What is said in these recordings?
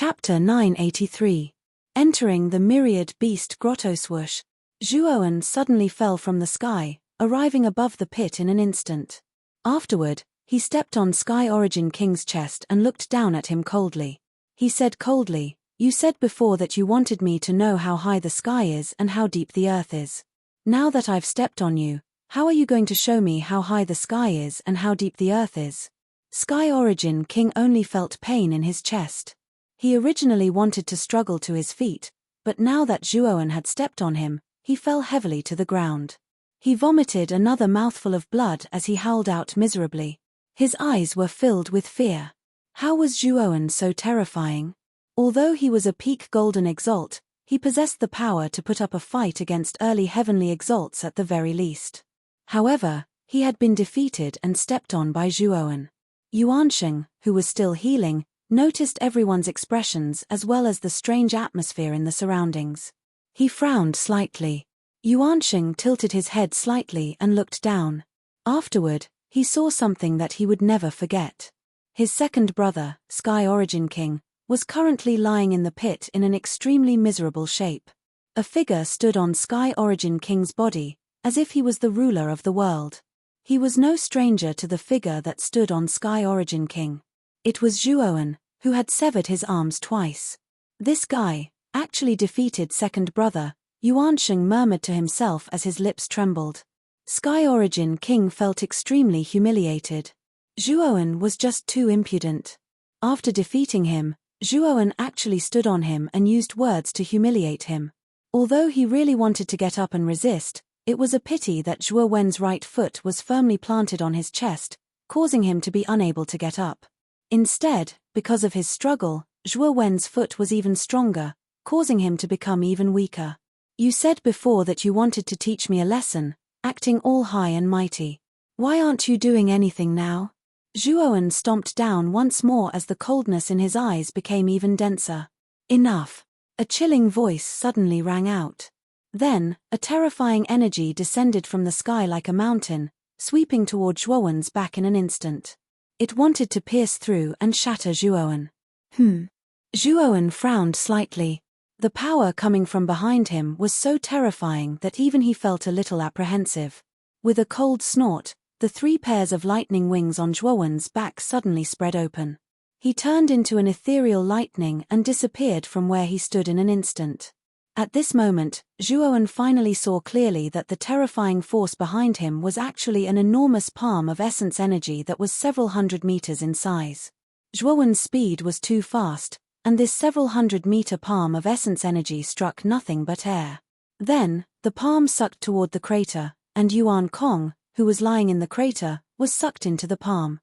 Chapter 983. Entering the myriad beast grotto. Swoosh. Zhuowen suddenly fell from the sky, arriving above the pit in an instant. Afterward, he stepped on Sky Origin King's chest and looked down at him coldly. He said coldly, "You said before that you wanted me to know how high the sky is and how deep the earth is. Now that I've stepped on you, how are you going to show me how high the sky is and how deep the earth is?" Sky Origin King only felt pain in his chest. He originally wanted to struggle to his feet, but now that Zhuowen had stepped on him, he fell heavily to the ground. He vomited another mouthful of blood as he howled out miserably. His eyes were filled with fear. How was Zhuowen so terrifying? Although he was a peak golden exalt, he possessed the power to put up a fight against early heavenly exalts at the very least. However, he had been defeated and stepped on by Zhuowen. Yuansheng, who was still healing, noticed everyone's expressions as well as the strange atmosphere in the surroundings. He frowned slightly. Yuansheng tilted his head slightly and looked down. Afterward, he saw something that he would never forget. His second brother, Sky Origin King, was currently lying in the pit in an extremely miserable shape. A figure stood on Sky Origin King's body, as if he was the ruler of the world. He was no stranger to the figure that stood on Sky Origin King. It was Zhuowen, who had severed his arms twice. This guy actually defeated second brother, Yuansheng murmured to himself as his lips trembled. Sky Origin King felt extremely humiliated. Zhuowen was just too impudent. After defeating him, Zhuowen actually stood on him and used words to humiliate him. Although he really wanted to get up and resist, it was a pity that Zhuowen's right foot was firmly planted on his chest, causing him to be unable to get up. Instead, because of his struggle, Zhuowen's foot was even stronger, causing him to become even weaker. "You said before that you wanted to teach me a lesson, acting all high and mighty. Why aren't you doing anything now?" Zhuowen stomped down once more as the coldness in his eyes became even denser. "Enough!" A chilling voice suddenly rang out. Then, a terrifying energy descended from the sky like a mountain, sweeping toward Zhuowen's back in an instant. It wanted to pierce through and shatter Zhuowen. Zhuowen frowned slightly. The power coming from behind him was so terrifying that even he felt a little apprehensive. With a cold snort, the 3 pairs of lightning wings on Zhuowen's back suddenly spread open. He turned into an ethereal lightning and disappeared from where he stood in an instant. At this moment, Zhuowen finally saw clearly that the terrifying force behind him was actually an enormous palm of essence energy that was several hundred meters in size. Zhuowen's speed was too fast, and this several hundred-meter palm of essence energy struck nothing but air. Then, the palm sucked toward the crater, and Yuan Kong, who was lying in the crater, was sucked into the palm.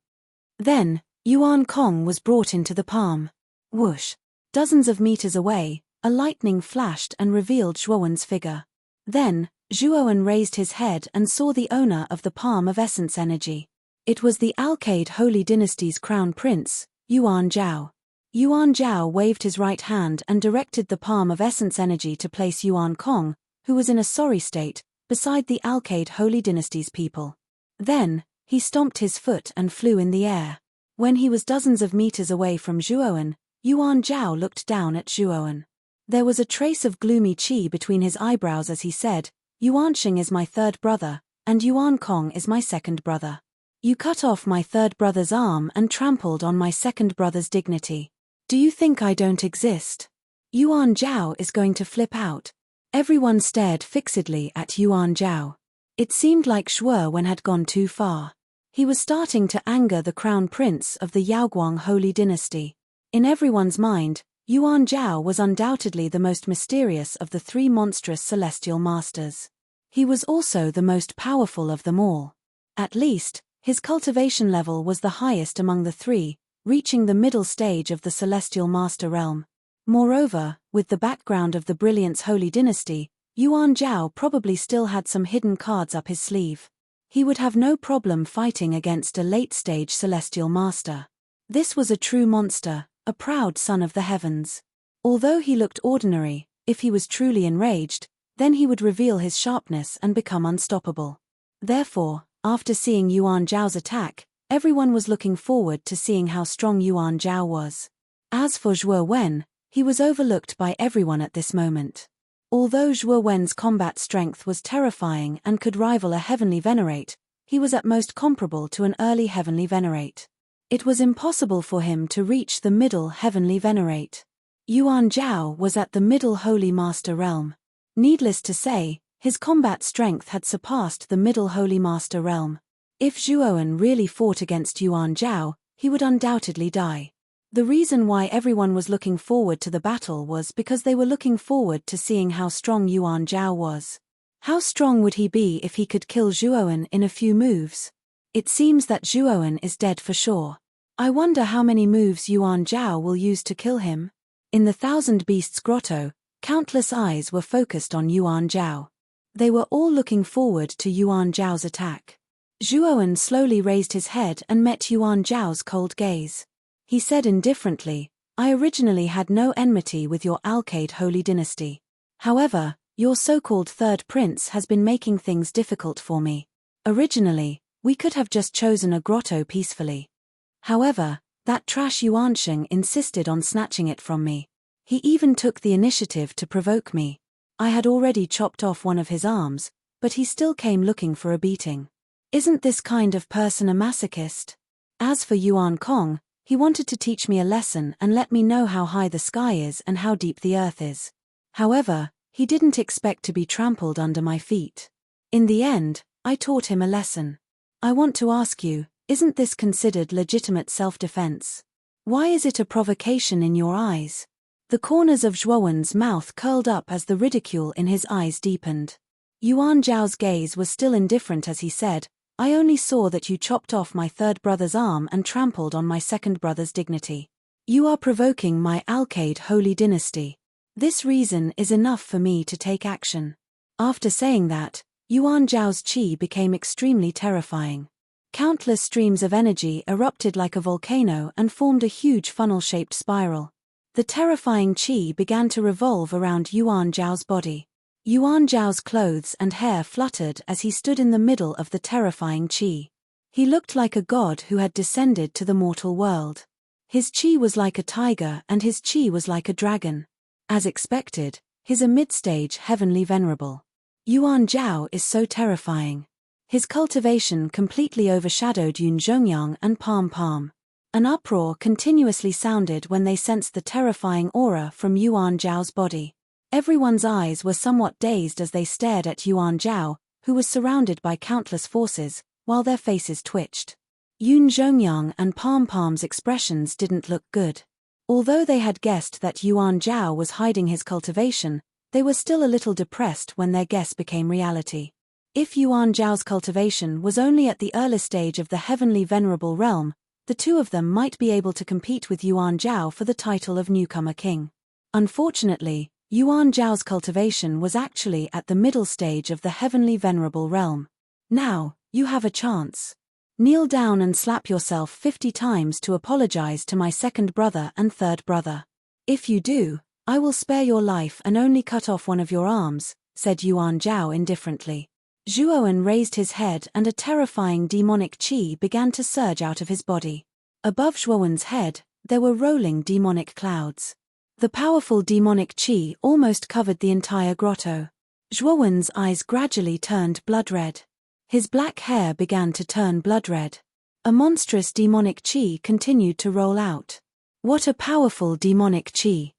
Then, Yuan Kong was brought into the palm. Whoosh! Dozens of meters away, a lightning flashed and revealed Zhuowen's figure. Then, Zhuowen raised his head and saw the owner of the palm of essence energy. It was the Alcade Holy Dynasty's crown prince, Yuan Zhao. Yuan Zhao waved his right hand and directed the palm of essence energy to place Yuan Kong, who was in a sorry state, beside the Alcade Holy Dynasty's people. Then, he stomped his foot and flew in the air. When he was dozens of meters away from Zhuowen, Yuan Zhao looked down at Zhuowen. There was a trace of gloomy qi between his eyebrows as he said, "Yuansheng is my third brother, and Yuan Kong is my second brother. You cut off my third brother's arm and trampled on my second brother's dignity. Do you think I don't exist?" Yuan Zhao is going to flip out. Everyone stared fixedly at Yuan Zhao. It seemed like Zhuowen had gone too far. He was starting to anger the crown prince of the Yaoguang Holy Dynasty. In everyone's mind, Yuan Zhao was undoubtedly the most mysterious of the 3 monstrous celestial masters. He was also the most powerful of them all. At least, his cultivation level was the highest among the 3, reaching the middle stage of the celestial master realm. Moreover, with the background of the Brilliance Holy Dynasty, Yuan Zhao probably still had some hidden cards up his sleeve. He would have no problem fighting against a late-stage celestial master. This was a true monster, a proud son of the heavens. Although he looked ordinary, if he was truly enraged, then he would reveal his sharpness and become unstoppable. Therefore, after seeing Yuan Zhao's attack, everyone was looking forward to seeing how strong Yuan Zhao was. As for Zhuo Wen, he was overlooked by everyone at this moment. Although Zhuo Wen's combat strength was terrifying and could rival a heavenly venerate, he was at most comparable to an early heavenly venerate. It was impossible for him to reach the middle heavenly venerate. Yuan Zhao was at the middle holy master realm. Needless to say, his combat strength had surpassed the middle holy master realm. If Zhuowen really fought against Yuan Zhao, he would undoubtedly die. The reason why everyone was looking forward to the battle was because they were looking forward to seeing how strong Yuan Zhao was. How strong would he be if he could kill Zhuowen in a few moves? It seems that Zhuowen is dead for sure. I wonder how many moves Yuan Zhao will use to kill him? In the Thousand Beasts Grotto, countless eyes were focused on Yuan Zhao. They were all looking forward to Yuan Zhao's attack. Zhuowen slowly raised his head and met Yuan Zhao's cold gaze. He said indifferently, "I originally had no enmity with your Alcade holy dynasty. However, your so-called third prince has been making things difficult for me. Originally, we could have just chosen a grotto peacefully. However, that trash Yuansheng insisted on snatching it from me. He even took the initiative to provoke me. I had already chopped off one of his arms, but he still came looking for a beating. Isn't this kind of person a masochist? As for Yuan Kong, he wanted to teach me a lesson and let me know how high the sky is and how deep the earth is. However, he didn't expect to be trampled under my feet. In the end, I taught him a lesson. I want to ask you, isn't this considered legitimate self-defense? Why is it a provocation in your eyes?" The corners of Zhuowen's mouth curled up as the ridicule in his eyes deepened. Yuan Zhao's gaze was still indifferent as he said, "I only saw that you chopped off my third brother's arm and trampled on my second brother's dignity. You are provoking my Alcade holy dynasty. This reason is enough for me to take action." After saying that, Yuan Zhao's qi became extremely terrifying. Countless streams of energy erupted like a volcano and formed a huge funnel-shaped spiral. The terrifying qi began to revolve around Yuan Zhao's body. Yuan Zhao's clothes and hair fluttered as he stood in the middle of the terrifying qi. He looked like a god who had descended to the mortal world. His qi was like a tiger and his qi was like a dragon. As expected, his mid-stage heavenly venerable. Yuan Zhao is so terrifying. His cultivation completely overshadowed Yun Zhongyang and Palm Palm. An uproar continuously sounded when they sensed the terrifying aura from Yuan Zhao's body. Everyone's eyes were somewhat dazed as they stared at Yuan Zhao, who was surrounded by countless forces, while their faces twitched. Yun Zhongyang and Palm Palm's expressions didn't look good. Although they had guessed that Yuan Zhao was hiding his cultivation, they were still a little depressed when their guess became reality. If Yuan Zhao's cultivation was only at the early stage of the heavenly venerable realm, the two of them might be able to compete with Yuan Zhao for the title of newcomer king. Unfortunately, Yuan Zhao's cultivation was actually at the middle stage of the heavenly venerable realm. Now, you have a chance. Kneel down and slap yourself 50 times to apologize to my second brother and third brother. If you do, I will spare your life and only cut off one of your arms, said Yuan Zhao indifferently. Zhuowen raised his head and a terrifying demonic qi began to surge out of his body. Above Zhuowen's head, there were rolling demonic clouds. The powerful demonic qi almost covered the entire grotto. Zhuowen's eyes gradually turned blood red. His black hair began to turn blood red. A monstrous demonic qi continued to roll out. What a powerful demonic qi!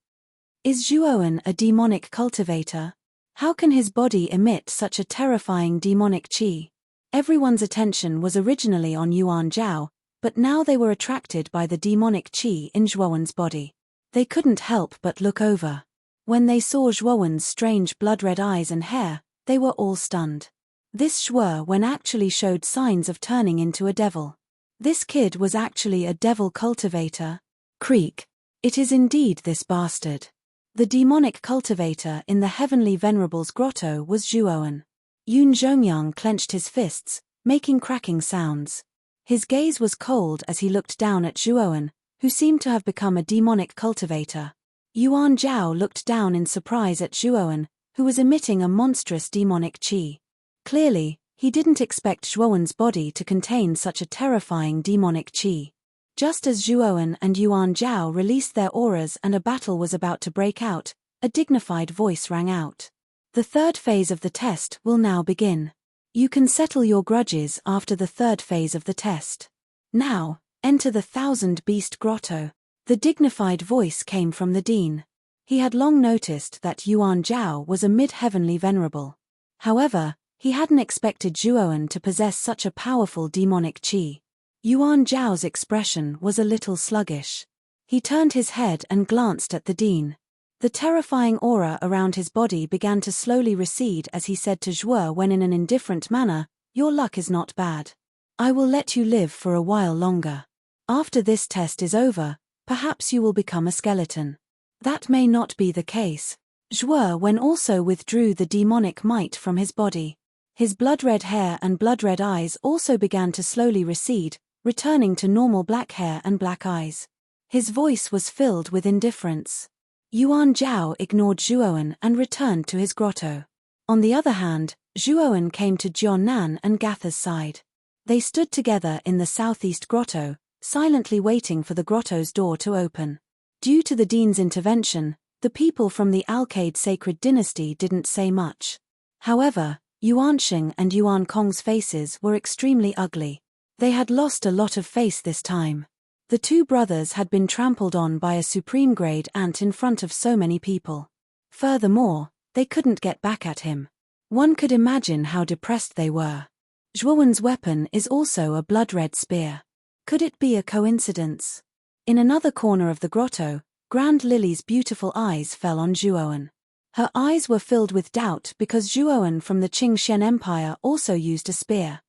Is Zhuowen a demonic cultivator? How can his body emit such a terrifying demonic qi? Everyone's attention was originally on Yuan Zhao, but now they were attracted by the demonic qi in Zhuowen's body. They couldn't help but look over. When they saw Zhuowen's strange blood-red eyes and hair, they were all stunned. This Zhuowen actually showed signs of turning into a devil. This kid was actually a devil cultivator. Creak. It is indeed this bastard. The demonic cultivator in the heavenly venerable's grotto was Zhuowen. Yun Zhongyang clenched his fists, making cracking sounds. His gaze was cold as he looked down at Zhuowen, who seemed to have become a demonic cultivator. Yuan Zhao looked down in surprise at Zhuowen, who was emitting a monstrous demonic qi. Clearly, he didn't expect Zhuowen's body to contain such a terrifying demonic qi. Just as Zhuoan and Yuan Zhao released their auras and a battle was about to break out, a dignified voice rang out. The third phase of the test will now begin. You can settle your grudges after the third phase of the test. Now, enter the 1,000 Beast Grotto. The dignified voice came from the dean. He had long noticed that Yuan Zhao was a mid-heavenly venerable. However, he hadn't expected Zhuoan to possess such a powerful demonic qi. Yuan Zhao's expression was a little sluggish. He turned his head and glanced at the dean. The terrifying aura around his body began to slowly recede as he said to Zhuo when in an indifferent manner, "Your luck is not bad. I will let you live for a while longer. After this test is over, perhaps you will become a skeleton." That may not be the case. Zhuo Wen also withdrew the demonic might from his body. His blood-red hair and blood-red eyes also began to slowly recede, returning to normal black hair and black eyes. His voice was filled with indifference. Yuan Zhao ignored Zhuoan and returned to his grotto. On the other hand, Zhuoan came to Jiannan and Gatha's side. They stood together in the southeast grotto, silently waiting for the grotto's door to open. Due to the dean's intervention, the people from the Alcade sacred dynasty didn't say much. However, Yuan Xing and Yuan Kong's faces were extremely ugly. They had lost a lot of face this time. The two brothers had been trampled on by a supreme-grade ant in front of so many people. Furthermore, they couldn't get back at him. One could imagine how depressed they were. Zhuoan's weapon is also a blood-red spear. Could it be a coincidence? In another corner of the grotto, Grand Lily's beautiful eyes fell on Zhuoan. Her eyes were filled with doubt because Zhuoan from the Qingxian Empire also used a spear.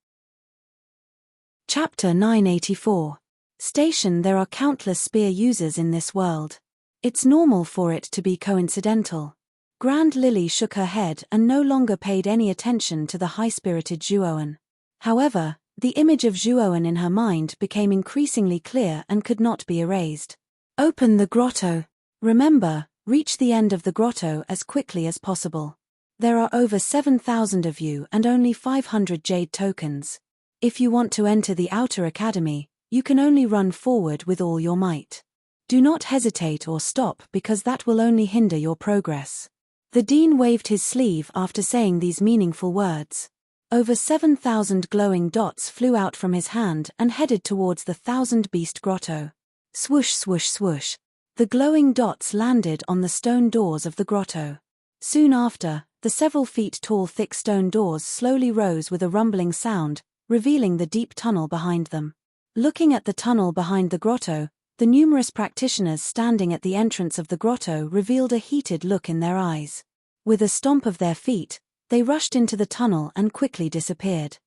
Chapter 984. Station. There are countless spear users in this world. It's normal for it to be coincidental. Grand Lily shook her head and no longer paid any attention to the high-spirited Zhuoan. However, the image of Zhuoan in her mind became increasingly clear and could not be erased. Open the grotto. Remember, reach the end of the grotto as quickly as possible. There are over 7,000 of you and only 500 jade tokens. If you want to enter the outer academy, you can only run forward with all your might. Do not hesitate or stop because that will only hinder your progress. The dean waved his sleeve after saying these meaningful words. Over 7,000 glowing dots flew out from his hand and headed towards the 1,000 Beast Grotto. Swoosh swoosh swoosh. The glowing dots landed on the stone doors of the grotto. Soon after, the several feet tall thick stone doors slowly rose with a rumbling sound, revealing the deep tunnel behind them. Looking at the tunnel behind the grotto, the numerous practitioners standing at the entrance of the grotto revealed a heated look in their eyes. With a stomp of their feet, they rushed into the tunnel and quickly disappeared.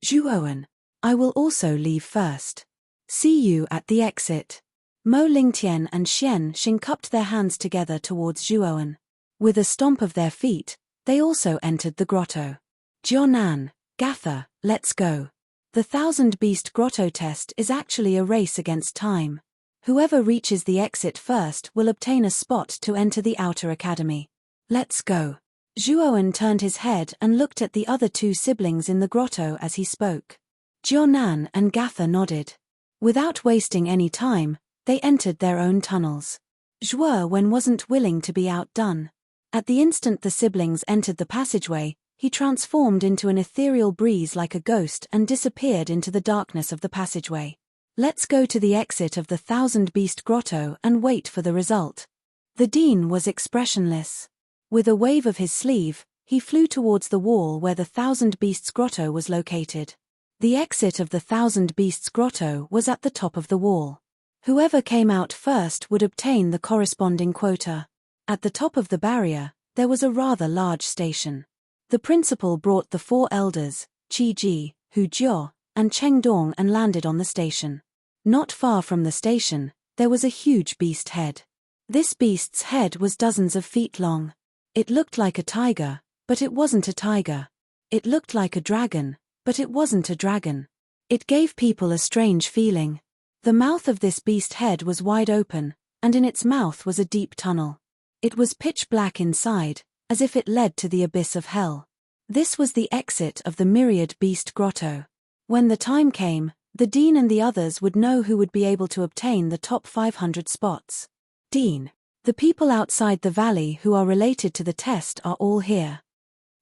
Zhuoan, I will also leave first. See you at the exit. Mo Lingtian and Xian Xing cupped their hands together towards Zhuoan. With a stomp of their feet, they also entered the grotto. Jiannan, Gatha, let's go. The 1,000 Beast Grotto test is actually a race against time. Whoever reaches the exit first will obtain a spot to enter the outer academy. Let's go. Zhuoan turned his head and looked at the other two siblings in the grotto as he spoke. Jiannan and Gatha nodded. Without wasting any time, they entered their own tunnels. Zhuoan wasn't willing to be outdone. At the instant the siblings entered the passageway, he transformed into an ethereal breeze like a ghost and disappeared into the darkness of the passageway. Let's go to the exit of the 1,000 Beast Grotto and wait for the result. The dean was expressionless. With a wave of his sleeve, he flew towards the wall where the 1,000 Beasts Grotto was located. The exit of the 1,000 Beasts Grotto was at the top of the wall. Whoever came out first would obtain the corresponding quota. At the top of the barrier, there was a rather large station. The principal brought the four elders, Qi Ji, Hu Jiao, and Cheng Dong and landed on the station. Not far from the station, there was a huge beast head. This beast's head was dozens of feet long. It looked like a tiger, but it wasn't a tiger. It looked like a dragon, but it wasn't a dragon. It gave people a strange feeling. The mouth of this beast head was wide open, and in its mouth was a deep tunnel. It was pitch black inside, as if it led to the abyss of hell. This was the exit of the Myriad Beast Grotto. When the time came, The dean and the others would know who would be able to obtain the top 500 spots. Dean. The people outside the valley who are related to the test are all here.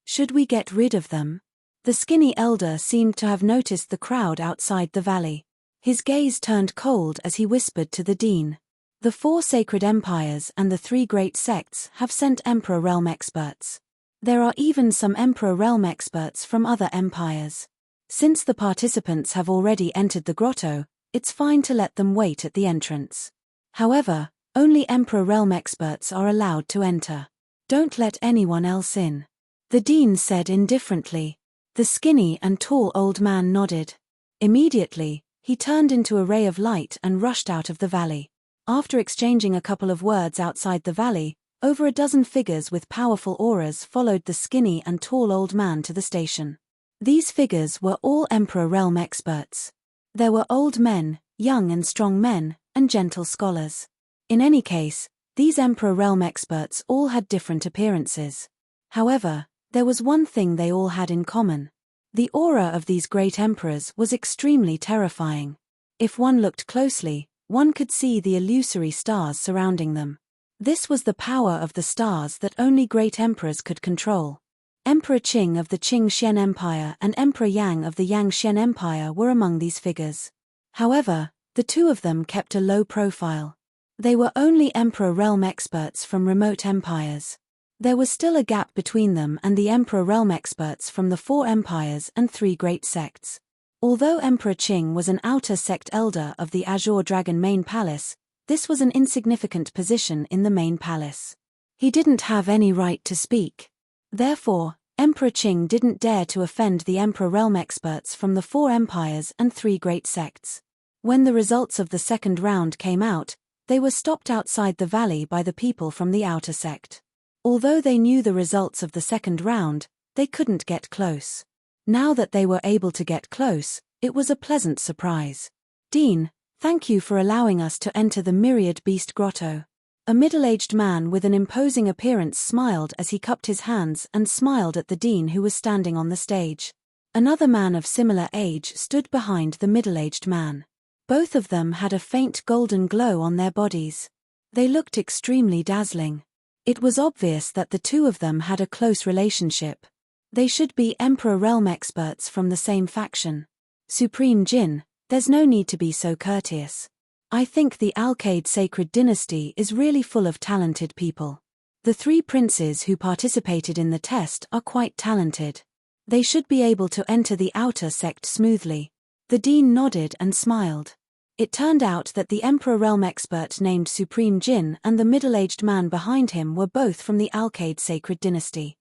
Should we get rid of them? The skinny elder seemed to have noticed the crowd outside the valley. His gaze turned cold as he whispered to the dean. The 4 sacred empires and the 3 great sects have sent Emperor Realm experts. There are even some Emperor Realm experts from other empires. Since the participants have already entered the grotto, it's fine to let them wait at the entrance. However, only Emperor Realm experts are allowed to enter. Don't let anyone else in. The dean said indifferently. The skinny and tall old man nodded. Immediately, he turned into a ray of light and rushed out of the valley. After exchanging a couple of words outside the valley, over a dozen figures with powerful auras followed the skinny and tall old man to the station. These figures were all Emperor Realm experts. There were old men, young and strong men, and gentle scholars. In any case, these Emperor Realm experts all had different appearances. However, there was one thing they all had in common. The aura of these great emperors was extremely terrifying. If one looked closely, one could see the illusory stars surrounding them. This was the power of the stars that only great emperors could control. Emperor Qing of the Qing Xian Empire and Emperor Yang of the Yang Xian Empire were among these figures. However, the two of them kept a low profile. They were only Emperor Realm experts from remote empires. There was still a gap between them and the Emperor Realm experts from the 4 empires and 3 great sects. Although Emperor Qing was an outer sect elder of the Azure Dragon main palace, this was an insignificant position in the main palace. He didn't have any right to speak. Therefore, Emperor Qing didn't dare to offend the Emperor Realm experts from the 4 empires and 3 great sects. When the results of the second round came out, they were stopped outside the valley by the people from the outer sect. Although they knew the results of the second round, they couldn't get close. Now that they were able to get close, it was a pleasant surprise. Dean, thank you for allowing us to enter the Myriad Beast Grotto. A middle-aged man with an imposing appearance smiled as he cupped his hands and smiled at the dean who was standing on the stage. Another man of similar age stood behind the middle-aged man. Both of them had a faint golden glow on their bodies. They looked extremely dazzling. It was obvious that the two of them had a close relationship. They should be Emperor Realm experts from the same faction. Supreme Jin, there's no need to be so courteous. I think the Alcade Sacred Dynasty is really full of talented people. The 3 princes who participated in the test are quite talented. They should be able to enter the outer sect smoothly. The dean nodded and smiled. It turned out that the Emperor Realm expert named Supreme Jin and the middle-aged man behind him were both from the Alcade Sacred Dynasty.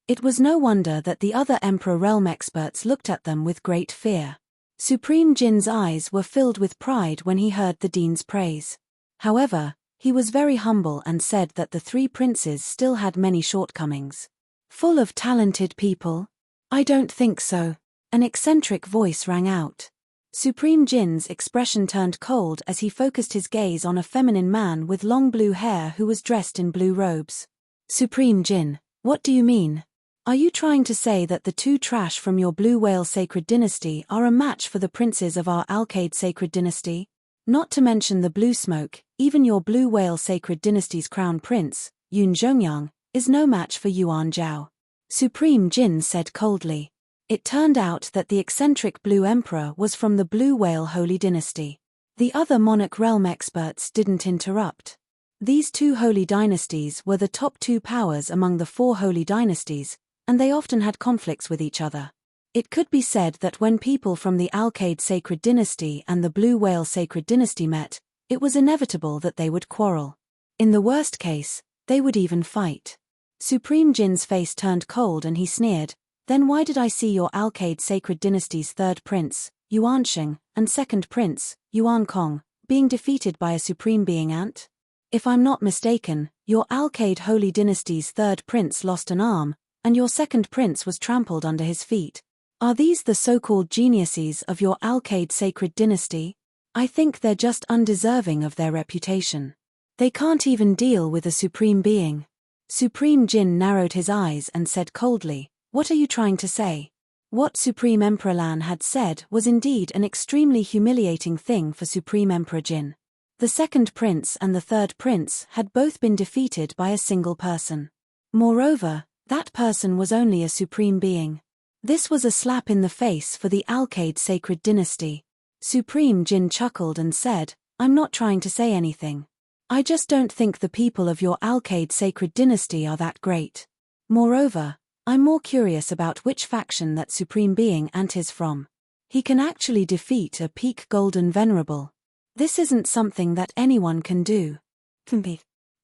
It was no wonder that the other Emperor Realm experts looked at them with great fear. Supreme Jin's eyes were filled with pride when he heard the dean's praise. However, he was very humble and said that the 3 princes still had many shortcomings. Full of talented people? I don't think so. An eccentric voice rang out. Supreme Jin's expression turned cold as he focused his gaze on a feminine man with long blue hair who was dressed in blue robes. Supreme Jin, what do you mean? Are you trying to say that the 2 trash from your Blue Whale Sacred Dynasty are a match for the princes of our Alcade Sacred Dynasty? Not to mention the Blue Smoke, even your Blue Whale Sacred Dynasty's crown prince, Yun Zhongyang, is no match for Yuan Zhao. Supreme Jin said coldly. It turned out that the eccentric Blue Emperor was from the Blue Whale Holy Dynasty. The other Monarch Realm experts didn't interrupt. These 2 holy dynasties were the top 2 powers among the 4 holy dynasties, and they often had conflicts with each other. It could be said that when people from the Alcade Sacred Dynasty and the Blue Whale Sacred Dynasty met, it was inevitable that they would quarrel. In the worst case, they would even fight. Supreme Jin's face turned cold and he sneered, then why did I see your Alcade Sacred Dynasty's 3rd prince, Yuan Sheng, and 2nd prince, Yuan Kong, being defeated by a supreme being ant? If I'm not mistaken, your Alcade Holy Dynasty's 3rd prince lost an arm, and your 2nd prince was trampled under his feet. Are these the so-called geniuses of your Alcade Sacred Dynasty? I think they're just undeserving of their reputation. They can't even deal with a supreme being. Supreme Jin narrowed his eyes and said coldly, what are you trying to say? What Supreme Emperor Lan had said was indeed an extremely humiliating thing for Supreme Emperor Jin. The second prince and the third prince had both been defeated by a single person. Moreover, that person was only a supreme being. This was a slap in the face for the Alcade sacred dynasty. Supreme Jin chuckled and said, "I'm not trying to say anything. I just don't think the people of your Alcade sacred dynasty are that great. Moreover, I'm more curious about which faction that supreme being Ant is from. He can actually defeat a peak golden venerable. This isn't something that anyone can do.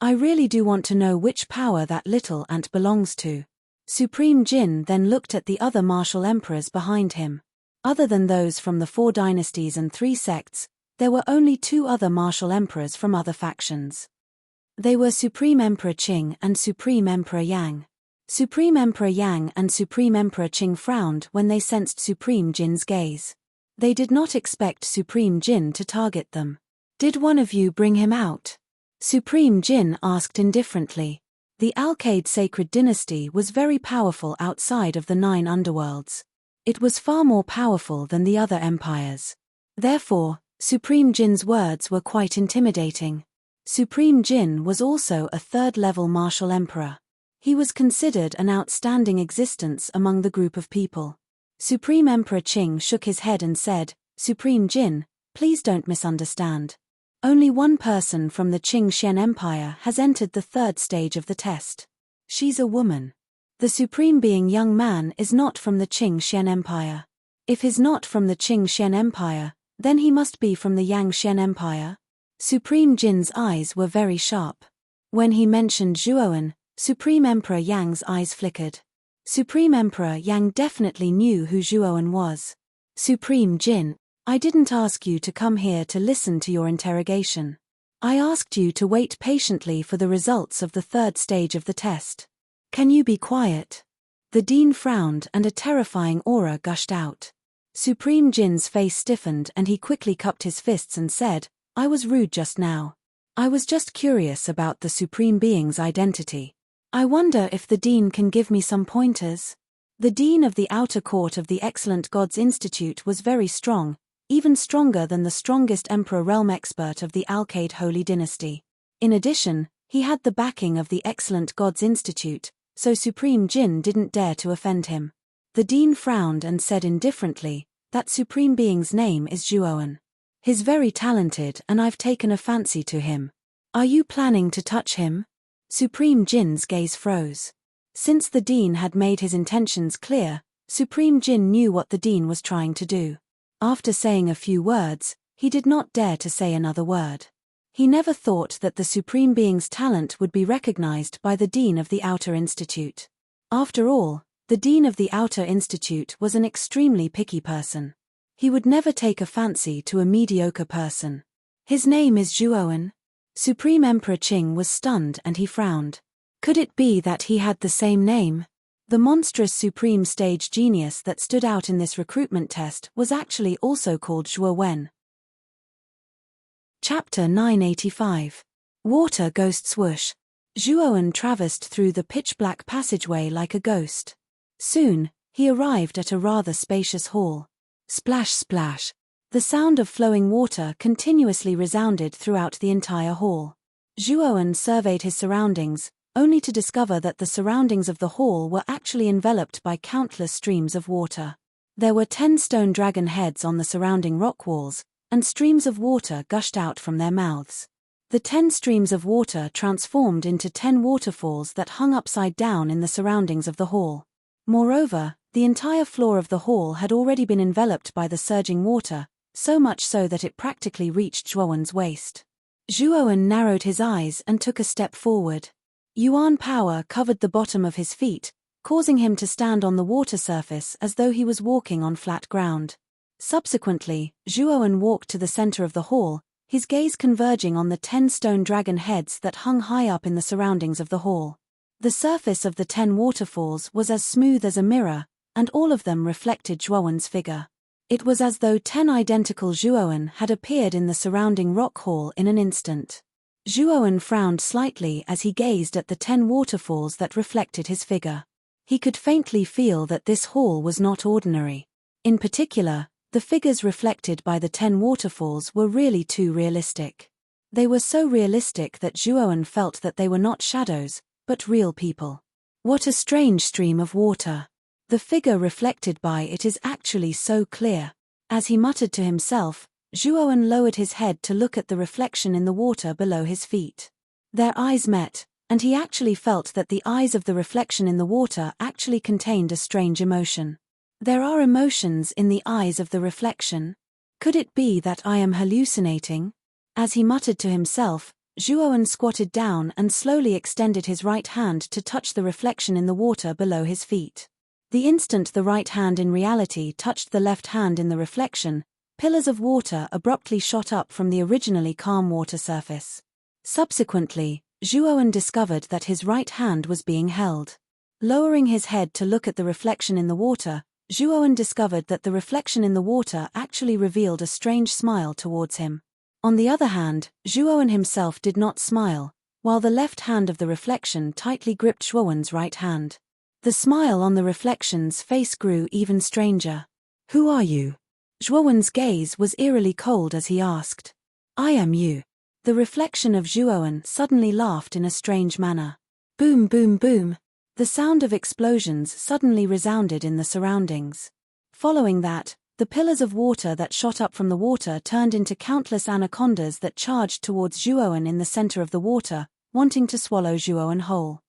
I really do want to know which power that little ant belongs to." Supreme Jin then looked at the other martial emperors behind him. Other than those from the 4 dynasties and 3 sects, there were only 2 other martial emperors from other factions. They were Supreme Emperor Qing and Supreme Emperor Yang. Supreme Emperor Yang and Supreme Emperor Qing frowned when they sensed Supreme Jin's gaze. They did not expect Supreme Jin to target them. "Did one of you bring him out?" Supreme Jin asked indifferently. The Alcade sacred dynasty was very powerful outside of the 9 underworlds. It was far more powerful than the other empires. Therefore, Supreme Jin's words were quite intimidating. Supreme Jin was also a 3rd-level martial emperor. He was considered an outstanding existence among the group of people. Supreme Emperor Qing shook his head and said, "Supreme Jin, please don't misunderstand. Only one person from the Qing Xian Empire has entered the 3rd stage of the test. She's a woman. The supreme being young man is not from the Qing Xian Empire. If he's not from the Qing Xian Empire, then he must be from the Yang Xian Empire." Supreme Jin's eyes were very sharp. When he mentioned Zhuoan, Supreme Emperor Yang's eyes flickered. Supreme Emperor Yang definitely knew who Zhuoan was. "Supreme Jin, I didn't ask you to come here to listen to your interrogation. I asked you to wait patiently for the results of the 3rd stage of the test. Can you be quiet?" The dean frowned and a terrifying aura gushed out. Supreme Jin's face stiffened and he quickly cupped his fists and said, "I was rude just now. I was just curious about the supreme being's identity. I wonder if the dean can give me some pointers." The dean of the outer court of the Excellent Gods Institute was very strong, even stronger than the strongest Emperor Realm expert of the Alcade Holy Dynasty. In addition, he had the backing of the Excellent Gods Institute, so Supreme Jin didn't dare to offend him. The dean frowned and said indifferently, "That supreme being's name is Zhuoan. He's very talented and I've taken a fancy to him. Are you planning to touch him?" Supreme Jin's gaze froze. Since the dean had made his intentions clear, Supreme Jin knew what the dean was trying to do. After saying a few words, he did not dare to say another word. He never thought that the supreme being's talent would be recognized by the dean of the Outer Institute. After all, the dean of the Outer Institute was an extremely picky person. He would never take a fancy to a mediocre person. "His name is Zhuoan." Supreme Emperor Qing was stunned and he frowned. Could it be that he had the same name? The monstrous supreme stage genius that stood out in this recruitment test was actually also called Zhuo Wen. Chapter 985. Water Ghost Swoosh. Zhuoan traversed through the pitch-black passageway like a ghost. Soon, he arrived at a rather spacious hall. Splash splash. The sound of flowing water continuously resounded throughout the entire hall. Zhuoan surveyed his surroundings, only to discover that the surroundings of the hall were actually enveloped by countless streams of water. There were 10 stone dragon heads on the surrounding rock walls, and streams of water gushed out from their mouths. The 10 streams of water transformed into 10 waterfalls that hung upside down in the surroundings of the hall. Moreover, the entire floor of the hall had already been enveloped by the surging water, so much so that it practically reached Zhuoan's waist. Zhuoan narrowed his eyes and took a step forward. Yuan power covered the bottom of his feet, causing him to stand on the water surface as though he was walking on flat ground. Subsequently, Zhuoan walked to the center of the hall, his gaze converging on the 10 stone dragon heads that hung high up in the surroundings of the hall. The surface of the 10 waterfalls was as smooth as a mirror, and all of them reflected Zhuoan's figure. It was as though 10 identical Zhuoan had appeared in the surrounding rock hall in an instant. Zhuoan frowned slightly as he gazed at the 10 waterfalls that reflected his figure. He could faintly feel that this hall was not ordinary. In particular, the figures reflected by the 10 waterfalls were really too realistic. They were so realistic that Zhuowen felt that they were not shadows, but real people. What a strange stream of water. The figure reflected by it is actually so clear. As he muttered to himself, Zhuowen lowered his head to look at the reflection in the water below his feet. Their eyes met, and he actually felt that the eyes of the reflection in the water actually contained a strange emotion. There are emotions in the eyes of the reflection. Could it be that I am hallucinating? As he muttered to himself, Zhuowen squatted down and slowly extended his right hand to touch the reflection in the water below his feet. The instant the right hand in reality touched the left hand in the reflection, pillars of water abruptly shot up from the originally calm water surface. Subsequently, Zhuowen discovered that his right hand was being held. Lowering his head to look at the reflection in the water, Zhuowen discovered that the reflection in the water actually revealed a strange smile towards him. On the other hand, Zhuowen himself did not smile, while the left hand of the reflection tightly gripped Zhuowen's right hand. The smile on the reflection's face grew even stranger. "Who are you?" Zhuowen's gaze was eerily cold as he asked. "I am you." The reflection of Zhuowen suddenly laughed in a strange manner. Boom, boom, boom. The sound of explosions suddenly resounded in the surroundings. Following that, the pillars of water that shot up from the water turned into countless anacondas that charged towards Zhuowen in the center of the water, wanting to swallow Zhuowen whole.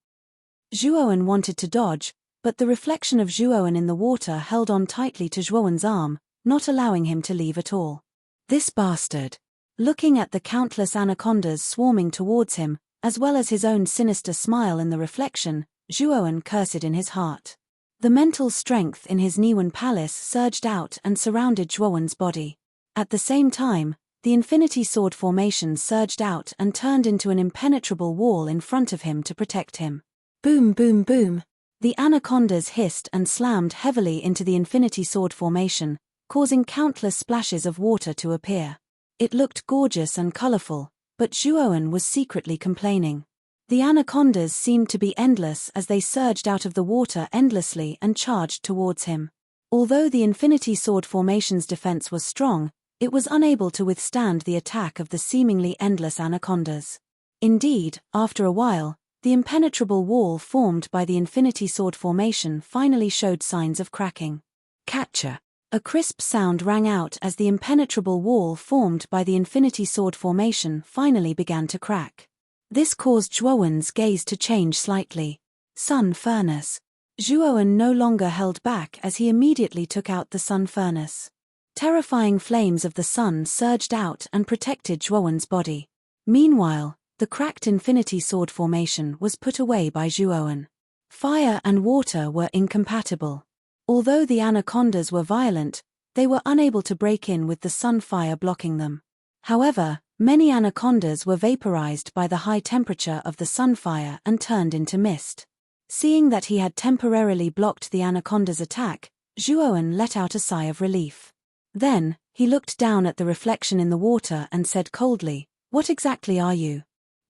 Zhuowen wanted to dodge, but the reflection of Zhuowen in the water held on tightly to Zhuowen's arm, not allowing him to leave at all. This bastard. Looking at the countless anacondas swarming towards him, as well as his own sinister smile in the reflection, Zhuowen cursed in his heart. The mental strength in his Niwen palace surged out and surrounded Zhuowen's body. At the same time, the infinity sword formation surged out and turned into an impenetrable wall in front of him to protect him. Boom, boom, boom. The anacondas hissed and slammed heavily into the infinity sword formation, causing countless splashes of water to appear. It looked gorgeous and colorful, but Zhuowen was secretly complaining. The anacondas seemed to be endless as they surged out of the water endlessly and charged towards him. Although the infinity sword formation's defense was strong, it was unable to withstand the attack of the seemingly endless anacondas. Indeed, after a while, the impenetrable wall formed by the infinity sword formation finally showed signs of cracking. Catcher! A crisp sound rang out as the impenetrable wall formed by the infinity sword formation finally began to crack. This caused Zhuowen's gaze to change slightly. Sun furnace. Zhuowen no longer held back as he immediately took out the sun furnace. Terrifying flames of the sun surged out and protected Zhuowen's body. Meanwhile, the cracked infinity sword formation was put away by Zhuowen. Fire and water were incompatible. Although the anacondas were violent, they were unable to break in with the sun fire blocking them. However, many anacondas were vaporized by the high temperature of the sun fire and turned into mist. Seeing that he had temporarily blocked the anaconda's attack, Zhuowen let out a sigh of relief. Then, he looked down at the reflection in the water and said coldly, "What exactly are you?"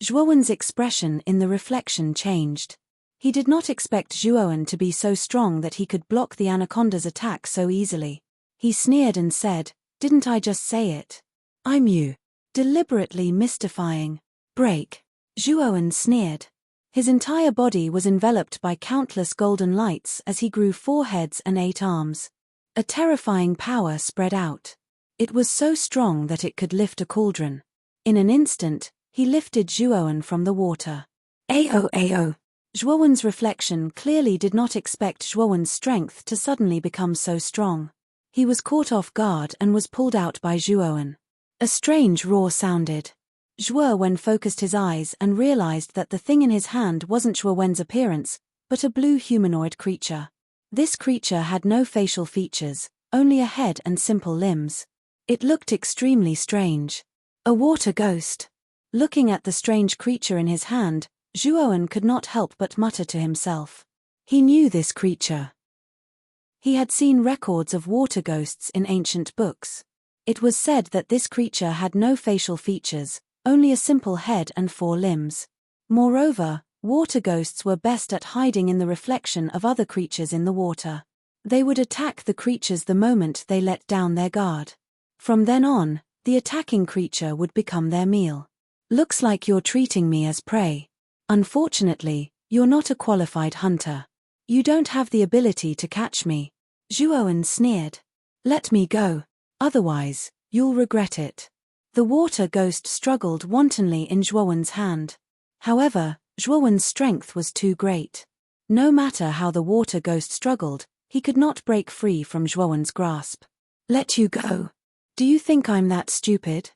Zhuowen's expression in the reflection changed. He did not expect Zhuowen to be so strong that he could block the anaconda's attack so easily. He sneered and said, "Didn't I just say it? I'm you." Deliberately mystifying. Break. Zhuowen sneered. His entire body was enveloped by countless golden lights as he grew 4 heads and 8 arms. A terrifying power spread out. It was so strong that it could lift a cauldron. In an instant, he lifted Zhuowen from the water. Ao. Zhuowen's reflection clearly did not expect Zhuowen's strength to suddenly become so strong. He was caught off guard and was pulled out by Zhuowen. A strange roar sounded. Zhuowen focused his eyes and realized that the thing in his hand wasn't Zhuowen's appearance, but a blue humanoid creature. This creature had no facial features, only a head and simple limbs. It looked extremely strange. A water ghost. Looking at the strange creature in his hand, Zhuowen could not help but mutter to himself. He knew this creature. He had seen records of water ghosts in ancient books. It was said that this creature had no facial features, only a simple head and 4 limbs. Moreover, Water ghosts were best at hiding in the reflection of other creatures in the water. They would attack the creatures the moment they let down their guard. From then on, the attacking creature would become their meal. Looks like you're treating me as prey. Unfortunately, you're not a qualified hunter. You don't have the ability to catch me. Zhuowen sneered. Let me go. Otherwise, you'll regret it. The water ghost struggled wantonly in Zhuowen's hand. However, Zhuowen's strength was too great. No matter how the water ghost struggled, he could not break free from Zhuowen's grasp. Let you go. Do you think I'm that stupid?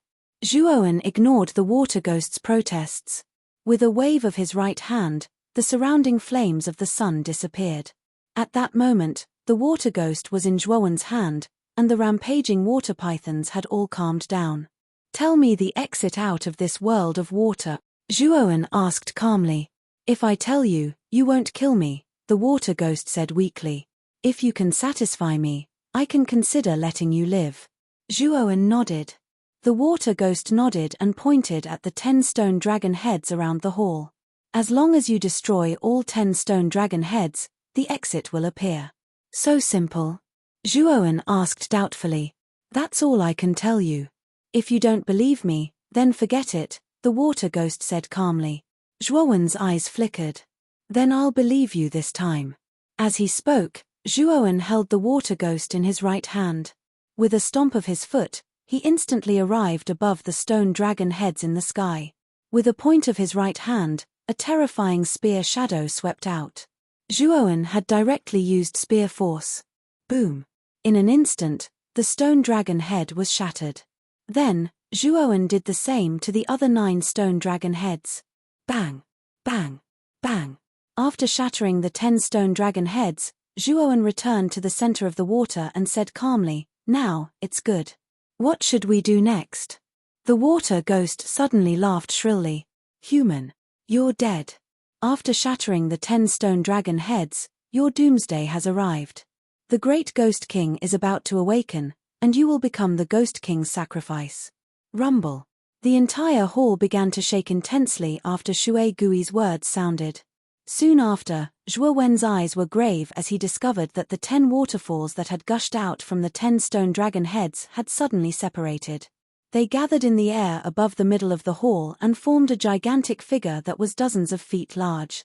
Zhuowen ignored the water ghost's protests. With a wave of his right hand, the surrounding flames of the sun disappeared. At that moment, the water ghost was in Zhuowen's hand, and the rampaging water pythons had all calmed down. Tell me the exit out of this world of water, Zhuowen asked calmly. If I tell you, you won't kill me, the water ghost said weakly. If you can satisfy me, I can consider letting you live. Zhuowen nodded. The water ghost nodded and pointed at the 10 stone dragon heads around the hall. As long as you destroy all 10 stone dragon heads, the exit will appear. So simple? Zhuowen asked doubtfully. That's all I can tell you. If you don't believe me, then forget it, the water ghost said calmly. Zhuowen's eyes flickered. Then I'll believe you this time. As he spoke, Zhuowen held the water ghost in his right hand. With a stomp of his foot, he instantly arrived above the stone dragon heads in the sky. With a point of his right hand, a terrifying spear shadow swept out. Zhuowen had directly used spear force. Boom! In an instant, the stone dragon head was shattered. Then, Zhuowen did the same to the other 9 stone dragon heads. Bang! Bang! Bang! After shattering the 10 stone dragon heads, Zhuowen returned to the center of the water and said calmly, Now, it's good. What should we do next? The water ghost suddenly laughed shrilly. Human. You're dead. After shattering the 10 stone dragon heads, your doomsday has arrived. The great Ghost King is about to awaken, and you will become the Ghost King's sacrifice. Rumble. The entire hall began to shake intensely after Shui Gui's words sounded. Soon after, Zhuowen's eyes were grave as he discovered that the 10 waterfalls that had gushed out from the 10 stone dragon heads had suddenly separated. They gathered in the air above the middle of the hall and formed a gigantic figure that was dozens of feet large.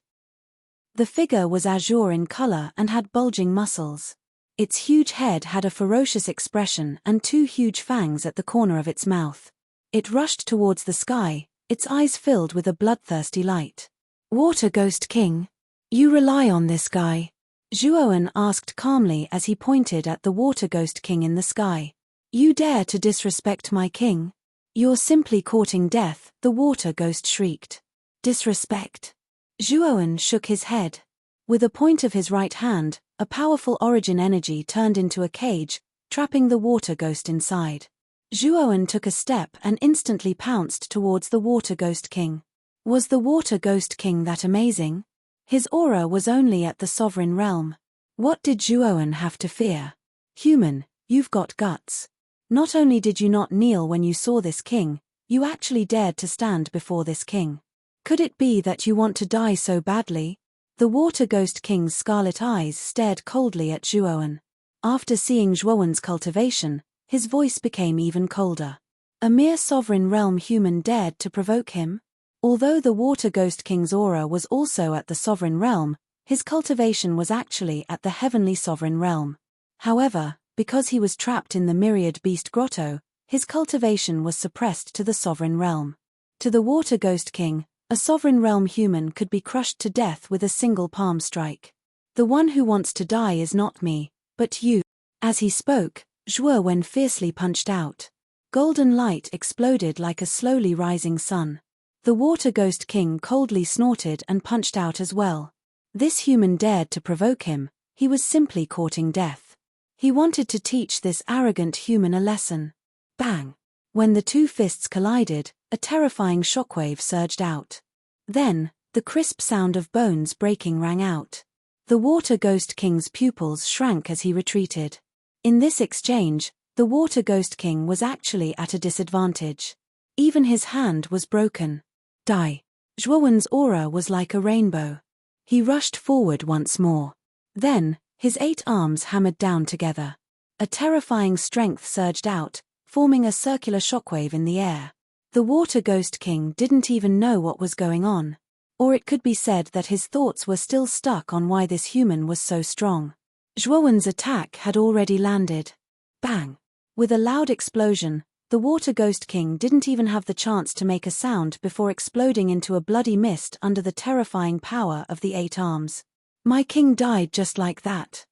The figure was azure in color and had bulging muscles. Its huge head had a ferocious expression and 2 huge fangs at the corner of its mouth. It rushed towards the sky, its eyes filled with a bloodthirsty light. Water Ghost King? You rely on this guy? Zhuowen asked calmly as he pointed at the Water Ghost King in the sky. You dare to disrespect my king? You're simply courting death, the Water Ghost shrieked. Disrespect? Zhuowen shook his head. With a point of his right hand, a powerful origin energy turned into a cage, trapping the Water Ghost inside. Zhuowen took a step and instantly pounced towards the Water Ghost King. Was the Water Ghost King that amazing? His aura was only at the sovereign realm. What did Zhuowen have to fear? Human, you've got guts. Not only did you not kneel when you saw this king, you actually dared to stand before this king. Could it be that you want to die so badly? The Water Ghost King's scarlet eyes stared coldly at Zhuowen. After seeing Zhuowen's cultivation, his voice became even colder. A mere sovereign realm human dared to provoke him? Although the Water Ghost King's aura was also at the sovereign realm, his cultivation was actually at the heavenly sovereign realm. However, because he was trapped in the myriad beast grotto, his cultivation was suppressed to the sovereign realm. To the Water Ghost King, a sovereign realm human could be crushed to death with a single palm strike. The one who wants to die is not me, but you. As he spoke, Zhuowen fiercely punched out. Golden light exploded like a slowly rising sun. The Water Ghost King coldly snorted and punched out as well. This human dared to provoke him, he was simply courting death. He wanted to teach this arrogant human a lesson. Bang! When the 2 fists collided, a terrifying shockwave surged out. Then, the crisp sound of bones breaking rang out. The Water Ghost King's pupils shrank as he retreated. In this exchange, the Water Ghost King was actually at a disadvantage. Even his hand was broken. Die. Zhuowen's aura was like a rainbow. He rushed forward once more. Then, his 8 arms hammered down together. A terrifying strength surged out, forming a circular shockwave in the air. The Water Ghost King didn't even know what was going on. Or it could be said that his thoughts were still stuck on why this human was so strong. Zhuowen's attack had already landed. Bang! With a loud explosion, the Water Ghost King didn't even have the chance to make a sound before exploding into a bloody mist under the terrifying power of the 8 arms. My king died just like that.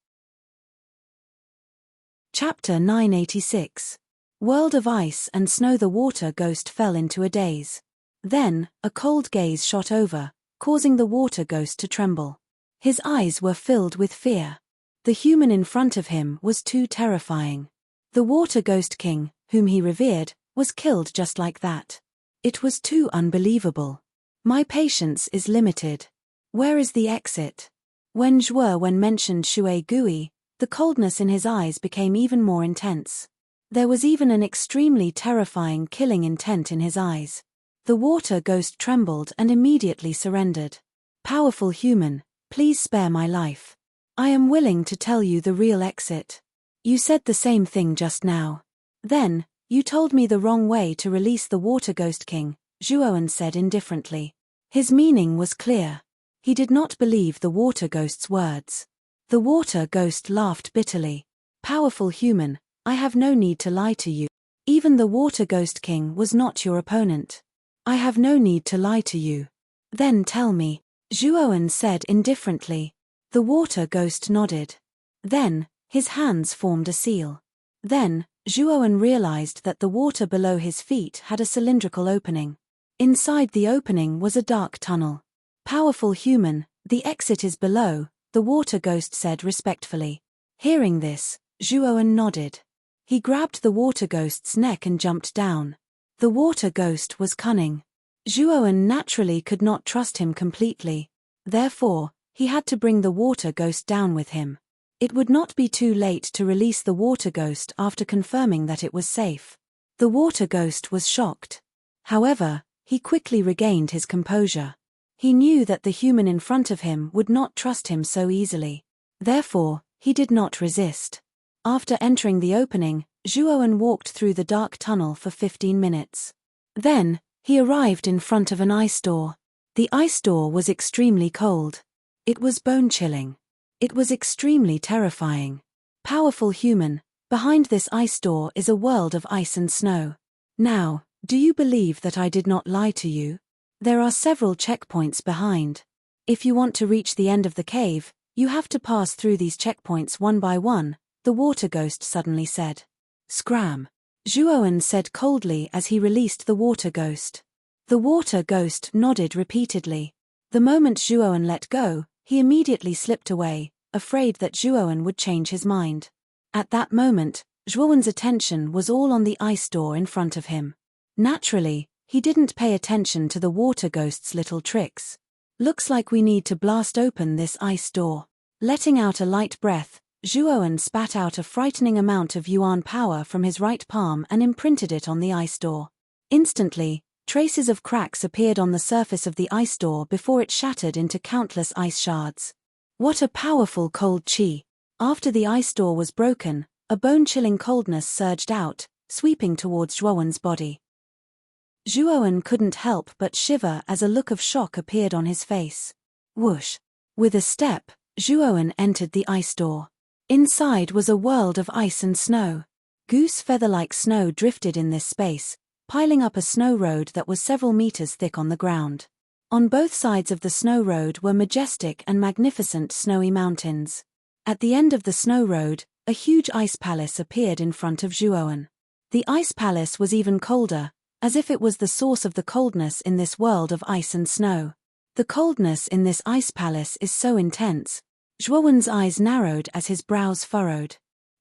Chapter 986. World of Ice and Snow. The Water Ghost fell into a daze. Then, a cold gaze shot over, causing the Water Ghost to tremble. His eyes were filled with fear. The human in front of him was too terrifying. The Water Ghost King, whom he revered, was killed just like that. It was too unbelievable. My patience is limited. Where is the exit? When Zhuowen mentioned Shui Gui, the coldness in his eyes became even more intense. There was even an extremely terrifying killing intent in his eyes. The Water Ghost trembled and immediately surrendered. Powerful human, please spare my life. I am willing to tell you the real exit. You said the same thing just now. Then, you told me the wrong way to release the Water Ghost King, Zhuowen said indifferently. His meaning was clear. He did not believe the Water Ghost's words. The Water Ghost laughed bitterly. Powerful human, I have no need to lie to you. Even the Water Ghost King was not your opponent. I have no need to lie to you. Then tell me, Zhuowen said indifferently. The Water Ghost nodded. Then, his hands formed a seal. Then, Zhuowen realized that the water below his feet had a cylindrical opening. Inside the opening was a dark tunnel. Powerful human, the exit is below, the Water Ghost said respectfully. Hearing this, Zhuowen nodded. He grabbed the Water Ghost's neck and jumped down. The Water Ghost was cunning. Zhuowen naturally could not trust him completely. Therefore, he had to bring the Water Ghost down with him. It would not be too late to release the Water Ghost after confirming that it was safe. The Water Ghost was shocked. However, he quickly regained his composure. He knew that the human in front of him would not trust him so easily. Therefore, he did not resist. After entering the opening, Zhuowen walked through the dark tunnel for 15 minutes. Then, he arrived in front of an ice door. The ice door was extremely cold. It was bone-chilling. It was extremely terrifying. Powerful human, behind this ice door is a world of ice and snow. Now, do you believe that I did not lie to you? There are several checkpoints behind. If you want to reach the end of the cave, you have to pass through these checkpoints one by one, the Water Ghost suddenly said. Scram! Zhuowen said coldly as he released the Water Ghost. The Water Ghost nodded repeatedly. The moment Zhuowen let go, he immediately slipped away, afraid that Zhuowen would change his mind. At that moment, Zhuowen's attention was all on the ice door in front of him. Naturally, he didn't pay attention to the Water Ghost's little tricks. Looks like we need to blast open this ice door. Letting out a light breath, Zhuowen spat out a frightening amount of yuan power from his right palm and imprinted it on the ice door. Instantly, traces of cracks appeared on the surface of the ice door before it shattered into countless ice shards. What a powerful cold chi! After the ice door was broken, a bone-chilling coldness surged out, sweeping towards Zhuowen's body. Zhuowen couldn't help but shiver as a look of shock appeared on his face. Whoosh! With a step, Zhuowen entered the ice door. Inside was a world of ice and snow. Goose feather-like snow drifted in this space, piling up a snow road that was several meters thick on the ground. On both sides of the snow road were majestic and magnificent snowy mountains. At the end of the snow road, a huge ice palace appeared in front of Zhuowen. The ice palace was even colder, as if it was the source of the coldness in this world of ice and snow. The coldness in this ice palace is so intense. Zhuowen's eyes narrowed as his brows furrowed.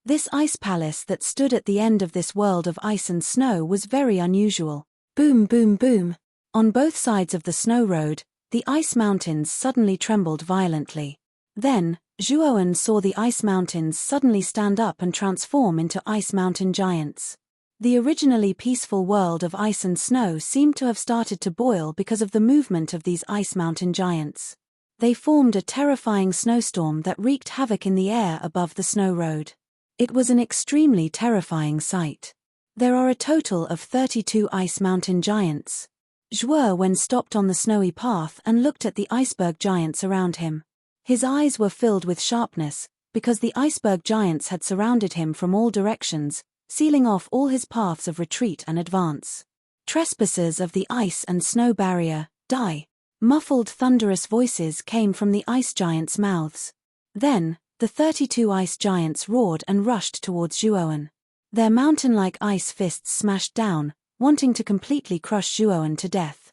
This ice palace that stood at the end of this world of ice and snow was very unusual. Boom, boom, boom. On both sides of the snow road, the ice mountains suddenly trembled violently. Then, Zhuowen saw the ice mountains suddenly stand up and transform into ice mountain giants. The originally peaceful world of ice and snow seemed to have started to boil because of the movement of these ice mountain giants. They formed a terrifying snowstorm that wreaked havoc in the air above the snow road. It was an extremely terrifying sight. There are a total of 32 ice mountain giants. Zhuo Wen stopped on the snowy path and looked at the iceberg giants around him. His eyes were filled with sharpness, because the iceberg giants had surrounded him from all directions, sealing off all his paths of retreat and advance. Trespassers of the ice and snow barrier, die! Muffled thunderous voices came from the ice giants' mouths. Then, the 32 ice giants roared and rushed towards Zhuowen. Their mountain-like ice fists smashed down, wanting to completely crush Zhuowen to death.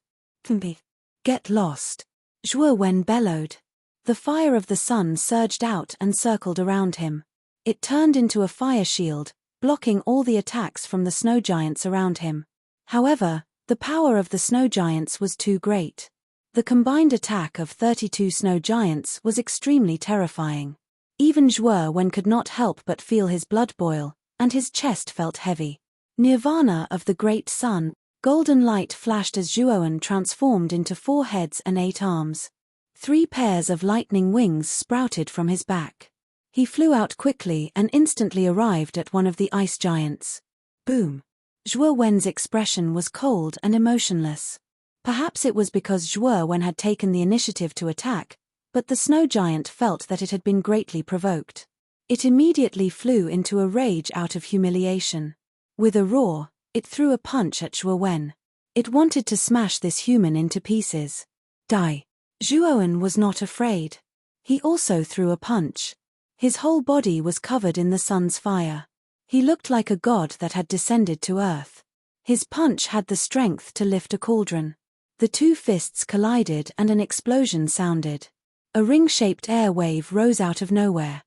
Get lost! Zhuowen bellowed. The fire of the sun surged out and circled around him. It turned into a fire shield, blocking all the attacks from the snow giants around him. However, the power of the snow giants was too great. The combined attack of 32 snow giants was extremely terrifying. Even Zhuo Wen could not help but feel his blood boil, and his chest felt heavy. Nirvana of the great sun, golden light flashed as Zhuo Wen transformed into 4 heads and 8 arms. 3 pairs of lightning wings sprouted from his back. He flew out quickly and instantly arrived at one of the ice giants. Boom! Zhuo Wen's expression was cold and emotionless. Perhaps it was because Zhuo Wen had taken the initiative to attack, but the snow giant felt that it had been greatly provoked. It immediately flew into a rage out of humiliation. With a roar, it threw a punch at Zhuo Wen. It wanted to smash this human into pieces. Die! Zhuo Wen was not afraid. He also threw a punch. His whole body was covered in the sun's fire. He looked like a god that had descended to earth. His punch had the strength to lift a cauldron. The 2 fists collided and an explosion sounded. A ring-shaped air wave rose out of nowhere.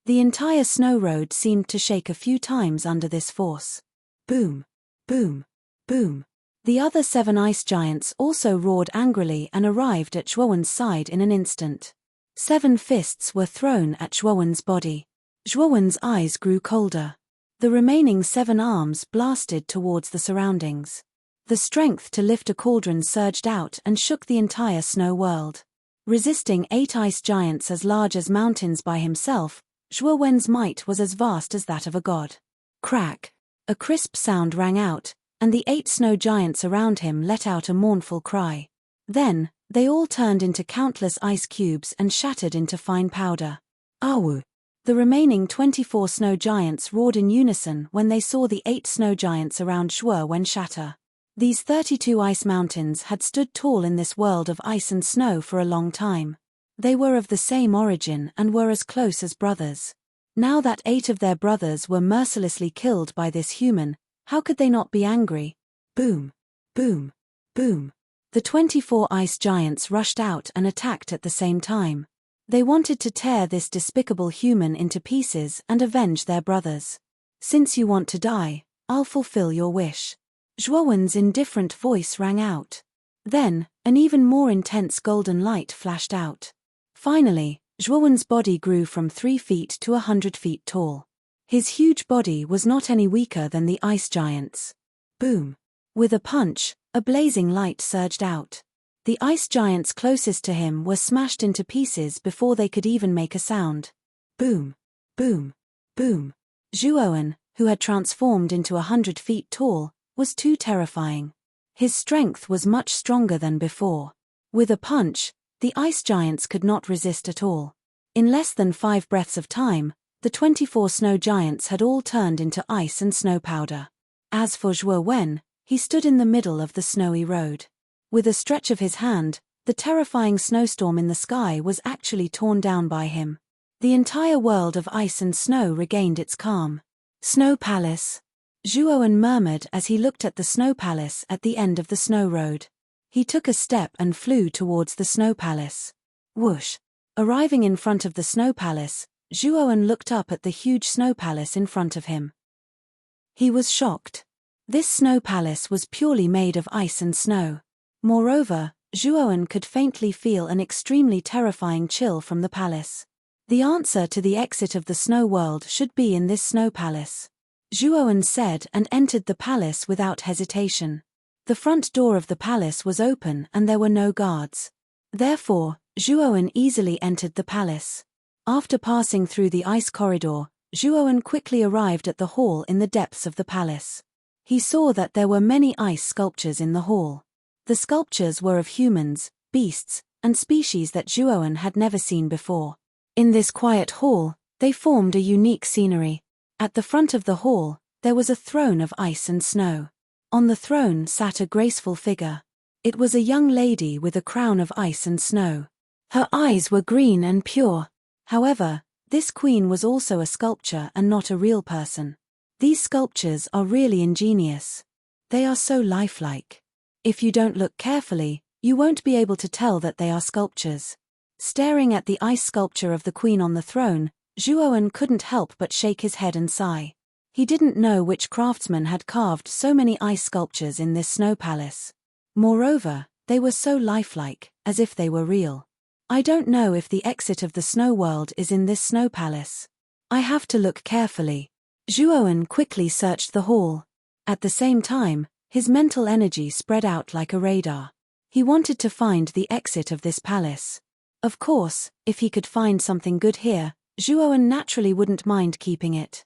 The entire snow road seemed to shake a few times under this force. Boom! Boom! Boom! The other 7 ice giants also roared angrily and arrived at Zhuo Wen's side in an instant. 7 fists were thrown at Zhuo Wen's body. Zhuo Wen's eyes grew colder. The remaining 7 arms blasted towards the surroundings. The strength to lift a cauldron surged out and shook the entire snow world. Resisting 8 ice giants as large as mountains by himself, Zhuo Wen's might was as vast as that of a god. Crack! A crisp sound rang out, and the 8 snow giants around him let out a mournful cry. Then, they all turned into countless ice cubes and shattered into fine powder. Awu! The remaining 24 snow giants roared in unison when they saw the 8 snow giants around Zhuo Wen shatter. These 32 ice mountains had stood tall in this world of ice and snow for a long time. They were of the same origin and were as close as brothers. Now that 8 of their brothers were mercilessly killed by this human, how could they not be angry? Boom! Boom! Boom! The 24 ice giants rushed out and attacked at the same time. They wanted to tear this despicable human into pieces and avenge their brothers. Since you want to die, I'll fulfill your wish. Zhuo Wen's indifferent voice rang out. Then, an even more intense golden light flashed out. Finally, Zhuo Wen's body grew from 3 feet to 100 feet tall. His huge body was not any weaker than the ice giants. Boom! With a punch, a blazing light surged out. The ice giants closest to him were smashed into pieces before they could even make a sound. Boom! Boom! Boom! Zhuo Wen, who had transformed into 100 feet tall, was too terrifying. His strength was much stronger than before. With a punch, the ice giants could not resist at all. In less than 5 breaths of time, the 24 snow giants had all turned into ice and snow powder. As for Zhuo Wen, he stood in the middle of the snowy road. With a stretch of his hand, the terrifying snowstorm in the sky was actually torn down by him. The entire world of ice and snow regained its calm. Snow Palace. Zhuo Wen murmured as he looked at the snow palace at the end of the snow road. He took a step and flew towards the snow palace. Whoosh! Arriving in front of the snow palace, Zhuo Wen looked up at the huge snow palace in front of him. He was shocked. This snow palace was purely made of ice and snow. Moreover, Zhuo Wen could faintly feel an extremely terrifying chill from the palace. The answer to the exit of the snow world should be in this snow palace. Zhuowen said and entered the palace without hesitation. The front door of the palace was open and there were no guards. Therefore, Zhuowen easily entered the palace. After passing through the ice corridor, Zhuowen quickly arrived at the hall in the depths of the palace. He saw that there were many ice sculptures in the hall. The sculptures were of humans, beasts, and species that Zhuowen had never seen before. In this quiet hall, they formed a unique scenery. At the front of the hall, there was a throne of ice and snow. On the throne sat a graceful figure. It was a young lady with a crown of ice and snow. Her eyes were green and pure. However, this queen was also a sculpture and not a real person. These sculptures are really ingenious. They are so lifelike. If you don't look carefully, you won't be able to tell that they are sculptures. Staring at the ice sculpture of the queen on the throne, Zhuowen couldn't help but shake his head and sigh. He didn't know which craftsman had carved so many ice sculptures in this snow palace. Moreover, they were so lifelike, as if they were real. I don't know if the exit of the snow world is in this snow palace. I have to look carefully. Zhuowen quickly searched the hall. At the same time, his mental energy spread out like a radar. He wanted to find the exit of this palace. Of course, if he could find something good here, Zhuowen naturally wouldn't mind keeping it.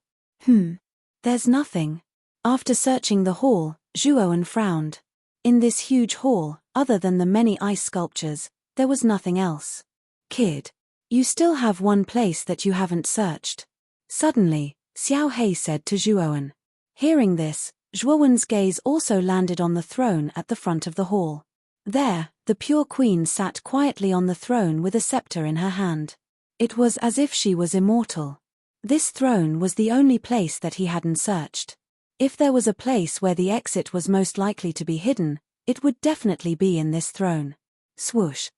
There's nothing. After searching the hall, Zhuowen frowned. In this huge hall, other than the many ice sculptures, there was nothing else. Kid, you still have one place that you haven't searched. Suddenly, Xiao Hei said to Zhuowen. Hearing this, Zhuowen's gaze also landed on the throne at the front of the hall. There, the pure queen sat quietly on the throne with a scepter in her hand. It was as if she was immortal. This throne was the only place that he hadn't searched. If there was a place where the exit was most likely to be hidden, it would definitely be in this throne. Swoosh.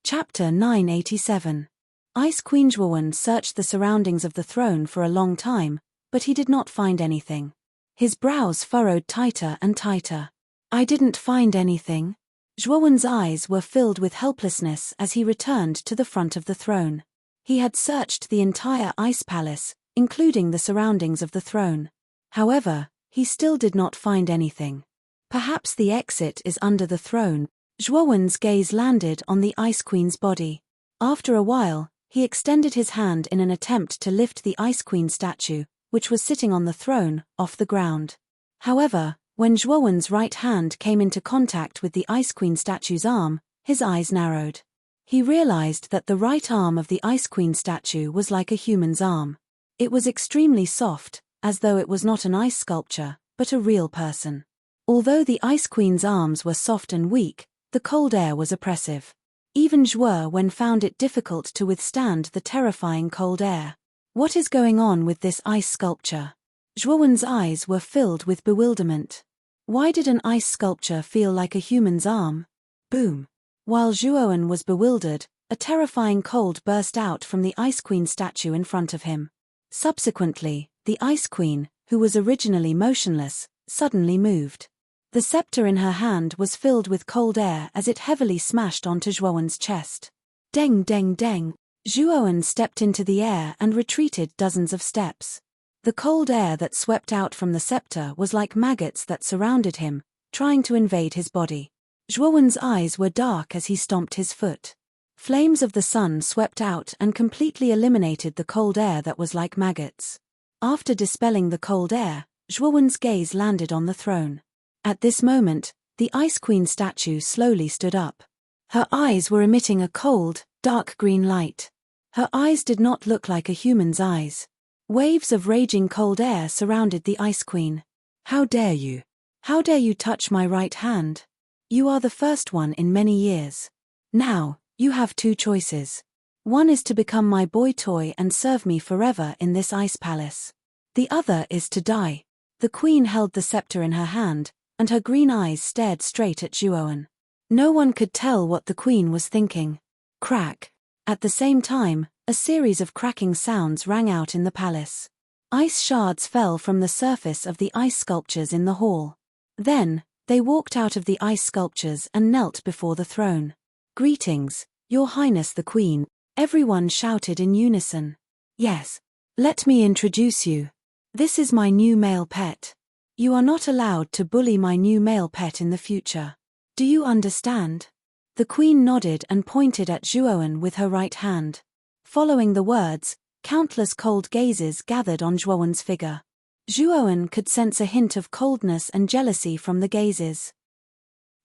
Chapter 987. Ice Queen Zhuowen searched the surroundings of the throne for a long time, but he did not find anything. His brows furrowed tighter and tighter. I didn't find anything. Zhuowen's eyes were filled with helplessness as he returned to the front of the throne. He had searched the entire ice palace, including the surroundings of the throne. However, he still did not find anything. Perhaps the exit is under the throne. Zhuowen's gaze landed on the Ice Queen's body. After a while, he extended his hand in an attempt to lift the Ice Queen statue, which was sitting on the throne, off the ground. However, when Zhuowen's right hand came into contact with the Ice Queen statue's arm, his eyes narrowed. He realized that the right arm of the Ice Queen statue was like a human's arm. It was extremely soft, as though it was not an ice sculpture, but a real person. Although the Ice Queen's arms were soft and weak, the cold air was oppressive. Even Zhuowen found it difficult to withstand the terrifying cold air. What is going on with this ice sculpture? Zhuowen's eyes were filled with bewilderment. Why did an ice sculpture feel like a human's arm? Boom. While Zhuowen was bewildered, a terrifying cold burst out from the Ice Queen statue in front of him. Subsequently, the Ice Queen, who was originally motionless, suddenly moved. The scepter in her hand was filled with cold air as it heavily smashed onto Zhuowen's chest. Deng deng deng. Zhuowen stepped into the air and retreated dozens of steps. The cold air that swept out from the scepter was like maggots that surrounded him, trying to invade his body. Zhuowen's eyes were dark as he stomped his foot. Flames of the sun swept out and completely eliminated the cold air that was like maggots. After dispelling the cold air, Zhuowen's gaze landed on the throne. At this moment, the Ice Queen statue slowly stood up. Her eyes were emitting a cold, dark green light. Her eyes did not look like a human's eyes. Waves of raging cold air surrounded the Ice Queen. How dare you? How dare you touch my right hand? You are the first one in many years. Now, you have two choices. One is to become my boy toy and serve me forever in this ice palace. The other is to die. The queen held the scepter in her hand, and her green eyes stared straight at Zhuowen. No one could tell what the queen was thinking. Crack. At the same time, a series of cracking sounds rang out in the palace. Ice shards fell from the surface of the ice sculptures in the hall. Then, they walked out of the ice sculptures and knelt before the throne. Greetings, Your Highness the Queen, everyone shouted in unison. Yes. Let me introduce you. This is my new male pet. You are not allowed to bully my new male pet in the future. Do you understand? The queen nodded and pointed at Zhuowen with her right hand. Following the words, countless cold gazes gathered on Zhuowen's figure. Zhuowen could sense a hint of coldness and jealousy from the gazes.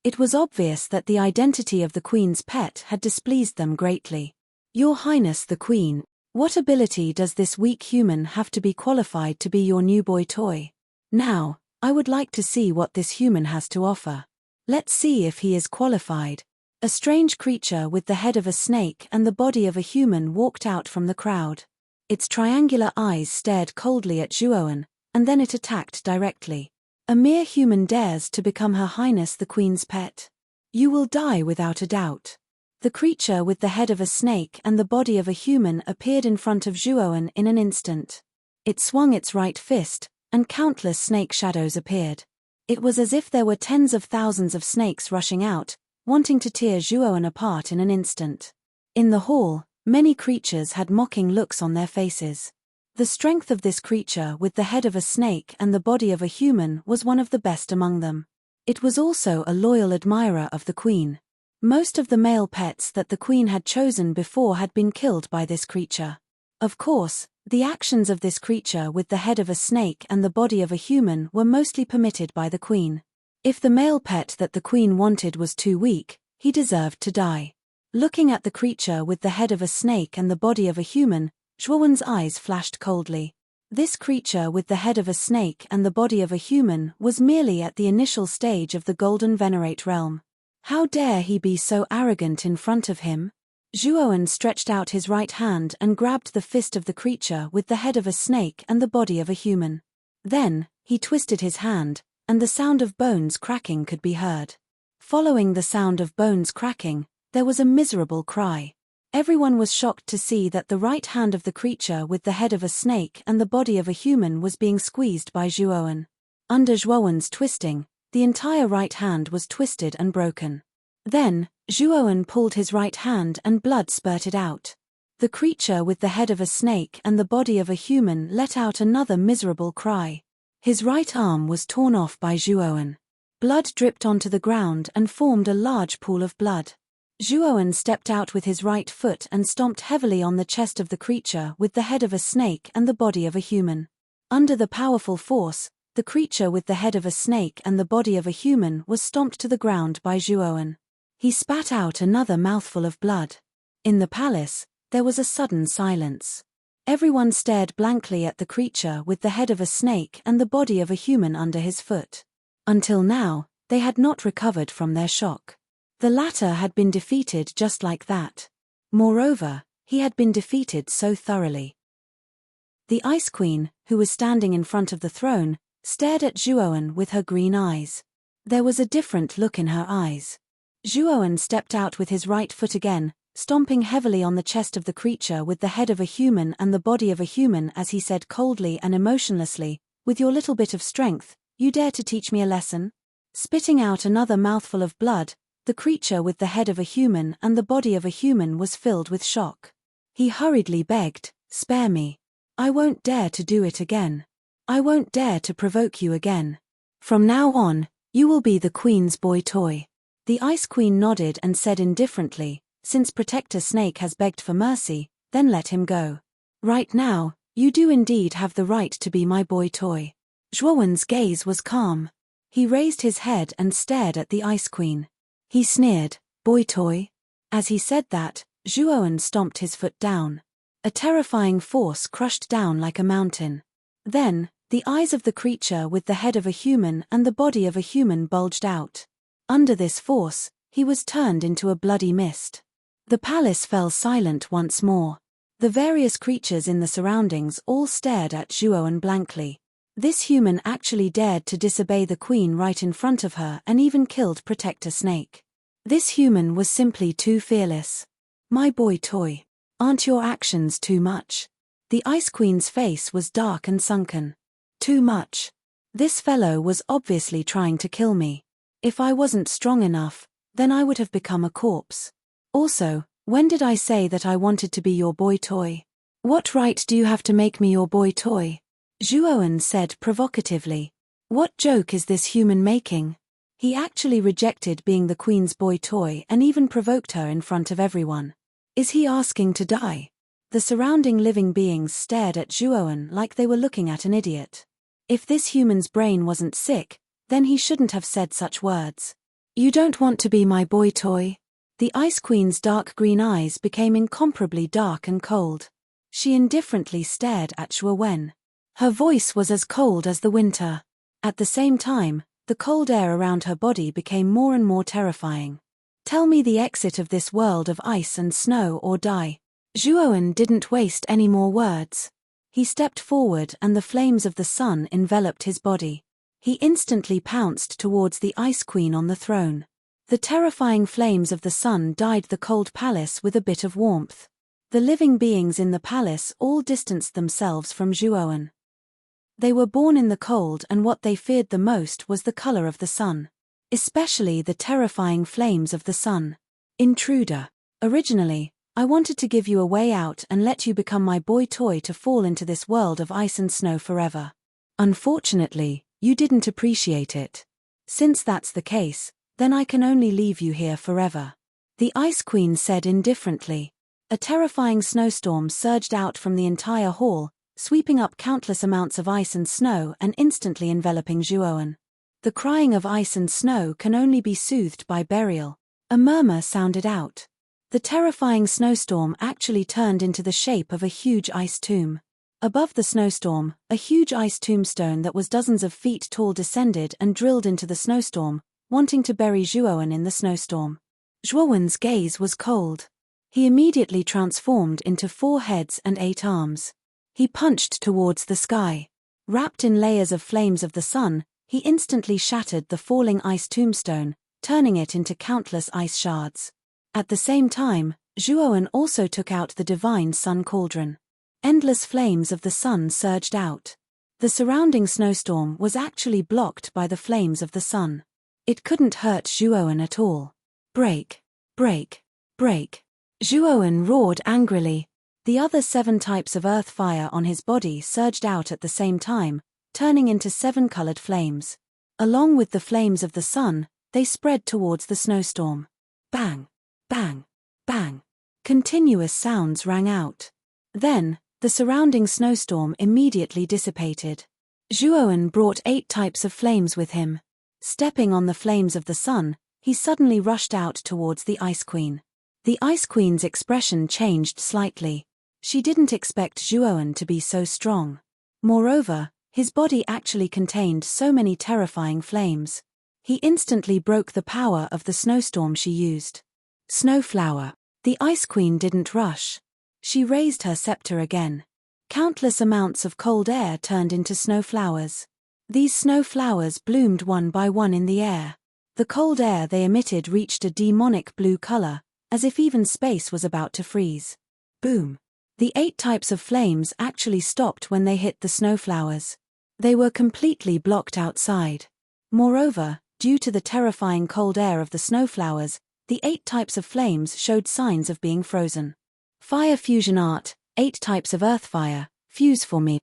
It was obvious that the identity of the queen's pet had displeased them greatly. Your Highness the Queen, what ability does this weak human have to be qualified to be your new boy toy? Now, I would like to see what this human has to offer. Let's see if he is qualified. A strange creature with the head of a snake and the body of a human walked out from the crowd. Its triangular eyes stared coldly at Zhuowen, and then it attacked directly. A mere human dares to become Her Highness the Queen's pet. You will die without a doubt. The creature with the head of a snake and the body of a human appeared in front of Zhuowen in an instant. It swung its right fist, and countless snake shadows appeared. It was as if there were tens of thousands of snakes rushing out, wanting to tear Zhuowen apart in an instant. In the hall, many creatures had mocking looks on their faces. The strength of this creature with the head of a snake and the body of a human was one of the best among them. It was also a loyal admirer of the queen. Most of the male pets that the queen had chosen before had been killed by this creature. Of course, the actions of this creature with the head of a snake and the body of a human were mostly permitted by the queen. If the male pet that the queen wanted was too weak, he deserved to die. Looking at the creature with the head of a snake and the body of a human, Zhuowen's eyes flashed coldly. This creature with the head of a snake and the body of a human was merely at the initial stage of the Golden Venerate realm. How dare he be so arrogant in front of him? Zhuowen stretched out his right hand and grabbed the fist of the creature with the head of a snake and the body of a human. Then, he twisted his hand, and the sound of bones cracking could be heard. Following the sound of bones cracking, there was a miserable cry. Everyone was shocked to see that the right hand of the creature with the head of a snake and the body of a human was being squeezed by Zhuowen. Under Zhuowen's twisting, the entire right hand was twisted and broken. Then, Zhuowen pulled his right hand and blood spurted out. The creature with the head of a snake and the body of a human let out another miserable cry. His right arm was torn off by Zhuowen. Blood dripped onto the ground and formed a large pool of blood. Zhuowen stepped out with his right foot and stomped heavily on the chest of the creature with the head of a snake and the body of a human. Under the powerful force, the creature with the head of a snake and the body of a human was stomped to the ground by Zhuowen. He spat out another mouthful of blood. In the palace, there was a sudden silence. Everyone stared blankly at the creature with the head of a snake and the body of a human under his foot. Until now, they had not recovered from their shock. The latter had been defeated just like that. Moreover, he had been defeated so thoroughly. The Ice Queen, who was standing in front of the throne, stared at Zhuowen with her green eyes. There was a different look in her eyes. Zhuowen stepped out with his right foot again, stomping heavily on the chest of the creature with the head of a human and the body of a human as he said coldly and emotionlessly, "With your little bit of strength, you dare to teach me a lesson?" Spitting out another mouthful of blood, the creature with the head of a human and the body of a human was filled with shock. He hurriedly begged, "Spare me. I won't dare to do it again. I won't dare to provoke you again. From now on, you will be the Queen's boy toy." The Ice Queen nodded and said indifferently, "Since Protector Snake has begged for mercy, then let him go. Right now, you do indeed have the right to be my boy toy." Zhuowen's gaze was calm. He raised his head and stared at the Ice Queen. He sneered, "Boy toy?" As he said that, Zhuowen stomped his foot down. A terrifying force crushed down like a mountain. Then, the eyes of the creature with the head of a human and the body of a human bulged out. Under this force, he was turned into a bloody mist. The palace fell silent once more. The various creatures in the surroundings all stared at Zhuowen blankly. This human actually dared to disobey the queen right in front of her and even killed Protector Snake. This human was simply too fearless. "My boy toy. Aren't your actions too much?" The Ice Queen's face was dark and sunken. "Too much. This fellow was obviously trying to kill me. If I wasn't strong enough, then I would have become a corpse. Also, when did I say that I wanted to be your boy toy? What right do you have to make me your boy toy? Zhuowen said provocatively. What joke is this human making? He actually rejected being the queen's boy toy and even provoked her in front of everyone. Is he asking to die? The surrounding living beings stared at Zhuowen like they were looking at an idiot. If this human's brain wasn't sick, then he shouldn't have said such words. You don't want to be my boy toy? The Ice Queen's dark green eyes became incomparably dark and cold. She indifferently stared at Zhuowen. Her voice was as cold as the winter. At the same time, the cold air around her body became more and more terrifying. Tell me the exit of this world of ice and snow or die. Zhuowen didn't waste any more words. He stepped forward and the flames of the sun enveloped his body. He instantly pounced towards the Ice Queen on the throne. The terrifying flames of the sun dyed the cold palace with a bit of warmth. The living beings in the palace all distanced themselves from Zhuowen. They were born in the cold and what they feared the most was the color of the sun. Especially the terrifying flames of the sun. Intruder. Originally, I wanted to give you a way out and let you become my boy toy to fall into this world of ice and snow forever. Unfortunately, you didn't appreciate it. Since that's the case, then I can only leave you here forever. The Ice Queen said indifferently. A terrifying snowstorm surged out from the entire hall, sweeping up countless amounts of ice and snow and instantly enveloping Zhuowen. The crying of ice and snow can only be soothed by burial. A murmur sounded out. The terrifying snowstorm actually turned into the shape of a huge ice tomb. Above the snowstorm, a huge ice tombstone that was dozens of feet tall descended and drilled into the snowstorm, wanting to bury Zhuowen in the snowstorm. Zhuowen's gaze was cold. He immediately transformed into 4 heads and 8 arms. He punched towards the sky. Wrapped in layers of flames of the sun, he instantly shattered the falling ice tombstone, turning it into countless ice shards. At the same time, Zhuowen also took out the divine sun cauldron. Endless flames of the sun surged out. The surrounding snowstorm was actually blocked by the flames of the sun. It couldn't hurt Zhuowen at all. Break! Break! Break! Zhuowen roared angrily. The other 7 types of earth fire on his body surged out at the same time, turning into 7 colored flames. Along with the flames of the sun, they spread towards the snowstorm. Bang! Bang! Bang! Continuous sounds rang out. Then, the surrounding snowstorm immediately dissipated. Zhuowen brought 8 types of flames with him. Stepping on the flames of the sun, he suddenly rushed out towards the Ice Queen. The Ice Queen's expression changed slightly. She didn't expect Zhuowen to be so strong. Moreover, his body actually contained so many terrifying flames. He instantly broke the power of the snowstorm she used. Snowflower. The Ice Queen didn't rush. She raised her scepter again. Countless amounts of cold air turned into snowflowers. These snowflowers bloomed one by one in the air. The cold air they emitted reached a demonic blue color, as if even space was about to freeze. Boom! The 8 types of flames actually stopped when they hit the snowflowers. They were completely blocked outside. Moreover, due to the terrifying cold air of the snowflowers, the 8 types of flames showed signs of being frozen. Fire fusion art, 8 types of earth fire, fuse for me.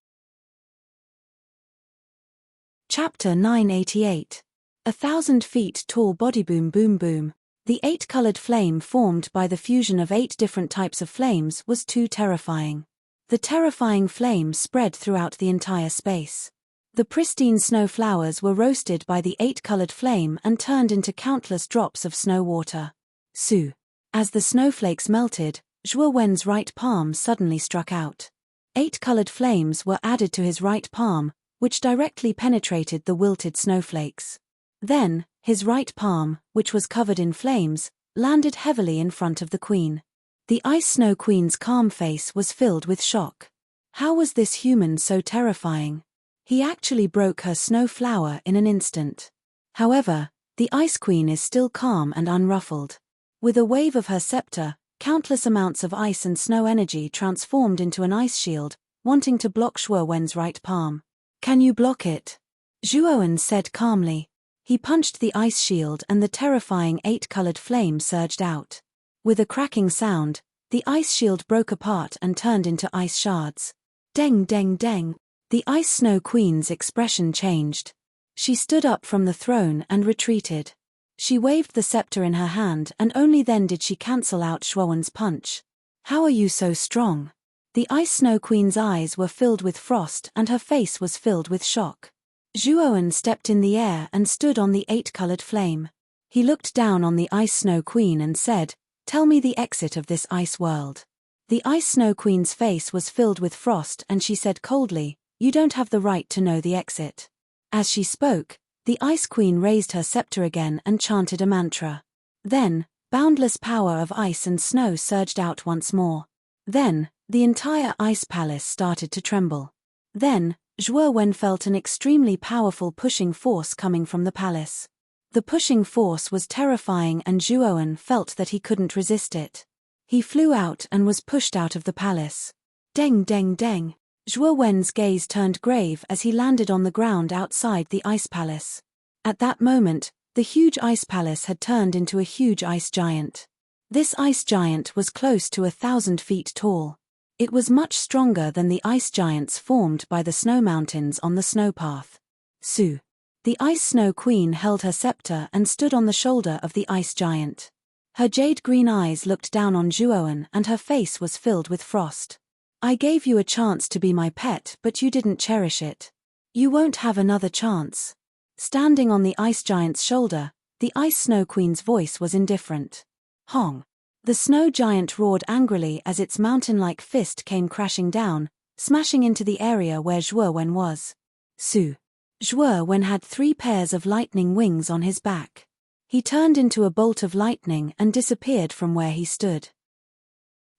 Chapter 988. 1,000 feet tall body boom boom boom. The 8-colored flame formed by the fusion of 8 different types of flames was too terrifying. The terrifying flame spread throughout the entire space. The pristine snow flowers were roasted by the 8-colored flame and turned into countless drops of snow water. Su. As the snowflakes melted, Zhuowen's right palm suddenly struck out. 8-colored flames were added to his right palm, which directly penetrated the wilted snowflakes. Then, his right palm, which was covered in flames, landed heavily in front of the queen. The Ice Snow Queen's calm face was filled with shock. How was this human so terrifying? He actually broke her snow flower in an instant. However, the Ice Queen is still calm and unruffled. With a wave of her scepter, countless amounts of ice and snow energy transformed into an ice shield, wanting to block Zhuowen's right palm. Can you block it? Zhuowen said calmly. He punched the ice shield and the terrifying 8-colored flame surged out. With a cracking sound, The ice shield broke apart and turned into ice shards. Deng deng deng. The Ice Snow Queen's expression changed. She stood up from the throne and retreated. She waved the scepter in her hand, and only then did she cancel out Shuowen's punch. How are you so strong? The Ice Snow Queen's eyes were filled with frost and her face was filled with shock. Zhuowen stepped in the air and stood on the 8-colored flame. He looked down on the Ice Snow Queen and said, "Tell me the exit of this ice world." The Ice Snow Queen's face was filled with frost and she said coldly, "You don't have the right to know the exit." As she spoke, the Ice Queen raised her scepter again and chanted a mantra. Then, boundless power of ice and snow surged out once more. Then, the entire ice palace started to tremble. Then, Zhuowen felt an extremely powerful pushing force coming from the palace. The pushing force was terrifying and Zhuowen felt that he couldn't resist it. He flew out and was pushed out of the palace. Deng deng deng. Zhuowen's gaze turned grave as he landed on the ground outside the ice palace. At that moment, the huge ice palace had turned into a huge ice giant. This ice giant was close to 1,000 feet tall. It was much stronger than the ice giants formed by the snow mountains on the snowpath. Su. The Ice Snow Queen held her scepter and stood on the shoulder of the ice giant. Her jade-green eyes looked down on Zhuowen and her face was filled with frost. "I gave you a chance to be my pet, but you didn't cherish it. You won't have another chance." Standing on the ice giant's shoulder, the Ice Snow Queen's voice was indifferent. Hong. The snow giant roared angrily as its mountain-like fist came crashing down, smashing into the area where Zhuowen was. Su. Zhuowen had 3 pairs of lightning wings on his back. He turned into a bolt of lightning and disappeared from where he stood.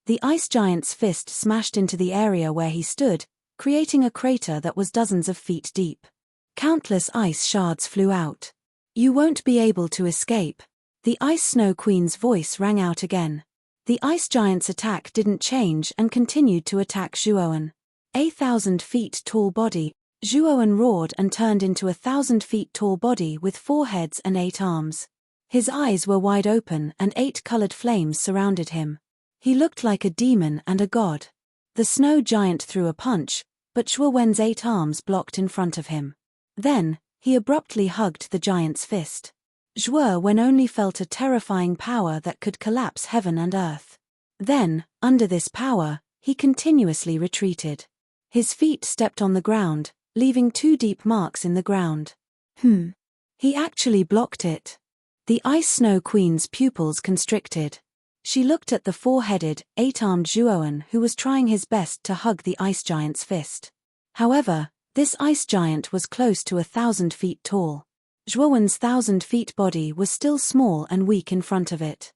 The ice giant's fist smashed into the area where he stood, creating a crater that was dozens of feet deep. Countless ice shards flew out. "You won't be able to escape." The Ice Snow Queen's voice rang out again. The ice giant's attack didn't change and continued to attack Zhuowen. 1,000 feet tall body. Zhuowen roared and turned into 1,000 feet tall body with 4 heads and 8 arms. His eyes were wide open and 8 colored flames surrounded him. He looked like a demon and a god. The snow giant threw a punch, but Zhuowen's 8 arms blocked in front of him. Then, he abruptly hugged the giant's fist. Zhuowen only felt a terrifying power that could collapse heaven and earth. Then, under this power, he continuously retreated. His feet stepped on the ground, leaving 2 deep marks in the ground. He actually blocked it. The Ice Snow Queen's pupils constricted. She looked at the 4-headed, 8-armed Zhuowen who was trying his best to hug the ice giant's fist. However, this ice giant was close to 1,000 feet tall. Zhuowen's 1,000 feet body was still small and weak in front of it.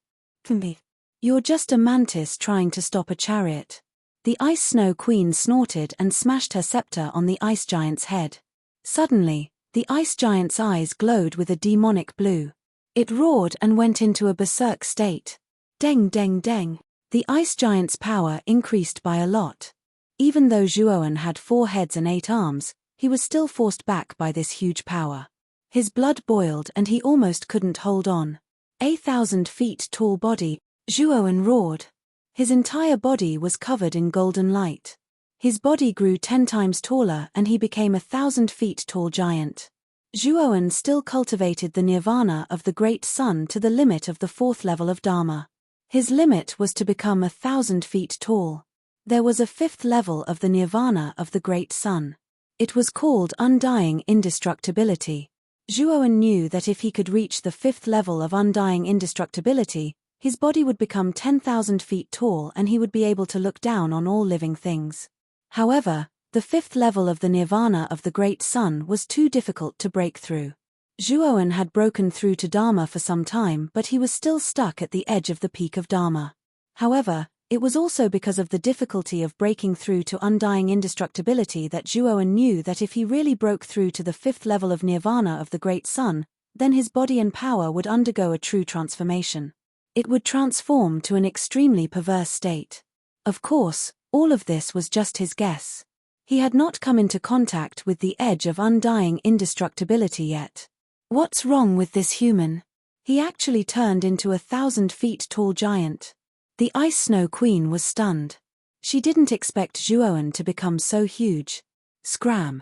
"You're just a mantis trying to stop a chariot." The Ice Snow Queen snorted and smashed her scepter on the ice giant's head. Suddenly, the ice giant's eyes glowed with a demonic blue. It roared and went into a berserk state. Deng deng deng. The ice giant's power increased by a lot. Even though Zhuowen had 4 heads and 8 arms, he was still forced back by this huge power. His blood boiled and he almost couldn't hold on. 1,000 feet tall body, Zhuowen roared. His entire body was covered in golden light. His body grew 10 times taller and he became 1,000 feet tall giant. Zhuowen still cultivated the nirvana of the Great Sun to the limit of the 4th level of Dharma. His limit was to become 1,000 feet tall. There was a 5th level of the nirvana of the Great Sun. It was called undying indestructibility. Zhuowen knew that if he could reach the 5th level of undying indestructibility, his body would become 10,000 feet tall and he would be able to look down on all living things. However, the 5th level of the nirvana of the Great Sun was too difficult to break through. Zhuowen had broken through to Dharma for some time, but he was still stuck at the edge of the peak of Dharma. However, it was also because of the difficulty of breaking through to undying indestructibility that Zhuowen knew that if he really broke through to the 5th level of nirvana of the Great Sun, then his body and power would undergo a true transformation. It would transform to an extremely perverse state. Of course, all of this was just his guess. He had not come into contact with the edge of undying indestructibility yet. What's wrong with this human? He actually turned into 1,000 feet tall giant. The Ice Snow Queen was stunned. She didn't expect Zhuowen to become so huge. Scram!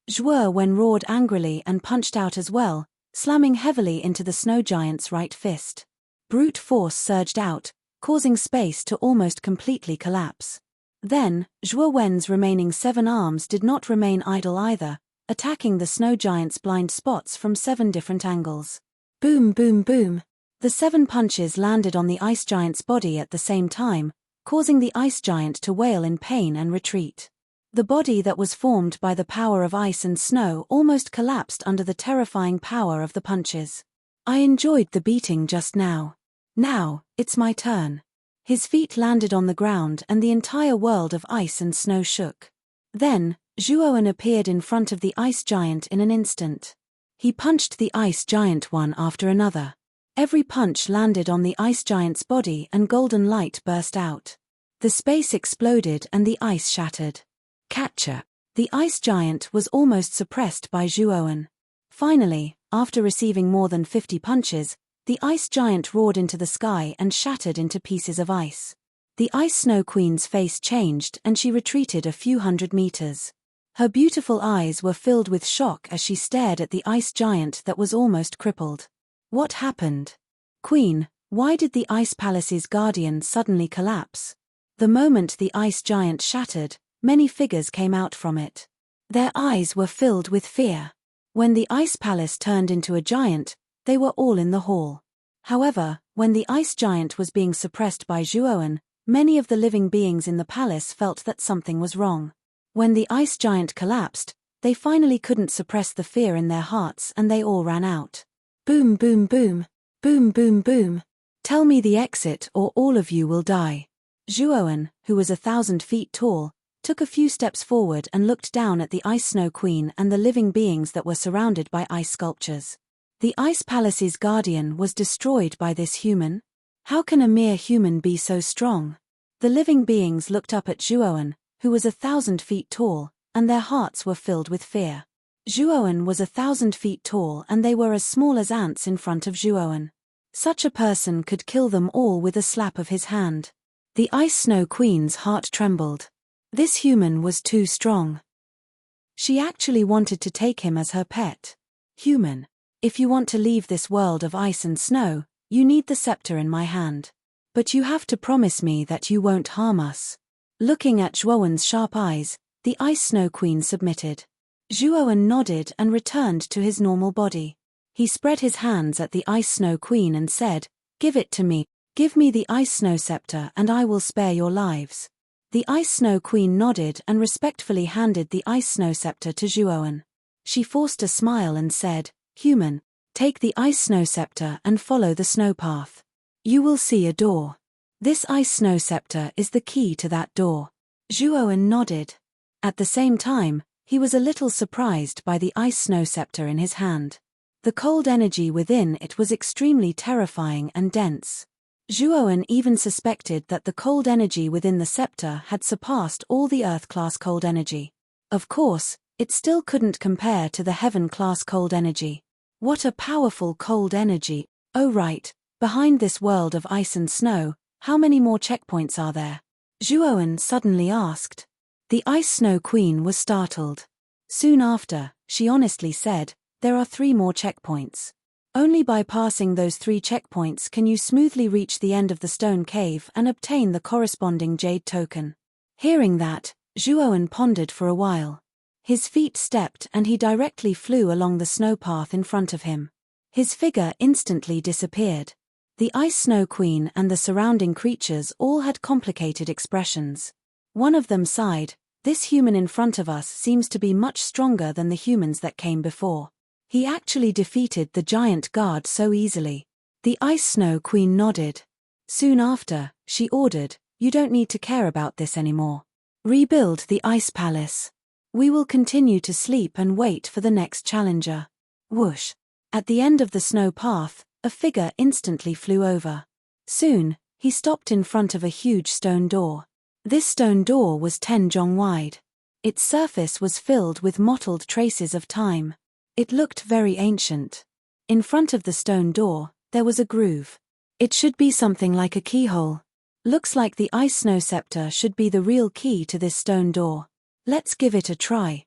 Zhuowen roared angrily and punched out as well, slamming heavily into the snow giant's right fist. Brute force surged out, causing space to almost completely collapse. Then, Zhuowen's remaining 7 arms did not remain idle either, attacking the snow giant's blind spots from 7 different angles. Boom, boom, boom. The 7 punches landed on the ice giant's body at the same time, causing the ice giant to wail in pain and retreat. The body that was formed by the power of ice and snow almost collapsed under the terrifying power of the punches. I enjoyed the beating just now. Now, it's my turn. His feet landed on the ground and the entire world of ice and snow shook. Then, Zhuowen appeared in front of the ice giant in an instant. He punched the ice giant one after another. Every punch landed on the ice giant's body and golden light burst out. The space exploded and the ice shattered. Catcher! The ice giant was almost suppressed by Zhuowen. Finally, after receiving more than 50 punches, the ice giant roared into the sky and shattered into pieces of ice. The Ice Snow Queen's face changed and she retreated a few hundred meters. Her beautiful eyes were filled with shock as she stared at the ice giant that was almost crippled. What happened? Queen, why did the Ice Palace's guardian suddenly collapse? The moment the ice giant shattered, many figures came out from it. Their eyes were filled with fear. When the Ice Palace turned into a giant, they were all in the hall. However, when the ice giant was being suppressed by Zhuowen, many of the living beings in the palace felt that something was wrong. When the ice giant collapsed, they finally couldn't suppress the fear in their hearts and they all ran out. Boom, boom, boom. Boom, boom, boom. Tell me the exit or all of you will die. Zhuowen, who was 1,000 feet tall, took a few steps forward and looked down at the Ice Snow Queen and the living beings that were surrounded by ice sculptures. The Ice Palace's guardian was destroyed by this human? How can a mere human be so strong? The living beings looked up at Zhuowen, who was 1,000 feet tall, and their hearts were filled with fear. Zhuowen was 1,000 feet tall and they were as small as ants in front of Zhuowen. Such a person could kill them all with a slap of his hand. The Ice Snow Queen's heart trembled. This human was too strong. She actually wanted to take him as her pet. Human, if you want to leave this world of ice and snow, you need the scepter in my hand. But you have to promise me that you won't harm us. Looking at Zhuowen's sharp eyes, the Ice Snow Queen submitted. Zhuowen nodded and returned to his normal body. He spread his hands at the Ice Snow Queen and said, "Give it to me. Give me the Ice Snow Scepter and I will spare your lives." The Ice Snow Queen nodded and respectfully handed the Ice Snow Scepter to Zhuowen. She forced a smile and said, "Human, take the Ice Snow Scepter and follow the snow path. You will see a door. This Ice Snow Scepter is the key to that door." Zhuowen nodded. At the same time, he was a little surprised by the Ice Snow Scepter in his hand. The cold energy within it was extremely terrifying and dense. Zhuowen even suspected that the cold energy within the scepter had surpassed all the Earth-class cold energy. Of course, it still couldn't compare to the Heaven-class cold energy. What a powerful cold energy! Oh right, behind this world of ice and snow, how many more checkpoints are there? Zhuowen suddenly asked. The Ice Snow Queen was startled. Soon after, she honestly said, "There are 3 more checkpoints. Only by passing those 3 checkpoints can you smoothly reach the end of the stone cave and obtain the corresponding jade token." Hearing that, Zhuowen pondered for a while. His feet stepped and he directly flew along the snow path in front of him. His figure instantly disappeared. The Ice Snow Queen and the surrounding creatures all had complicated expressions. One of them sighed, "This human in front of us seems to be much stronger than the humans that came before. He actually defeated the giant guard so easily." The Ice Snow Queen nodded. Soon after, she ordered, "You don't need to care about this anymore. Rebuild the Ice Palace. We will continue to sleep and wait for the next challenger." Whoosh! At the end of the snow path, a figure instantly flew over. Soon, he stopped in front of a huge stone door. This stone door was 10 zhong wide. Its surface was filled with mottled traces of time. It looked very ancient. In front of the stone door, there was a groove. It should be something like a keyhole. Looks like the ice snow scepter should be the real key to this stone door. Let's give it a try.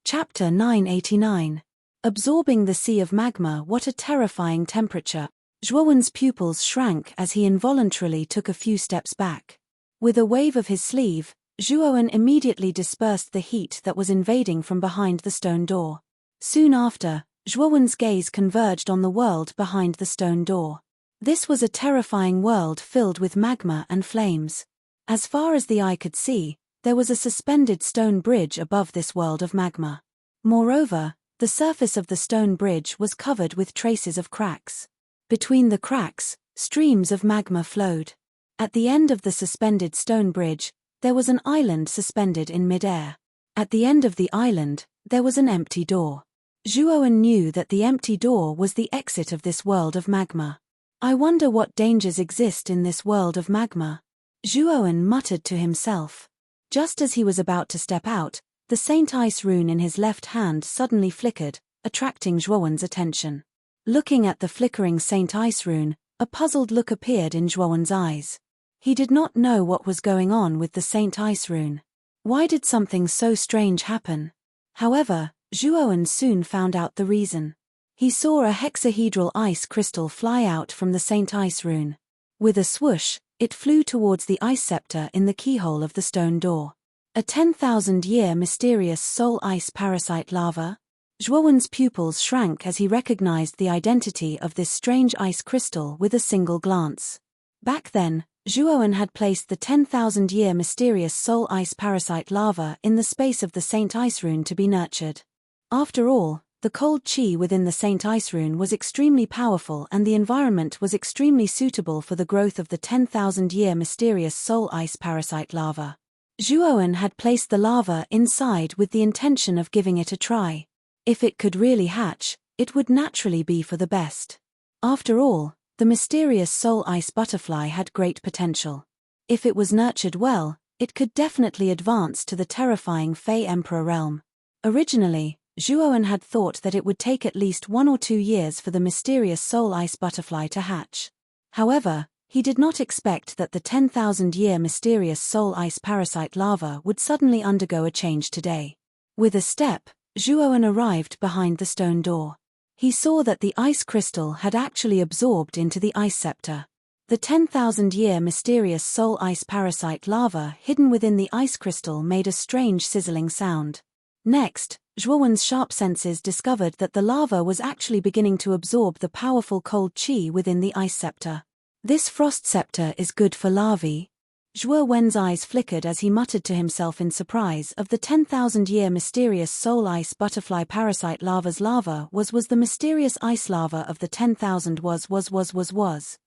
Chapter 989. Absorbing the sea of magma. What a terrifying temperature. Zhuowen's pupils shrank as he involuntarily took a few steps back. With a wave of his sleeve, Zhuowen immediately dispersed the heat that was invading from behind the stone door. Soon after, Zhuowen's gaze converged on the world behind the stone door. This was a terrifying world filled with magma and flames. As far as the eye could see, there was a suspended stone bridge above this world of magma. Moreover, the surface of the stone bridge was covered with traces of cracks. Between the cracks, streams of magma flowed. At the end of the suspended stone bridge, there was an island suspended in midair. At the end of the island, there was an empty door. Zhuowen knew that the empty door was the exit of this world of magma. I wonder what dangers exist in this world of magma. Zhuowen muttered to himself. Just as he was about to step out, the Saint Ice rune in his left hand suddenly flickered, attracting Zhuowen's attention. Looking at the flickering Saint Ice rune, a puzzled look appeared in Zhuowen's eyes. He did not know what was going on with the Saint Ice rune. Why did something so strange happen? However, Zhuowen soon found out the reason. He saw a hexahedral ice crystal fly out from the Saint Ice rune. With a swoosh, it flew towards the ice scepter in the keyhole of the stone door. A 10,000-year mysterious soul ice parasite lava? Zhuowen's pupils shrank as he recognized the identity of this strange ice crystal with a single glance. Back then, Zhuowen had placed the 10,000-year mysterious soul ice parasite lava in the space of the Saint Ice rune to be nurtured. After all, the cold chi within the Saint Ice rune was extremely powerful and the environment was extremely suitable for the growth of the 10,000-year mysterious soul ice parasite lava. Zhuowen had placed the lava inside with the intention of giving it a try. If it could really hatch, it would naturally be for the best. After all, the mysterious soul ice butterfly had great potential. If it was nurtured well, it could definitely advance to the terrifying Fey Emperor realm. Originally, Zhuowen had thought that it would take at least 1 or 2 years for the mysterious soul ice butterfly to hatch. However, he did not expect that the 10,000-year mysterious soul ice parasite lava would suddenly undergo a change today. With a step, Zhuowen arrived behind the stone door. He saw that the ice crystal had actually absorbed into the ice scepter. The 10,000-year mysterious soul ice parasite lava hidden within the ice crystal made a strange sizzling sound. Next, Zhuowen's sharp senses discovered that the lava was actually beginning to absorb the powerful cold chi within the ice scepter. This frost scepter is good for larvae. Zhuowen's eyes flickered as he muttered to himself in surprise of the 10,000-year mysterious soul ice butterfly parasite lava's lava was the mysterious ice lava of the 10,000 was.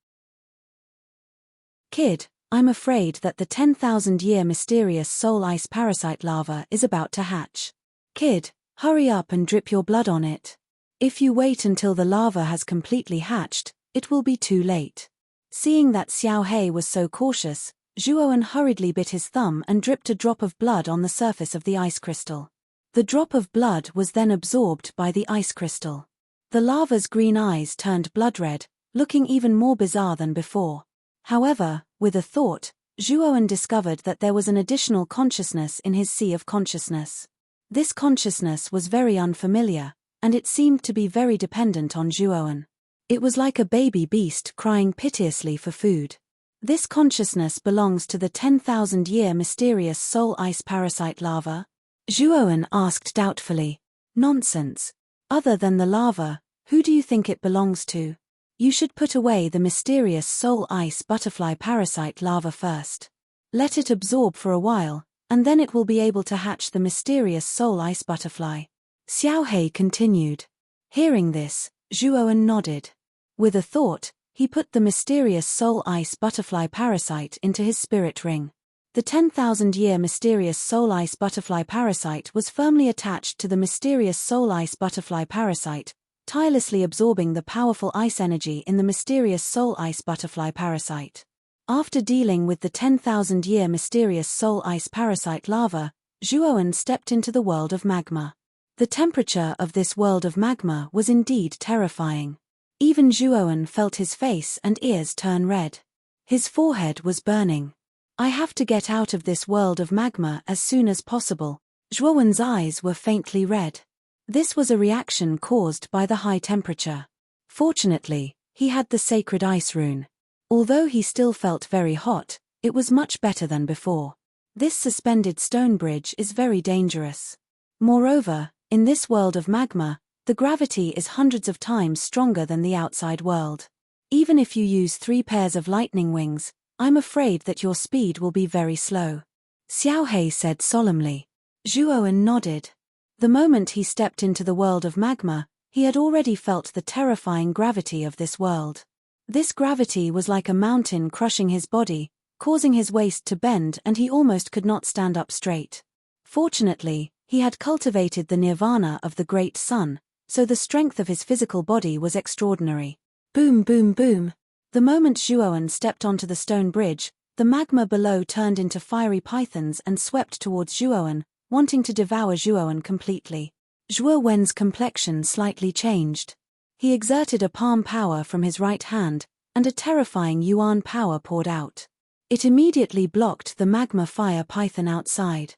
Kid, I'm afraid that the 10,000-year mysterious soul ice parasite lava is about to hatch. Kid, hurry up and drip your blood on it. If you wait until the lava has completely hatched, it will be too late. Seeing that Xiao He was so cautious, Zhuowen hurriedly bit his thumb and dripped a drop of blood on the surface of the ice crystal. The drop of blood was then absorbed by the ice crystal. The lava's green eyes turned blood red, looking even more bizarre than before. However, with a thought, Zhuowen discovered that there was an additional consciousness in his sea of consciousness. This consciousness was very unfamiliar, and it seemed to be very dependent on Zhuowen. It was like a baby beast crying piteously for food. This consciousness belongs to the 10,000-year mysterious soul ice parasite lava? Zhuowen asked doubtfully. Nonsense. Other than the lava, who do you think it belongs to? You should put away the mysterious soul ice butterfly parasite lava first. Let it absorb for a while, and then it will be able to hatch the mysterious soul ice butterfly. Xiao He continued. Hearing this, Zhuowen nodded. With a thought, he put the mysterious soul ice butterfly parasite into his spirit ring. The 10,000-year mysterious soul ice butterfly parasite was firmly attached to the mysterious soul ice butterfly parasite, tirelessly absorbing the powerful ice energy in the mysterious soul ice butterfly parasite. After dealing with the 10,000-year mysterious soul ice parasite lava, Zhuowen stepped into the world of magma. The temperature of this world of magma was indeed terrifying. Even Zhuowen felt his face and ears turn red. His forehead was burning. I have to get out of this world of magma as soon as possible. Zhuowen's eyes were faintly red. This was a reaction caused by the high temperature. Fortunately, he had the sacred ice rune. Although he still felt very hot, it was much better than before. This suspended stone bridge is very dangerous. Moreover, in this world of magma, the gravity is hundreds of times stronger than the outside world. Even if you use 3 pairs of lightning wings, I'm afraid that your speed will be very slow. Xiaohei said solemnly. Zhuowen nodded. The moment he stepped into the world of magma, he had already felt the terrifying gravity of this world. This gravity was like a mountain crushing his body, causing his waist to bend, and he almost could not stand up straight. Fortunately, he had cultivated the nirvana of the great sun, so the strength of his physical body was extraordinary. Boom, boom, boom. The moment Zhuowen stepped onto the stone bridge, the magma below turned into fiery pythons and swept towards Zhuowen, wanting to devour Zhuowen completely. Zhuowen's complexion slightly changed. He exerted a palm power from his right hand, and a terrifying yuan power poured out. It immediately blocked the magma fire python outside.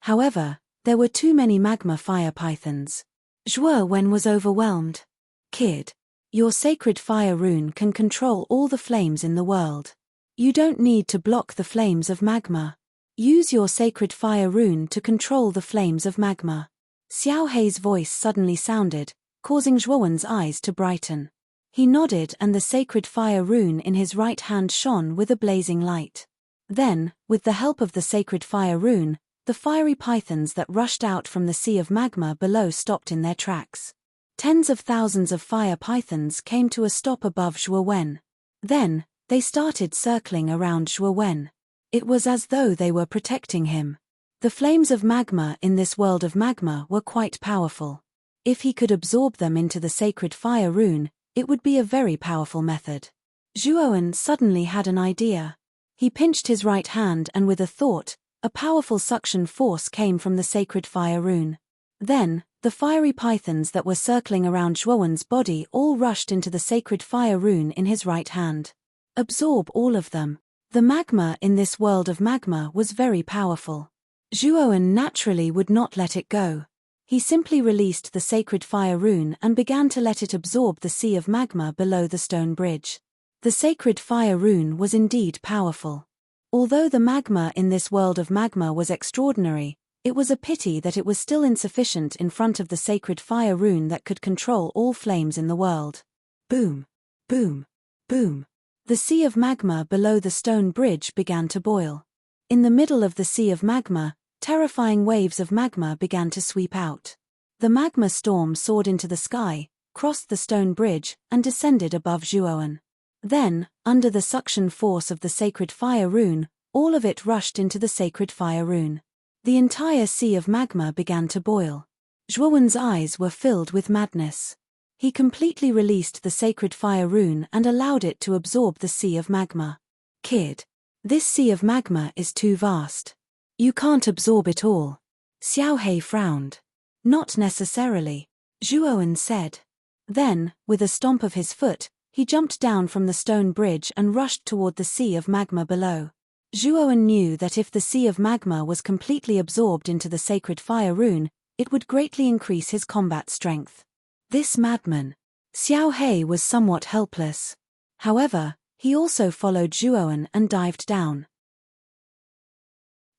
However, there were too many magma fire pythons. Zhuowen was overwhelmed. Kid, your sacred fire rune can control all the flames in the world. You don't need to block the flames of magma. Use your sacred fire rune to control the flames of magma. Xiaohei's voice suddenly sounded, causing Zhuowen's eyes to brighten. He nodded, and the sacred fire rune in his right hand shone with a blazing light. Then, with the help of the sacred fire rune, the fiery pythons that rushed out from the sea of magma below stopped in their tracks. Tens of thousands of fire pythons came to a stop above Zhuowen. Then, they started circling around Zhuowen. It was as though they were protecting him. The flames of magma in this world of magma were quite powerful. If he could absorb them into the sacred fire rune, it would be a very powerful method. Zhuowen suddenly had an idea. He pinched his right hand, and with a thought, a powerful suction force came from the sacred fire rune. Then, the fiery pythons that were circling around Zhuowen's body all rushed into the sacred fire rune in his right hand. Absorb all of them. The magma in this world of magma was very powerful. Zhuowen naturally would not let it go. He simply released the sacred fire rune and began to let it absorb the sea of magma below the stone bridge. The sacred fire rune was indeed powerful. Although the magma in this world of magma was extraordinary, it was a pity that it was still insufficient in front of the sacred fire rune that could control all flames in the world. Boom, boom, boom. The sea of magma below the stone bridge began to boil. In the middle of the sea of magma, terrifying waves of magma began to sweep out. The magma storm soared into the sky, crossed the stone bridge, and descended above Zhuowen. Then, under the suction force of the sacred fire rune, all of it rushed into the sacred fire rune. The entire sea of magma began to boil. Zhuowen's eyes were filled with madness. He completely released the sacred fire rune and allowed it to absorb the sea of magma. Kid, this sea of magma is too vast. You can't absorb it all. Xiaohei frowned. Not necessarily, Zhuowen said. Then, with a stomp of his foot, he jumped down from the stone bridge and rushed toward the sea of magma below. Zhuowen knew that if the sea of magma was completely absorbed into the sacred fire rune, it would greatly increase his combat strength. This madman. Xiaohei was somewhat helpless. However, he also followed Zhuowen and dived down.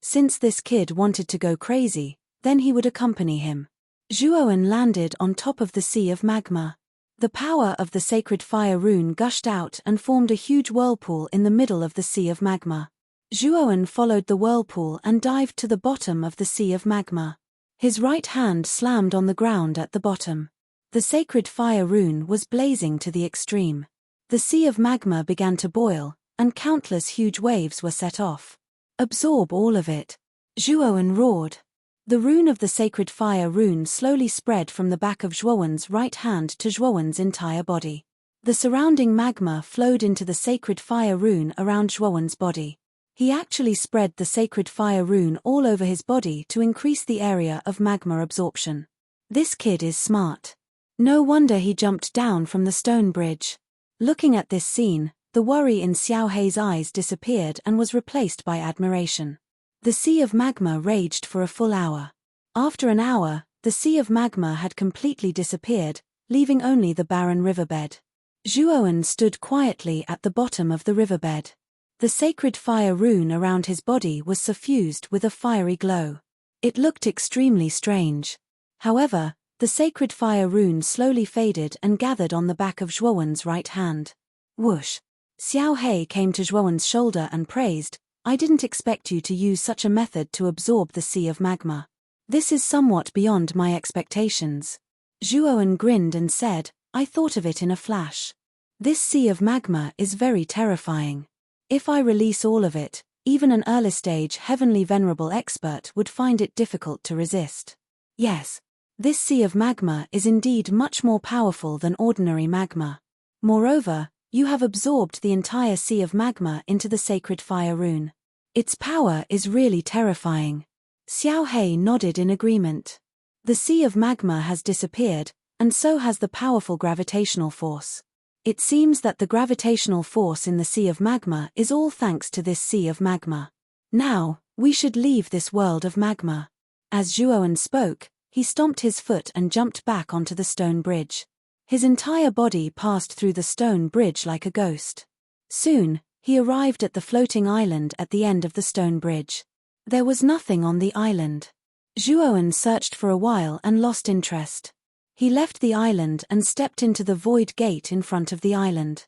Since this kid wanted to go crazy, then he would accompany him. Zhuowen landed on top of the sea of magma. The power of the sacred fire rune gushed out and formed a huge whirlpool in the middle of the sea of magma. Zhuowen followed the whirlpool and dived to the bottom of the sea of magma. His right hand slammed on the ground at the bottom. The sacred fire rune was blazing to the extreme. The sea of magma began to boil, and countless huge waves were set off. Absorb all of it, Zhuowen roared. The rune of the sacred fire rune slowly spread from the back of Zhuowen's right hand to Zhuowen's entire body. The surrounding magma flowed into the sacred fire rune around Zhuowen's body. He actually spread the sacred fire rune all over his body to increase the area of magma absorption. This kid is smart. No wonder he jumped down from the stone bridge. Looking at this scene, the worry in Xiao Hei's eyes disappeared and was replaced by admiration. The sea of magma raged for a full hour. After an hour, the sea of magma had completely disappeared, leaving only the barren riverbed. Zhuowen stood quietly at the bottom of the riverbed. The sacred fire rune around his body was suffused with a fiery glow. It looked extremely strange. However, the sacred fire rune slowly faded and gathered on the back of Zhuowen's right hand. Whoosh! Xiao Hei came to Zhuowen's shoulder and praised, "I didn't expect you to use such a method to absorb the sea of magma. This is somewhat beyond my expectations." Zhuowen grinned and said, "I thought of it in a flash. This sea of magma is very terrifying. If I release all of it, even an early-stage heavenly venerable expert would find it difficult to resist." Yes. This sea of magma is indeed much more powerful than ordinary magma. Moreover, you have absorbed the entire sea of magma into the sacred fire rune. Its power is really terrifying. Xiao Hei nodded in agreement. The sea of magma has disappeared, and so has the powerful gravitational force. It seems that the gravitational force in the sea of magma is all thanks to this sea of magma. Now, we should leave this world of magma. As Zhuowen spoke, he stomped his foot and jumped back onto the stone bridge. His entire body passed through the stone bridge like a ghost. Soon, he arrived at the floating island at the end of the stone bridge. There was nothing on the island. Zhuowen searched for a while and lost interest. He left the island and stepped into the void gate in front of the island.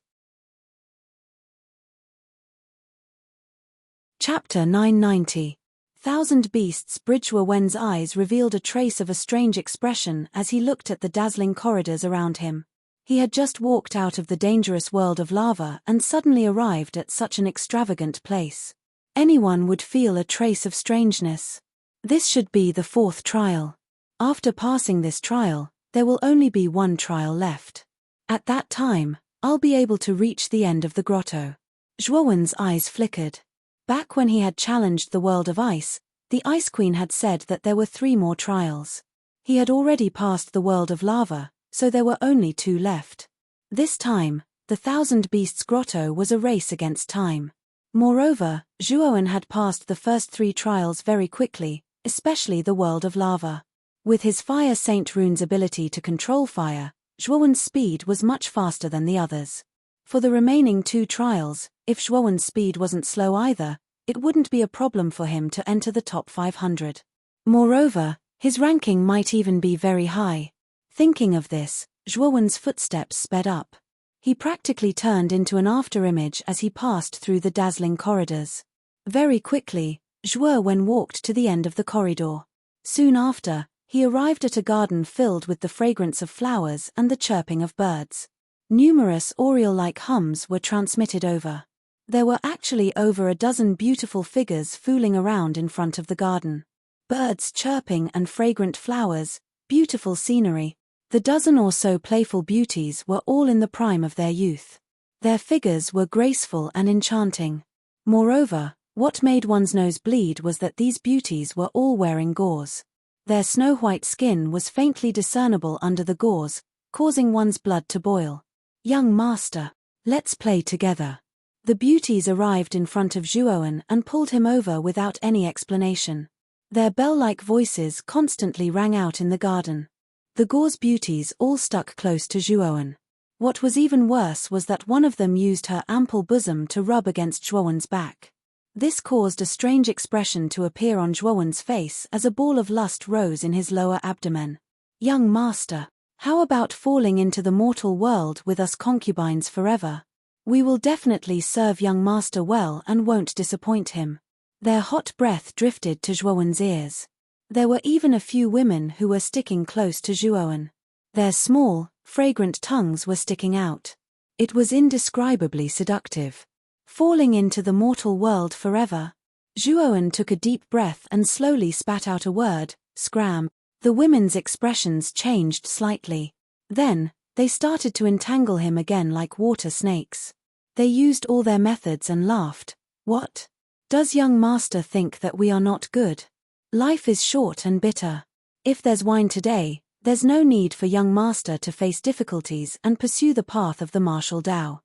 Chapter 990. Thousand Beasts. Zhuowen's eyes revealed a trace of a strange expression as he looked at the dazzling corridors around him. He had just walked out of the dangerous world of lava and suddenly arrived at such an extravagant place. Anyone would feel a trace of strangeness. This should be the fourth trial. After passing this trial, there will only be one trial left. At that time, I'll be able to reach the end of the grotto. Zhuowen's eyes flickered. Back when he had challenged the world of ice, the Ice Queen had said that there were 3 more trials. He had already passed the world of lava, so there were only 2 left. This time, the Thousand Beasts Grotto was a race against time. Moreover, Zhuowen had passed the first 3 trials very quickly, especially the world of lava. With his Fire Saint rune's ability to control fire, Zhuowen's speed was much faster than the others. For the remaining 2 trials, if Zhuowen's speed wasn't slow either, it wouldn't be a problem for him to enter the top 500. Moreover, his ranking might even be very high. Thinking of this, Zhuowen's footsteps sped up. He practically turned into an afterimage as he passed through the dazzling corridors. Very quickly, Zhuowen walked to the end of the corridor. Soon after, he arrived at a garden filled with the fragrance of flowers and the chirping of birds. Numerous oriole-like hums were transmitted over. There were actually over a dozen beautiful figures fooling around in front of the garden. Birds chirping and fragrant flowers, beautiful scenery. The dozen or so playful beauties were all in the prime of their youth. Their figures were graceful and enchanting. Moreover, what made one's nose bleed was that these beauties were all wearing gauze. Their snow-white skin was faintly discernible under the gauze, causing one's blood to boil. "Young master, let's play together." The beauties arrived in front of Zhuowen and pulled him over without any explanation. Their bell-like voices constantly rang out in the garden. The gauze beauties all stuck close to Zhuowen. What was even worse was that one of them used her ample bosom to rub against Zhuowen's back. This caused a strange expression to appear on Zhuowen's face as a ball of lust rose in his lower abdomen. "Young master, how about falling into the mortal world with us concubines forever? We will definitely serve young master well and won't disappoint him." Their hot breath drifted to Zhuowen's ears. There were even a few women who were sticking close to Zhuowen. Their small, fragrant tongues were sticking out. It was indescribably seductive. Falling into the mortal world forever. Zhuowen took a deep breath and slowly spat out a word, "Scram." The women's expressions changed slightly. Then, they started to entangle him again like water snakes. They used all their methods and laughed. "What? Does young master think that we are not good? Life is short and bitter. If there's wine today, There's no need for young master to face difficulties and pursue the path of the martial Tao.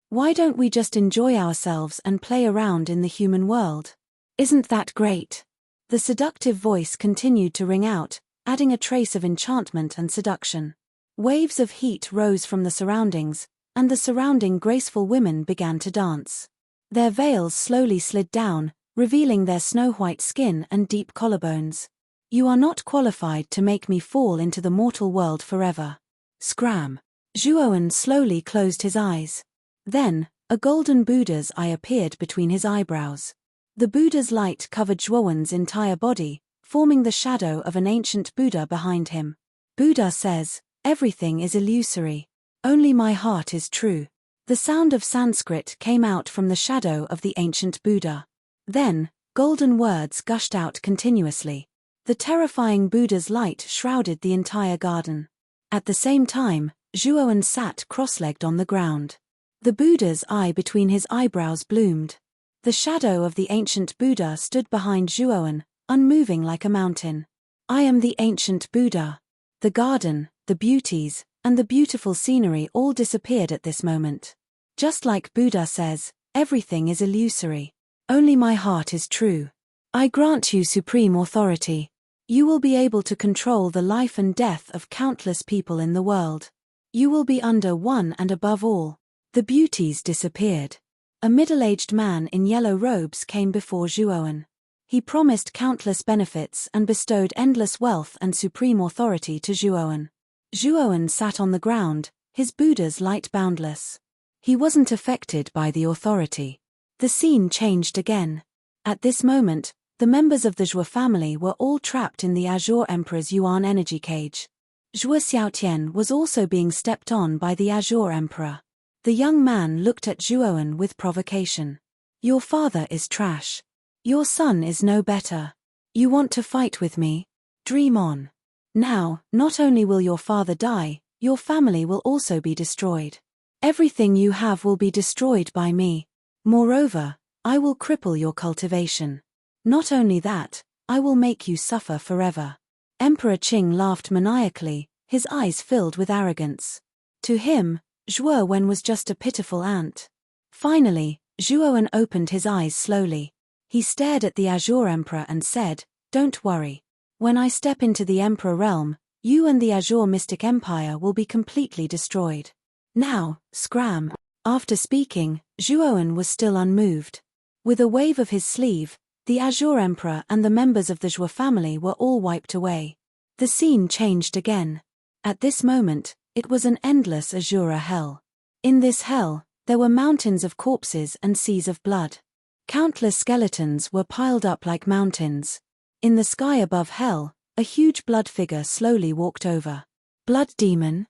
Why don't we just enjoy ourselves and play around in the human world? Isn't that great? The seductive voice continued to ring out, adding a trace of enchantment and seduction. Waves of heat rose from the surroundings, and the surrounding graceful women began to dance. Their veils slowly slid down, revealing their snow-white skin and deep collarbones. You are not qualified to make me fall into the mortal world forever. Scram. Zhuowen slowly closed his eyes. Then, a golden Buddha's eye appeared between his eyebrows. The Buddha's light covered Zhuowen's entire body, forming the shadow of an ancient Buddha behind him. Buddha says, "Everything is illusory. Only my heart is true." The sound of Sanskrit came out from the shadow of the ancient Buddha. Then, golden words gushed out continuously. The terrifying Buddha's light shrouded the entire garden. At the same time, Zhuowen sat cross-legged on the ground. The Buddha's eye between his eyebrows bloomed. The shadow of the ancient Buddha stood behind Zhuowen, unmoving like a mountain. "I am the ancient Buddha." The garden, the beauties, and the beautiful scenery all disappeared at this moment. Just like Buddha says, everything is illusory. Only my heart is true. I grant you supreme authority. You will be able to control the life and death of countless people in the world. You will be under one and above all. The beauties disappeared. A middle-aged man in yellow robes came before Zhuowen. He promised countless benefits and bestowed endless wealth and supreme authority to Zhuowen. Zhuowen sat on the ground, his Buddha's light boundless. He wasn't affected by the authority. The scene changed again. At this moment, the members of the Zhuo family were all trapped in the Azure Emperor's Yuan energy cage. Zhuo Xiaotian was also being stepped on by the Azure Emperor. The young man looked at Zhuowen with provocation. "Your father is trash. Your son is no better. You want to fight with me? Dream on. Now, not only will your father die, your family will also be destroyed. Everything you have will be destroyed by me. Moreover, I will cripple your cultivation. Not only that, I will make you suffer forever." Emperor Qing laughed maniacally, his eyes filled with arrogance. To him, Zhuowen was just a pitiful ant. Finally, Zhuowen opened his eyes slowly. He stared at the Azure Emperor and said, "Don't worry. When I step into the Emperor realm, you and the Azure Mystic Empire will be completely destroyed. Now, scram." After speaking, Zhuowen was still unmoved. With a wave of his sleeve, the Azure Emperor and the members of the Zhuo family were all wiped away. The scene changed again. At this moment, it was an endless Azure hell. In this hell, there were mountains of corpses and seas of blood. Countless skeletons were piled up like mountains. In the sky above hell, a huge blood figure slowly walked over. "Blood demon?"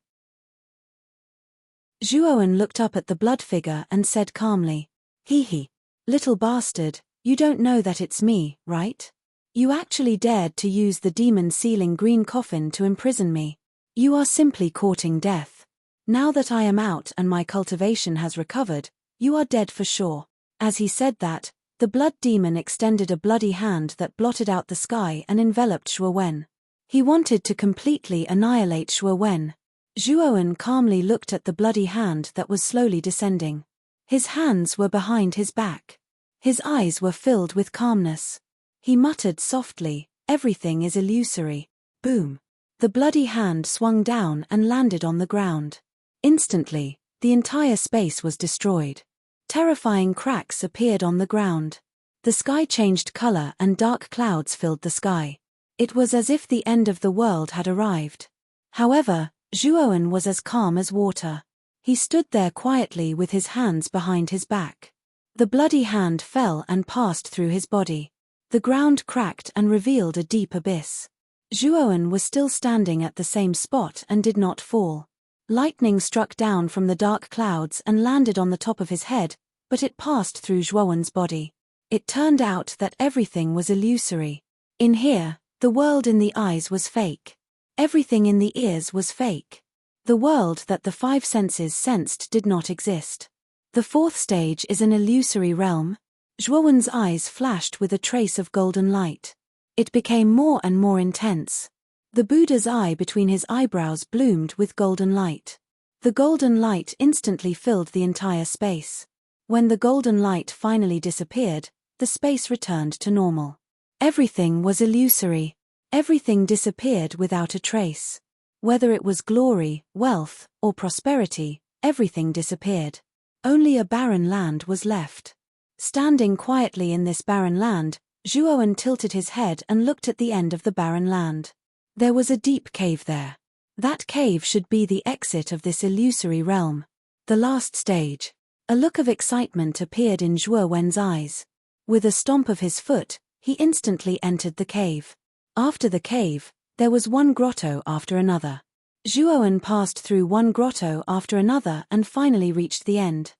Zhuowen looked up at the blood figure and said calmly, "Hee, little bastard, you don't know that it's me, right? You actually dared to use the demon-sealing green coffin to imprison me. You are simply courting death. Now that I am out and my cultivation has recovered, you are dead for sure." As he said that, the blood demon extended a bloody hand that blotted out the sky and enveloped Zhuowen. He wanted to completely annihilate Zhuowen. Zhuowen calmly looked at the bloody hand that was slowly descending. His hands were behind his back. His eyes were filled with calmness. He muttered softly, "Everything is illusory." Boom. The bloody hand swung down and landed on the ground. Instantly, the entire space was destroyed. Terrifying cracks appeared on the ground. The sky changed color and dark clouds filled the sky. It was as if the end of the world had arrived. However, Zhuowen was as calm as water. He stood there quietly with his hands behind his back. The bloody hand fell and passed through his body. The ground cracked and revealed a deep abyss. Zhuowen was still standing at the same spot and did not fall. Lightning struck down from the dark clouds and landed on the top of his head, but it passed through Zhuowen's body. It turned out that everything was illusory. In here, the world in the eyes was fake. Everything in the ears was fake. The world that the five senses sensed did not exist. The fourth stage is an illusory realm. Zhuowen's eyes flashed with a trace of golden light. It became more and more intense. The Buddha's eye between his eyebrows bloomed with golden light. The golden light instantly filled the entire space. When the golden light finally disappeared, the space returned to normal. Everything was illusory. Everything disappeared without a trace. Whether it was glory, wealth, or prosperity, everything disappeared. Only a barren land was left. Standing quietly in this barren land, Zhuowen tilted his head and looked at the end of the barren land. There was a deep cave there. That cave should be the exit of this illusory realm. The last stage. A look of excitement appeared in Zhuowen's eyes. With a stomp of his foot, he instantly entered the cave. After the cave, there was one grotto after another. Zhuowen passed through one grotto after another and finally reached the end.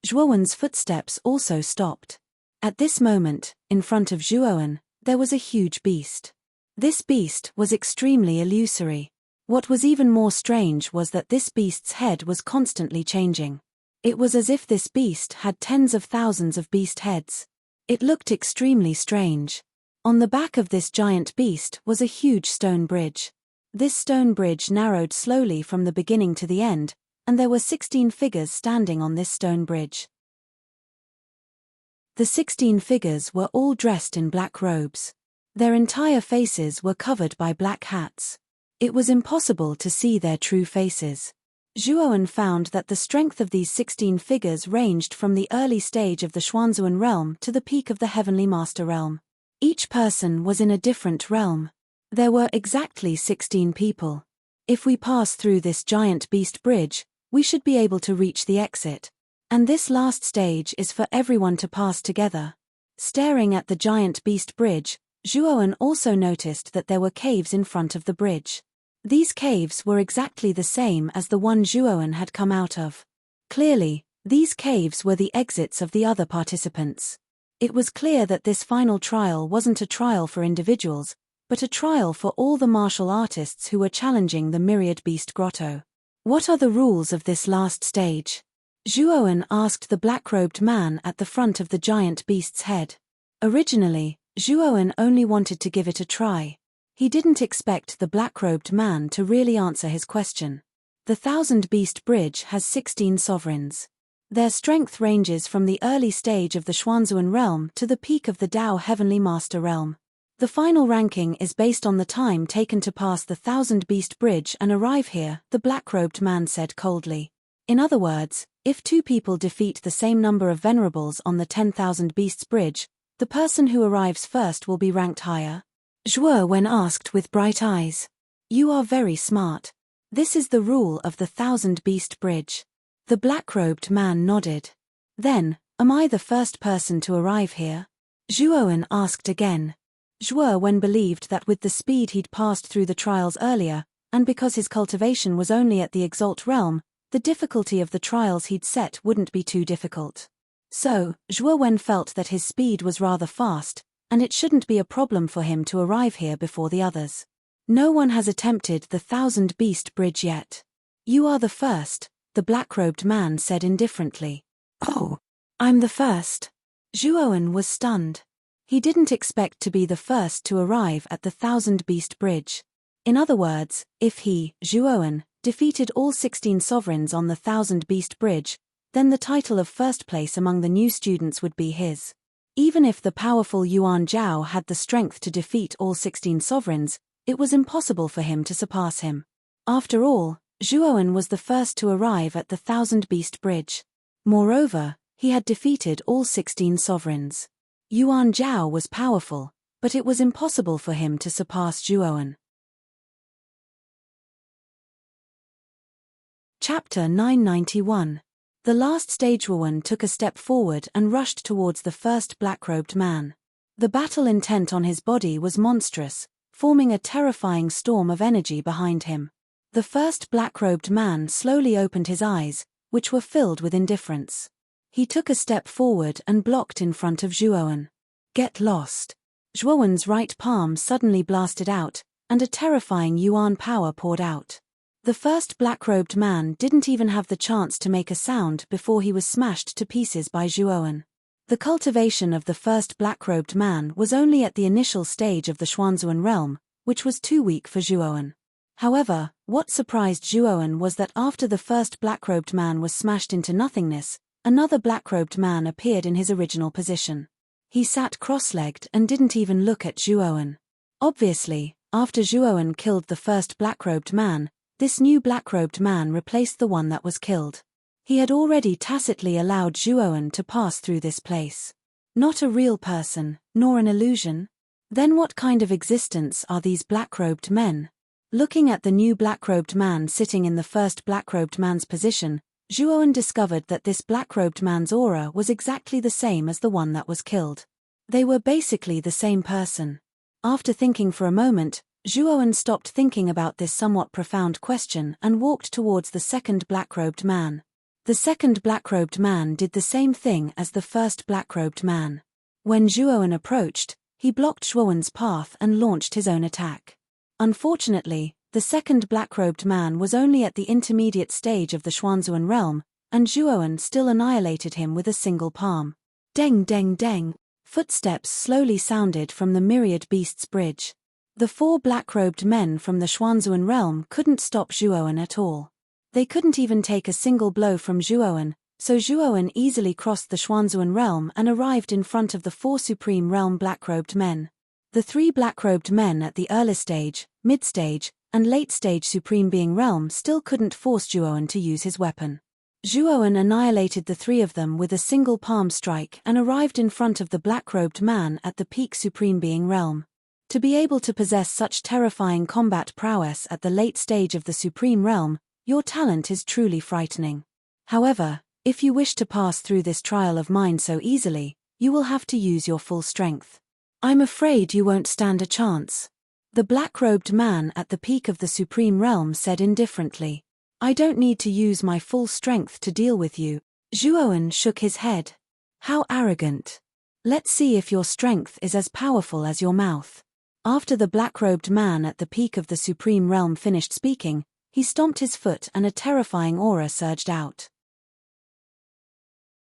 Zhuowen's footsteps also stopped. At this moment, in front of Zhuowen, there was a huge beast. This beast was extremely illusory. What was even more strange was that this beast's head was constantly changing. It was as if this beast had tens of thousands of beast heads. It looked extremely strange. On the back of this giant beast was a huge stone bridge. This stone bridge narrowed slowly from the beginning to the end, and there were 16 figures standing on this stone bridge. The 16 figures were all dressed in black robes. Their entire faces were covered by black hats. It was impossible to see their true faces. Zhuowen found that the strength of these 16 figures ranged from the early stage of the Xuanzuan realm to the peak of the Heavenly Master realm. Each person was in a different realm. There were exactly 16 people. If we pass through this giant beast bridge, we should be able to reach the exit. And this last stage is for everyone to pass together. Staring at the giant beast bridge, Zhuowen also noticed that there were caves in front of the bridge. These caves were exactly the same as the one Zhuowen had come out of. Clearly, these caves were the exits of the other participants. It was clear that this final trial wasn't a trial for individuals, but a trial for all the martial artists who were challenging the Myriad Beast Grotto. What are the rules of this last stage? Zhuowen asked the black-robed man at the front of the giant beast's head. Originally, Zhuowen only wanted to give it a try. He didn't expect the black-robed man to really answer his question. The Thousand Beast Bridge has 16 sovereigns. Their strength ranges from the early stage of the Xuanzuan realm to the peak of the Dao Heavenly Master realm. The final ranking is based on the time taken to pass the Thousand Beast Bridge and arrive here, the black-robed man said coldly. In other words, if two people defeat the same number of venerables on the 10,000 Beasts Bridge, the person who arrives first will be ranked higher. Zhuowen asked with bright eyes. You are very smart. This is the rule of the Thousand Beast Bridge. The black-robed man nodded. Then, am I the first person to arrive here? Zhuowen asked again. Zhuowen believed that with the speed he'd passed through the trials earlier, and because his cultivation was only at the Exalt realm, the difficulty of the trials he'd set wouldn't be too difficult. So, Zhuowen felt that his speed was rather fast, and it shouldn't be a problem for him to arrive here before the others. No one has attempted the Thousand Beast Bridge yet. You are the first, the black-robed man said indifferently. Oh, I'm the first. Zhuowen was stunned. He didn't expect to be the first to arrive at the Thousand Beast Bridge. In other words, if he, Zhuowen, defeated all 16 sovereigns on the Thousand Beast Bridge, then the title of first place among the new students would be his. Even if the powerful Yuan Zhao had the strength to defeat all 16 sovereigns, it was impossible for him to surpass him. After all, Zhuowen was the first to arrive at the Thousand Beast Bridge. Moreover, he had defeated all 16 sovereigns. Yuan Zhao was powerful, but it was impossible for him to surpass Zhuowen. Chapter 991. The last stage. Zhuowen took a step forward and rushed towards the first black-robed man. The battle intent on his body was monstrous, forming a terrifying storm of energy behind him. The first black-robed man slowly opened his eyes, which were filled with indifference. He took a step forward and blocked in front of Zhuowen. Get lost. Zhuowen's right palm suddenly blasted out, and a terrifying yuan power poured out. The first black-robed man didn't even have the chance to make a sound before he was smashed to pieces by Zhuowen. The cultivation of the first black-robed man was only at the initial stage of the Xuanzuan realm, which was too weak for Zhuowen. However, what surprised Zhuowen was that after the first black-robed man was smashed into nothingness, another black-robed man appeared in his original position. He sat cross-legged and didn't even look at Zhuowen. Obviously, after Zhuowen killed the first black-robed man, this new black-robed man replaced the one that was killed. He had already tacitly allowed Zhuowen to pass through this place. Not a real person, nor an illusion? Then what kind of existence are these black-robed men? Looking at the new black-robed man sitting in the first black-robed man's position, Zhuowen discovered that this black-robed man's aura was exactly the same as the one that was killed. They were basically the same person. After thinking for a moment, Zhuowen stopped thinking about this somewhat profound question and walked towards the second black-robed man. The second black-robed man did the same thing as the first black-robed man. When Zhuowen approached, he blocked Zhuowen's path and launched his own attack. Unfortunately, the second black-robed man was only at the intermediate stage of the Xuanzuan realm, and Zhuowen still annihilated him with a single palm. Deng deng deng. Footsteps slowly sounded from the myriad beasts bridge. The 4 black-robed men from the Xuanzuan realm couldn't stop Zhuowen at all. They couldn't even take a single blow from Zhuowen, so Zhuowen easily crossed the Xuanzuan realm and arrived in front of the 4 supreme realm black-robed men. The 3 black-robed men at the early stage, mid-stage, and late-stage supreme being realm still couldn't force Zhuowen to use his weapon. Zhuowen annihilated the 3 of them with a single palm strike and arrived in front of the black-robed man at the peak supreme being realm. To be able to possess such terrifying combat prowess at the late stage of the supreme realm, your talent is truly frightening. However, if you wish to pass through this trial of mine so easily, you will have to use your full strength. I'm afraid you won't stand a chance. The black-robed man at the peak of the supreme realm said indifferently. I don't need to use my full strength to deal with you. Zhuowen shook his head. How arrogant. Let's see if your strength is as powerful as your mouth. After the black-robed man at the peak of the supreme realm finished speaking, he stomped his foot and a terrifying aura surged out.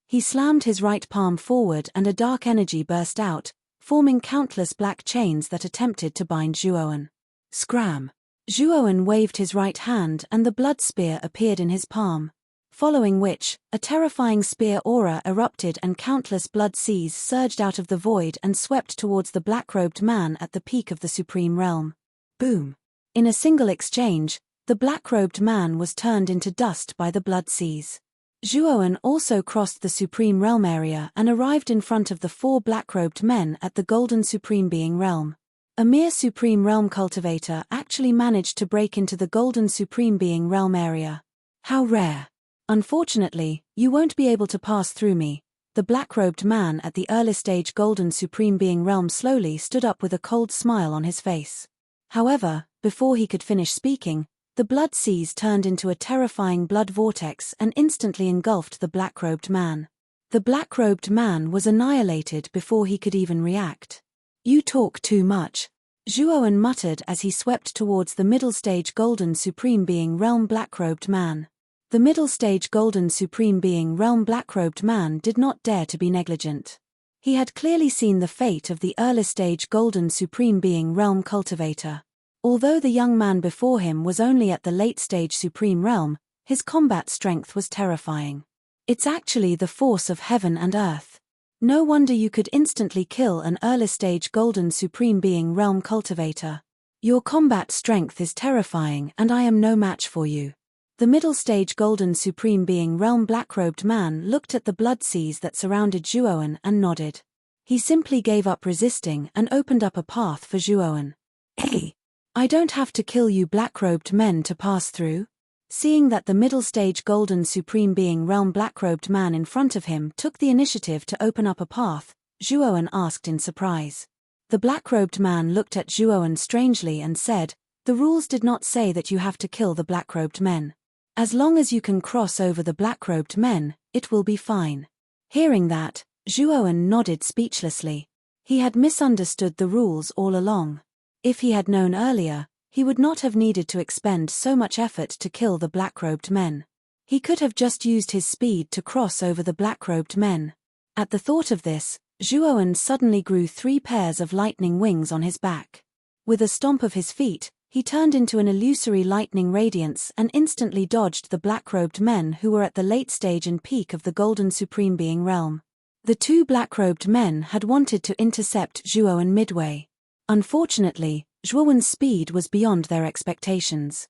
He slammed his right palm forward and a dark energy burst out, forming countless black chains that attempted to bind Zhuowen. Scram! Zhuowen waved his right hand and the blood spear appeared in his palm. Following which, a terrifying spear aura erupted and countless blood seas surged out of the void and swept towards the black-robed man at the peak of the supreme realm. Boom! In a single exchange, the black-robed man was turned into dust by the blood seas. Zhuowen also crossed the supreme realm area and arrived in front of the 4 black-robed men at the golden supreme being realm. A mere supreme realm cultivator actually managed to break into the golden supreme being realm area. How rare. Unfortunately, you won't be able to pass through me. The black-robed man at the early stage golden supreme being realm slowly stood up with a cold smile on his face. However, before he could finish speaking, the blood seas turned into a terrifying blood vortex and instantly engulfed the black-robed man. The black-robed man was annihilated before he could even react. You talk too much, Zhuowen muttered as he swept towards the middle-stage golden supreme being realm black-robed man. The middle-stage golden supreme being realm black-robed man did not dare to be negligent. He had clearly seen the fate of the early-stage golden supreme being realm cultivator. Although the young man before him was only at the late-stage supreme realm, his combat strength was terrifying. It's actually the force of heaven and earth. No wonder you could instantly kill an early-stage golden supreme being realm cultivator. Your combat strength is terrifying and I am no match for you. The middle-stage golden supreme being realm black-robed man looked at the blood seas that surrounded Zhuowen and nodded. He simply gave up resisting and opened up a path for Zhuowen. Hey! I don't have to kill you black-robed men to pass through. Seeing that the middle-stage golden supreme being realm black-robed man in front of him took the initiative to open up a path, Zhuowen asked in surprise. The black-robed man looked at Zhuowen strangely and said, the rules did not say that you have to kill the black-robed men. As long as you can cross over the black-robed men, it will be fine. Hearing that, Zhuowen nodded speechlessly. He had misunderstood the rules all along. If he had known earlier, he would not have needed to expend so much effort to kill the black-robed men. He could have just used his speed to cross over the black-robed men. At the thought of this, Zhuowen suddenly grew 3 pairs of lightning wings on his back. With a stomp of his feet, he turned into an illusory lightning radiance and instantly dodged the black-robed men who were at the late stage and peak of the golden supreme being realm. The two black-robed men had wanted to intercept Zhuowen midway. Unfortunately, Zhuowen's speed was beyond their expectations.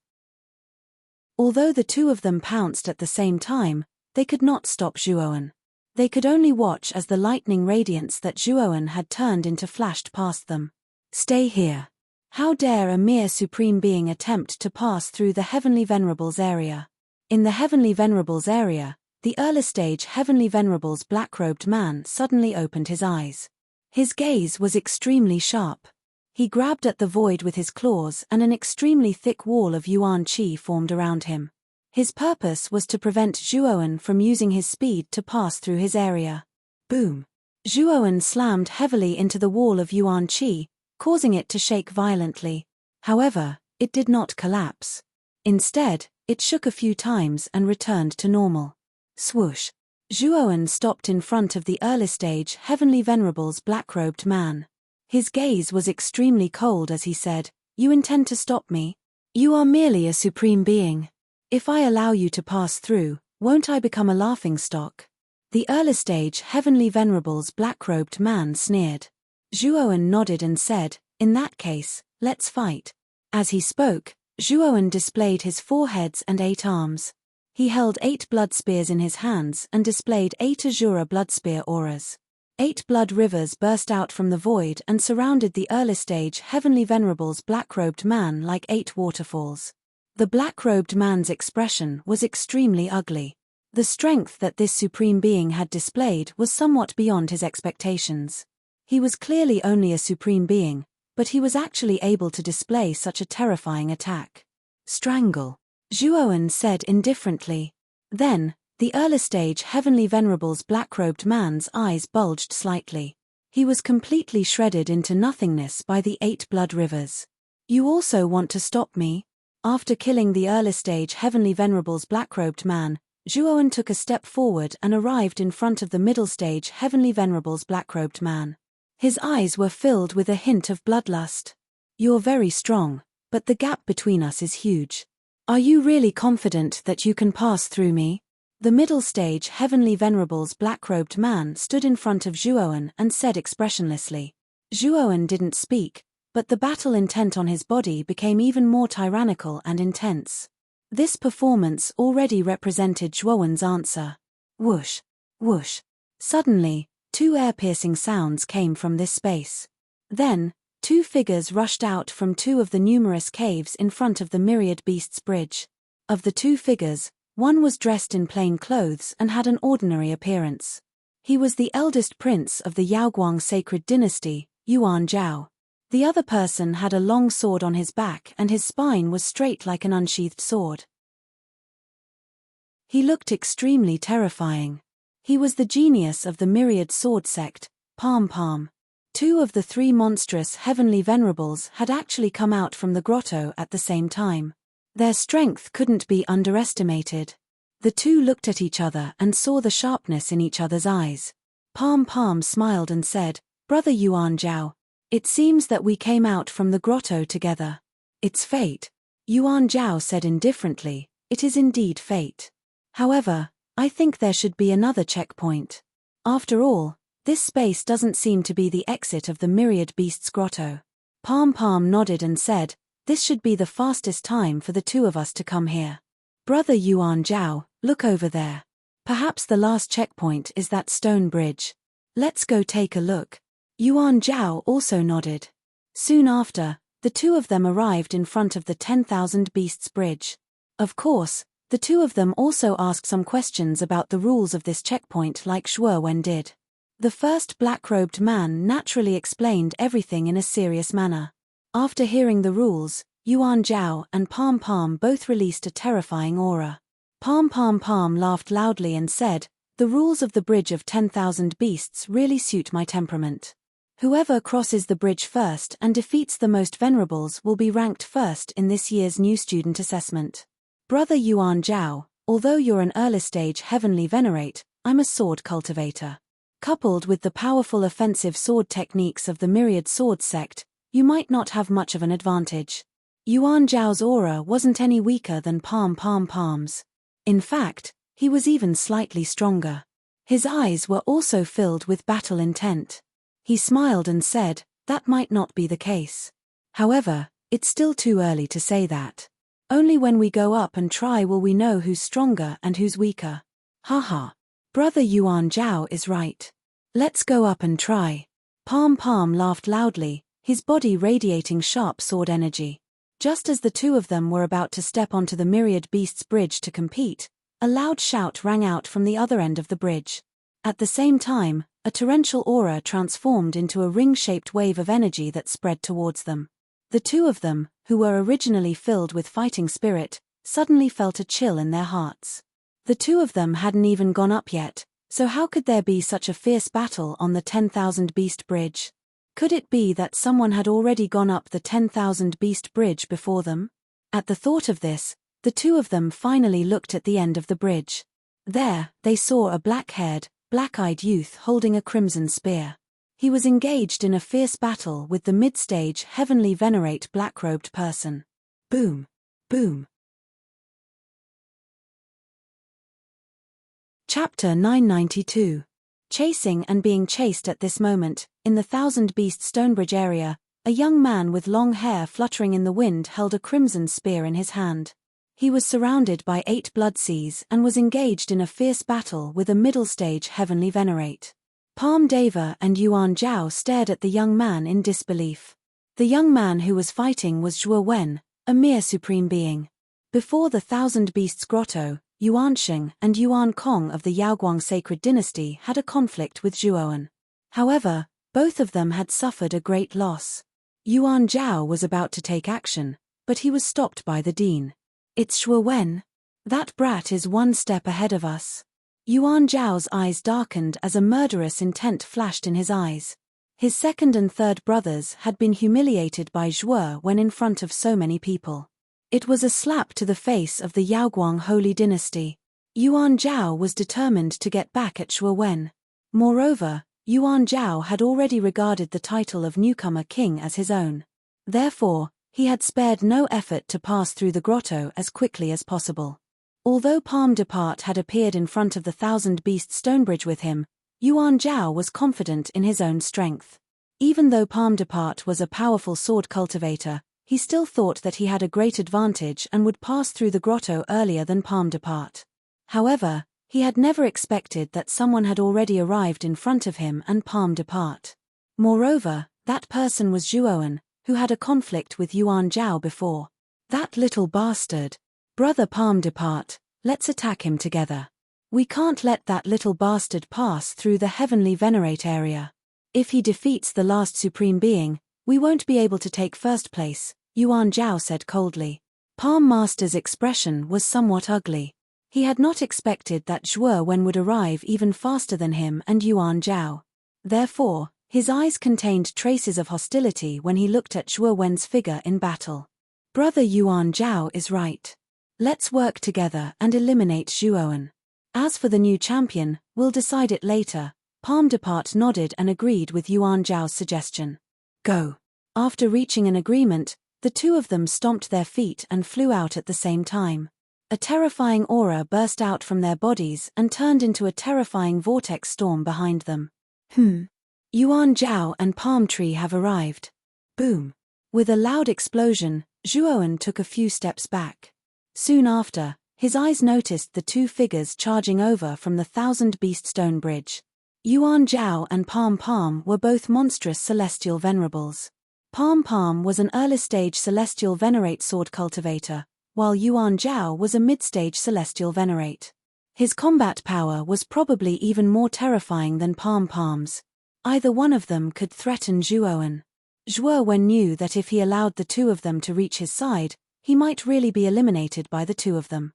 Although the two of them pounced at the same time, they could not stop Zhuowen. They could only watch as the lightning radiance that Zhuowen had turned into flashed past them. "Stay here. How dare a mere supreme being attempt to pass through the Heavenly Venerables area?" In the Heavenly Venerables area, the early stage Heavenly Venerables black-robed man suddenly opened his eyes. His gaze was extremely sharp. He grabbed at the void with his claws and an extremely thick wall of yuan qi formed around him. His purpose was to prevent Zhuowen from using his speed to pass through his area. Boom! Zhuowen slammed heavily into the wall of yuan qi, causing it to shake violently. However, it did not collapse. Instead, it shook a few times and returned to normal. Swoosh! Zhuowen stopped in front of the early stage Heavenly Venerables black-robed man. His gaze was extremely cold as he said, "You intend to stop me? You are merely a supreme being. If I allow you to pass through, won't I become a laughingstock?" The early stage Heavenly Venerables black-robed man sneered. Zhuowen nodded and said, "In that case, let's fight." As he spoke, Zhuowen displayed his 4 heads and 8 arms. He held 8 blood spears in his hands and displayed 8 Azura blood spear auras. 8 blood rivers burst out from the void and surrounded the early stage Heavenly Venerables black-robed man like 8 waterfalls. The black-robed man's expression was extremely ugly. The strength that this supreme being had displayed was somewhat beyond his expectations. He was clearly only a supreme being, but he was actually able to display such a terrifying attack. "Strangle," Zhuowen said indifferently. Then, the early stage Heavenly Venerables black-robed man's eyes bulged slightly. He was completely shredded into nothingness by the 8 blood rivers. "You also want to stop me?" After killing the early stage Heavenly Venerables black-robed man, Zhuowen took a step forward and arrived in front of the middle stage Heavenly Venerables black-robed man. His eyes were filled with a hint of bloodlust. "You're very strong, but the gap between us is huge. Are you really confident that you can pass through me?" The middle stage Heavenly Venerables black-robed man stood in front of Zhuowen and said expressionlessly. Zhuowen didn't speak, but the battle intent on his body became even more tyrannical and intense. This performance already represented Zhuowen's answer. Whoosh! Whoosh! Suddenly, 2 air-piercing sounds came from this space. Then, 2 figures rushed out from 2 of the numerous caves in front of the Myriad Beasts Bridge. Of the 2 figures, one was dressed in plain clothes and had an ordinary appearance. He was the eldest prince of the Yaoguang sacred dynasty, Yuan Zhao. The other person had a long sword on his back and his spine was straight like an unsheathed sword. He looked extremely terrifying. He was the genius of the Myriad Sword sect, Palm Palm. 2 of the 3 monstrous Heavenly Venerables had actually come out from the grotto at the same time. Their strength couldn't be underestimated. The 2 looked at each other and saw the sharpness in each other's eyes. Palm Palm smiled and said, "Brother Yuan Zhao, it seems that we came out from the grotto together. It's fate." Yuan Zhao said indifferently, "It is indeed fate. However, I think there should be another checkpoint. After all, this space doesn't seem to be the exit of the Myriad Beasts Grotto." Palm Palm nodded and said, "This should be the fastest time for the 2 of us to come here. Brother Yuan Zhao, look over there. Perhaps the last checkpoint is that stone bridge. Let's go take a look." Yuan Zhao also nodded. Soon after, the 2 of them arrived in front of the 10,000 Beasts Bridge. Of course, the 2 of them also asked some questions about the rules of this checkpoint like Zhuowen did. The first black-robed man naturally explained everything in a serious manner. After hearing the rules, Yuan Zhao and Palm Palm both released a terrifying aura. Palm Palm laughed loudly and said, "The rules of the Bridge of 10,000 Beasts really suit my temperament. Whoever crosses the bridge first and defeats the most venerables will be ranked first in this year's new student assessment. Brother Yuan Zhao, although you're an early-stage Heavenly Venerate, I'm a sword cultivator. Coupled with the powerful offensive sword techniques of the Myriad Sword sect, you might not have much of an advantage. Yuan Zhao's aura wasn't any weaker than Palm's. In fact, he was even slightly stronger. His eyes were also filled with battle intent. He smiled and said, "That might not be the case. However, it's still too early to say that. Only when we go up and try will we know who's stronger and who's weaker." Haha. Brother Yuan Zhao is right. Let's go up and try. Palm laughed loudly, his body radiating sharp sword energy. Just as the two of them were about to step onto the Myriad Beasts bridge to compete, a loud shout rang out from the other end of the bridge. At the same time, a torrential aura transformed into a ring-shaped wave of energy that spread towards them. The two of them, who were originally filled with fighting spirit, suddenly felt a chill in their hearts. The two of them hadn't even gone up yet, so how could there be such a fierce battle on the 10,000 Beast Bridge? Could it be that someone had already gone up the 10,000 Beast Bridge before them? At the thought of this, the two of them finally looked at the end of the bridge. There, they saw a black-haired, black-eyed youth holding a crimson spear. He was engaged in a fierce battle with the mid-stage heavenly venerate black-robed person. Boom! Boom! Chapter 992. Chasing and being chased. At this moment, in the Thousand Beast Stonebridge area, a young man with long hair fluttering in the wind held a crimson spear in his hand. He was surrounded by 8 bloodseas and was engaged in a fierce battle with a middle-stage heavenly venerate. Palm Deva and Yuan Zhao stared at the young man in disbelief. The young man who was fighting was Zhuo Wen, a mere supreme being. Before the Thousand Beasts Grotto, Yuan Sheng and Yuan Kong of the Yaoguang Sacred Dynasty had a conflict with Zhuowen. However, both of them had suffered a great loss. Yuan Zhao was about to take action, but he was stopped by the dean. "It's Zhuo Wen. That brat is one step ahead of us." Yuan Zhao's eyes darkened as a murderous intent flashed in his eyes. His second and third brothers had been humiliated by Zhuo when in front of so many people. It was a slap to the face of the Yaoguang Holy Dynasty. Yuan Zhao was determined to get back at Zhuo Wen. Moreover, Yuan Zhao had already regarded the title of newcomer king as his own. Therefore, he had spared no effort to pass through the grotto as quickly as possible. Although Palm Depart had appeared in front of the Thousand Beast Stonebridge with him, Yuan Zhao was confident in his own strength. Even though Palm Depart was a powerful sword cultivator, he still thought that he had a great advantage and would pass through the grotto earlier than Palm Depart. However, he had never expected that someone had already arrived in front of him and Palm Depart. Moreover, that person was Zhuowen, who had a conflict with Yuan Zhao before. "That little bastard. Brother Palm Depart, let's attack him together. We can't let that little bastard pass through the heavenly venerate area. If he defeats the last supreme being, we won't be able to take first place," Yuan Zhao said coldly. Palm Master's expression was somewhat ugly. He had not expected that Zhuo Wen would arrive even faster than him and Yuan Zhao. Therefore, his eyes contained traces of hostility when he looked at Zhuo Wen's figure in battle. Brother Yuan Zhao is right. Let's work together and eliminate Zhuo Wen. As for the new champion, we'll decide it later. Palm Depart nodded and agreed with Yuan Zhao's suggestion. Go. After reaching an agreement, the two of them stomped their feet and flew out at the same time. A terrifying aura burst out from their bodies and turned into a terrifying vortex storm behind them. Yuan Zhao and Palm Tree have arrived. Boom. With a loud explosion, Zhuowen took a few steps back. Soon after, his eyes noticed the two figures charging over from the Thousand Beast Stone Bridge. Yuan Zhao and Palm were both monstrous celestial venerables. Palm was an early-stage celestial venerate sword cultivator, while Yuan Zhao was a mid-stage celestial venerate. His combat power was probably even more terrifying than Palm's. Either one of them could threaten Zhuowen. Zhuowen knew that if he allowed the two of them to reach his side, he might really be eliminated by the two of them.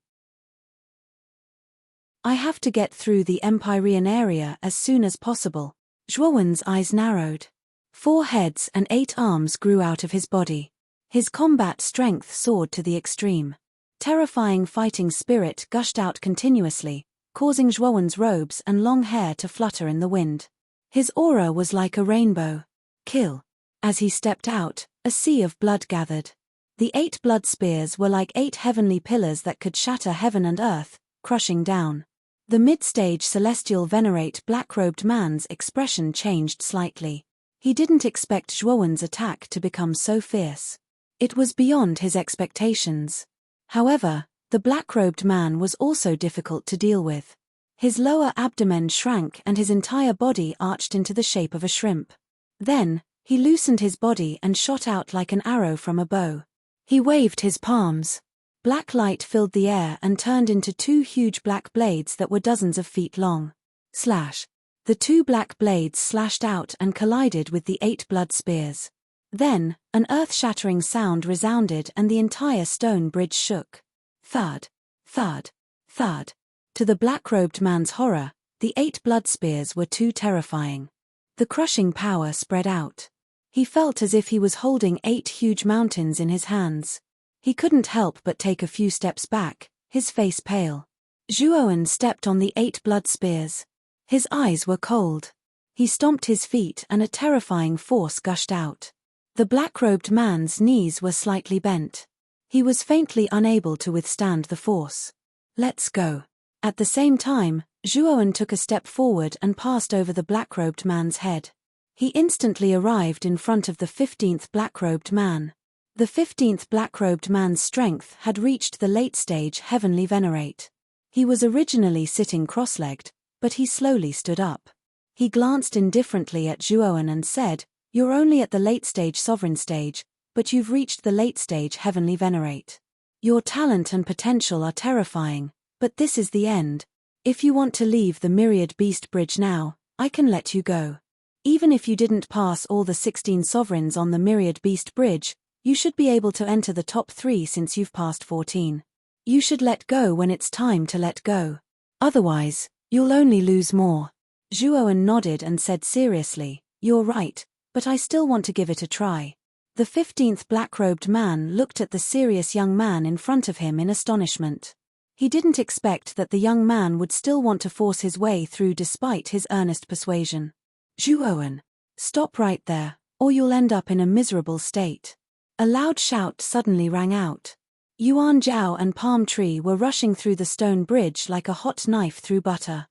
"I have to get through the Empyrean area as soon as possible." Zhuowen's eyes narrowed. 4 heads and 8 arms grew out of his body. His combat strength soared to the extreme. Terrifying fighting spirit gushed out continuously, causing Zhuowen's robes and long hair to flutter in the wind. His aura was like a rainbow. Kill. As he stepped out, a sea of blood gathered. The 8 blood spears were like 8 heavenly pillars that could shatter heaven and earth, crushing down. The mid-stage celestial venerate black-robed man's expression changed slightly. He didn't expect Zhuowen's attack to become so fierce. It was beyond his expectations. However, the black-robed man was also difficult to deal with. His lower abdomen shrank and his entire body arched into the shape of a shrimp. Then, he loosened his body and shot out like an arrow from a bow. He waved his palms. Black light filled the air and turned into 2 huge black blades that were dozens of feet long. Slash. The 2 black blades slashed out and collided with the 8 blood spears. Then, an earth-shattering sound resounded and the entire stone bridge shook. Thud, thud, thud. To the black-robed man's horror, the 8 blood spears were too terrifying. The crushing power spread out. He felt as if he was holding 8 huge mountains in his hands. He couldn't help but take a few steps back, his face pale. Zhuowen stepped on the 8 blood spears. His eyes were cold. He stomped his feet and a terrifying force gushed out. The black-robed man's knees were slightly bent. He was faintly unable to withstand the force. Let's go. At the same time, Zhuowen took a step forward and passed over the black-robed man's head. He instantly arrived in front of the 15th black-robed man. The 15th black-robed man's strength had reached the late-stage heavenly venerate. He was originally sitting cross-legged, but he slowly stood up. He glanced indifferently at Zhuowen and said, "You're only at the late-stage sovereign stage, but you've reached the late-stage heavenly venerate. Your talent and potential are terrifying, but this is the end. If you want to leave the Myriad Beast Bridge now, I can let you go. Even if you didn't pass all the 16 sovereigns on the Myriad Beast Bridge, you should be able to enter the top 3 since you've passed 14. You should let go when it's time to let go. Otherwise, you'll only lose more." Zhuowen nodded and said seriously, "You're right, but I still want to give it a try." The 15th black-robed man looked at the serious young man in front of him in astonishment. He didn't expect that the young man would still want to force his way through despite his earnest persuasion. "Zhuowen, stop right there, or you'll end up in a miserable state." A loud shout suddenly rang out. Yuan Zhao and Palm Tree were rushing through the stone bridge like a hot knife through butter.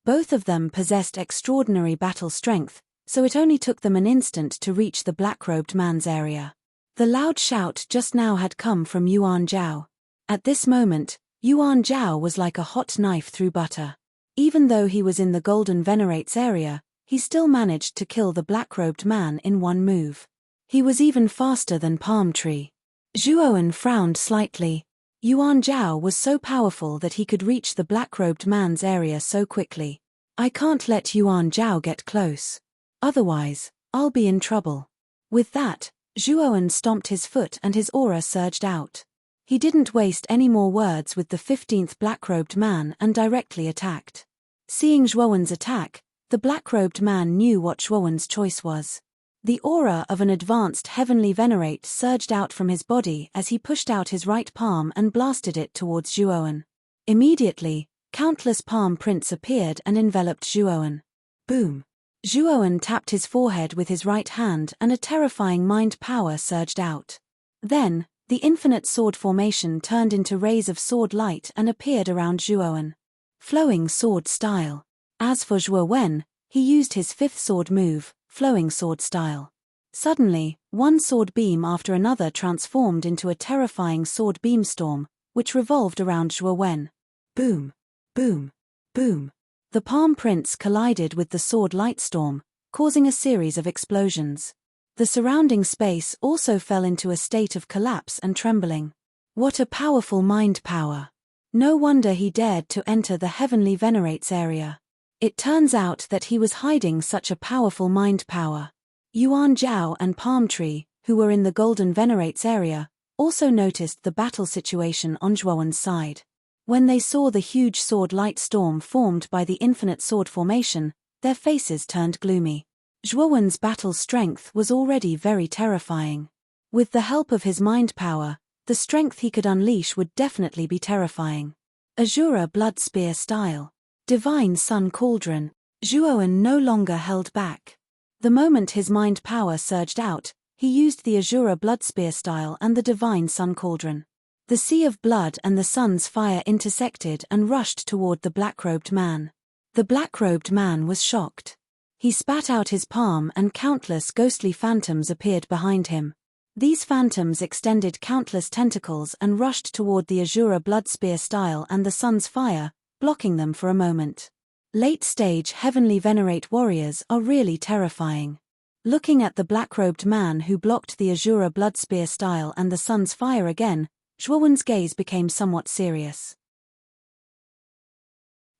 Both of them possessed extraordinary battle strength, so it only took them an instant to reach the black-robed man's area. The loud shout just now had come from Yuan Zhao. At this moment, Yuan Zhao was like a hot knife through butter. Even though he was in the Golden Venerate's area, he still managed to kill the black-robed man in one move. He was even faster than Palm Tree. Zhuowen frowned slightly. Yuan Zhao was so powerful that he could reach the black-robed man's area so quickly. "I can't let Yuan Zhao get close. Otherwise, I'll be in trouble." With that, Zhuowen stomped his foot and his aura surged out. He didn't waste any more words with the 15th black-robed man and directly attacked. Seeing Zhuowen's attack, the black-robed man knew what Zhuowen's choice was. The aura of an advanced heavenly venerate surged out from his body as he pushed out his right palm and blasted it towards Zhuowen. Immediately, countless palm prints appeared and enveloped Zhuowen. Boom! Zhuowen tapped his forehead with his right hand and a terrifying mind power surged out. Then, the infinite sword formation turned into rays of sword light and appeared around Zhuowen. Flowing sword style. As for Zhuowen, he used his 5th sword move, flowing sword style. Suddenly, one sword beam after another transformed into a terrifying sword beam storm, which revolved around Zhuowen. Boom! Boom! Boom! The palm prints collided with the sword light storm, causing a series of explosions. The surrounding space also fell into a state of collapse and trembling. What a powerful mind power! No wonder he dared to enter the heavenly venerate's area. It turns out that he was hiding such a powerful mind power. Yuan Zhao and Palm Tree, who were in the Golden Venerate's area, also noticed the battle situation on Zhuowen's side. When they saw the huge sword light storm formed by the infinite sword formation, their faces turned gloomy. Zhuowen's battle strength was already very terrifying. With the help of his mind power, the strength he could unleash would definitely be terrifying. Azura Blood Spear style. Divine Sun Cauldron. Zhuowen no longer held back. The moment his mind power surged out, he used the Azura blood spear style and the divine sun cauldron. The sea of blood and the sun's fire intersected and rushed toward the black-robed man. The black-robed man was shocked. He spat out his palm and countless ghostly phantoms appeared behind him. These phantoms extended countless tentacles and rushed toward the Azura blood spear style and the sun's fire, blocking them for a moment. Late-stage heavenly venerate warriors are really terrifying. Looking at the black-robed man who blocked the Azura blood spear style and the sun's fire again, Zhuowen's gaze became somewhat serious.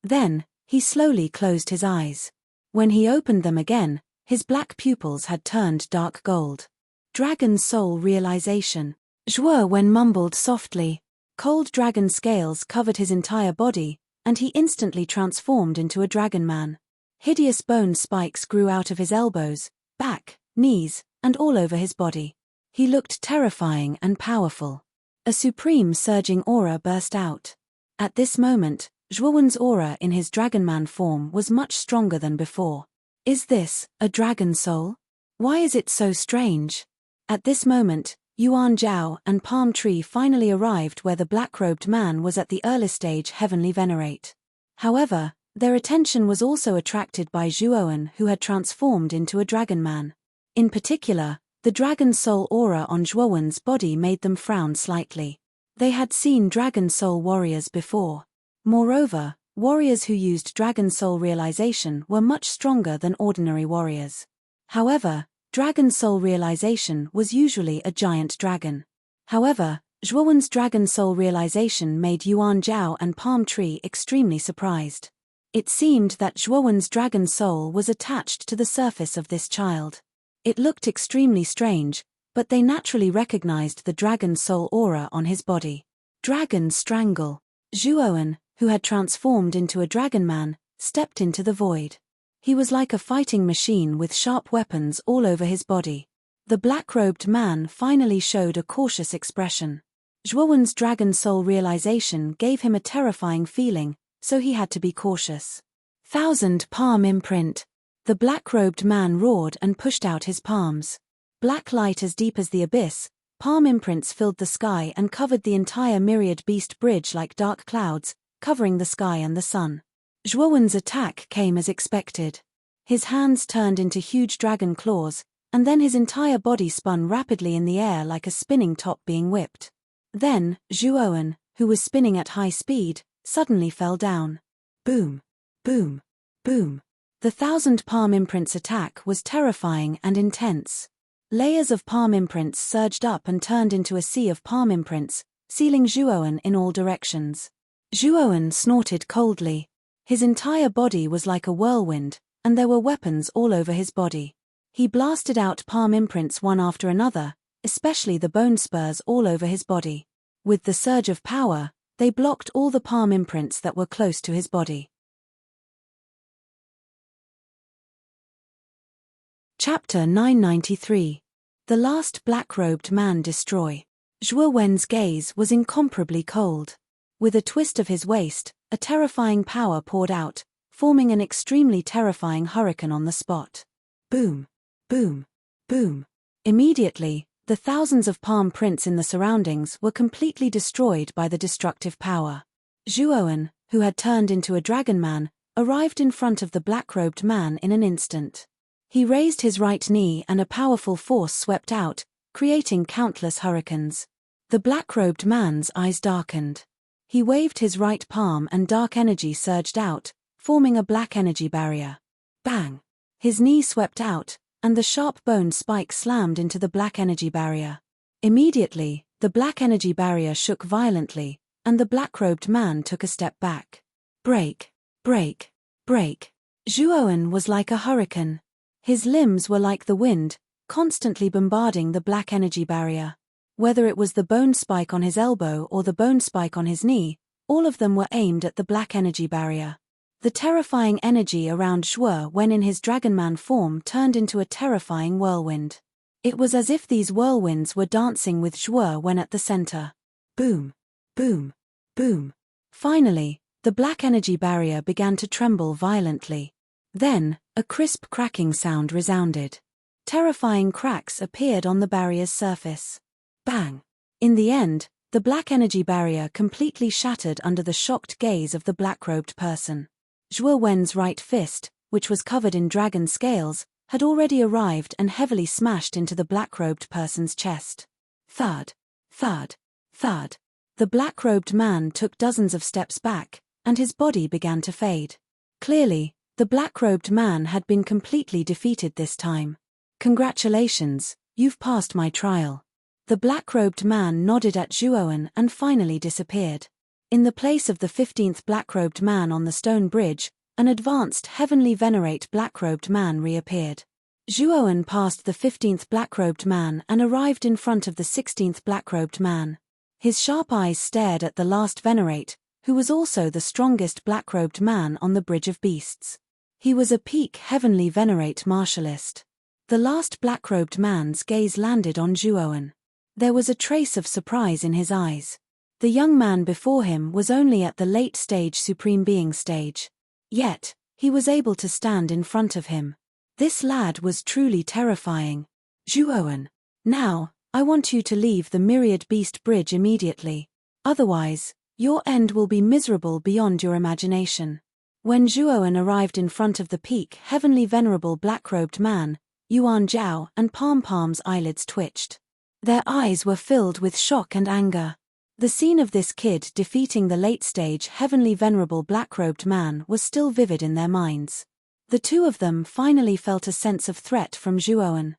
Then, he slowly closed his eyes. When he opened them again, his black pupils had turned dark gold. Dragon soul realization. Zhuowen mumbled softly. Cold dragon scales covered his entire body, and he instantly transformed into a dragon man. Hideous bone spikes grew out of his elbows, back, knees, and all over his body. He looked terrifying and powerful. A supreme surging aura burst out. At this moment, Zhuowen's aura in his dragonman form was much stronger than before. Is this a dragon soul? Why is it so strange? At this moment, Yuan Zhao and Palm Tree finally arrived where the black-robed man was at the early stage heavenly venerate. However, their attention was also attracted by Zhuowen, who had transformed into a dragon man. In particular, the dragon soul aura on Zhuowen's body made them frown slightly. They had seen dragon soul warriors before. Moreover, warriors who used dragon soul realization were much stronger than ordinary warriors. However, dragon soul realization was usually a giant dragon. However, Zhuowen's dragon soul realization made Yuan Zhao and Palm Tree extremely surprised. It seemed that Zhuowen's dragon soul was attached to the surface of this child. It looked extremely strange, but they naturally recognized the dragon soul aura on his body. Dragon strangle. Zhuowen, who had transformed into a dragon man, stepped into the void. He was like a fighting machine with sharp weapons all over his body. The black-robed man finally showed a cautious expression. Zhuowen's dragon soul realization gave him a terrifying feeling, so he had to be cautious. 1,000 palm imprint. The black-robed man roared and pushed out his palms. Black light as deep as the abyss, palm imprints filled the sky and covered the entire myriad beast bridge like dark clouds, covering the sky and the sun. Zhuowen's attack came as expected. His hands turned into huge dragon claws, and then his entire body spun rapidly in the air like a spinning top being whipped. Then, Zhuowen, who was spinning at high speed, suddenly fell down. Boom! Boom! Boom! The 1,000 palm imprints attack was terrifying and intense. Layers of palm imprints surged up and turned into a sea of palm imprints, sealing Zhuowen in all directions. Zhuowen snorted coldly. His entire body was like a whirlwind, and there were weapons all over his body. He blasted out palm imprints one after another, especially the bone spurs all over his body. With the surge of power, they blocked all the palm imprints that were close to his body. Chapter 993. The Last Black-Robed Man Destroy. Zhuowen's gaze was incomparably cold. With a twist of his waist, a terrifying power poured out, forming an extremely terrifying hurricane on the spot. Boom! Boom! Boom! Immediately, the thousands of palm prints in the surroundings were completely destroyed by the destructive power. Zhuowen, who had turned into a dragon man, arrived in front of the black-robed man in an instant. He raised his right knee and a powerful force swept out, creating countless hurricanes. The black-robed man's eyes darkened. He waved his right palm and dark energy surged out, forming a black energy barrier. Bang! His knee swept out, and the sharp bone spike slammed into the black energy barrier. Immediately, the black energy barrier shook violently, and the black-robed man took a step back. Break! Break! Break! Zhuowen was like a hurricane. His limbs were like the wind, constantly bombarding the black energy barrier. Whether it was the bone spike on his elbow or the bone spike on his knee, all of them were aimed at the black energy barrier. The terrifying energy around Zhuo when in his dragonman form turned into a terrifying whirlwind. It was as if these whirlwinds were dancing with Zhuo when at the center. Boom! Boom! Boom! Finally, the black energy barrier began to tremble violently. Then, A crisp cracking sound resounded. Terrifying cracks appeared on the barrier's surface. Bang! In the end, the black energy barrier completely shattered under the shocked gaze of the black-robed person. Zhuo Wen's right fist, which was covered in dragon scales, had already arrived and heavily smashed into the black-robed person's chest. Thud, thud, thud. The black-robed man took dozens of steps back, and his body began to fade. Clearly, the black-robed man had been completely defeated this time. Congratulations, you've passed my trial. The black-robed man nodded at Zhuowen and finally disappeared. In the place of the 15th black-robed man on the stone bridge, an advanced heavenly venerate black-robed man reappeared. Zhuowen passed the 15th black-robed man and arrived in front of the 16th black-robed man. His sharp eyes stared at the last venerate, who was also the strongest black-robed man on the Bridge of Beasts. He was a peak heavenly venerate martialist. The last black-robed man's gaze landed on Zhuowen. There was a trace of surprise in his eyes. The young man before him was only at the late-stage Supreme Being stage. Yet, he was able to stand in front of him. This lad was truly terrifying. Zhuowen, now, I want you to leave the Myriad Beast Bridge immediately. Otherwise, your end will be miserable beyond your imagination. When Zhuowen arrived in front of the peak heavenly venerable black-robed man, Yuan Zhao and Palm Palm's eyelids twitched. Their eyes were filled with shock and anger. The scene of this kid defeating the late-stage heavenly venerable black-robed man was still vivid in their minds. The two of them finally felt a sense of threat from Zhuowen.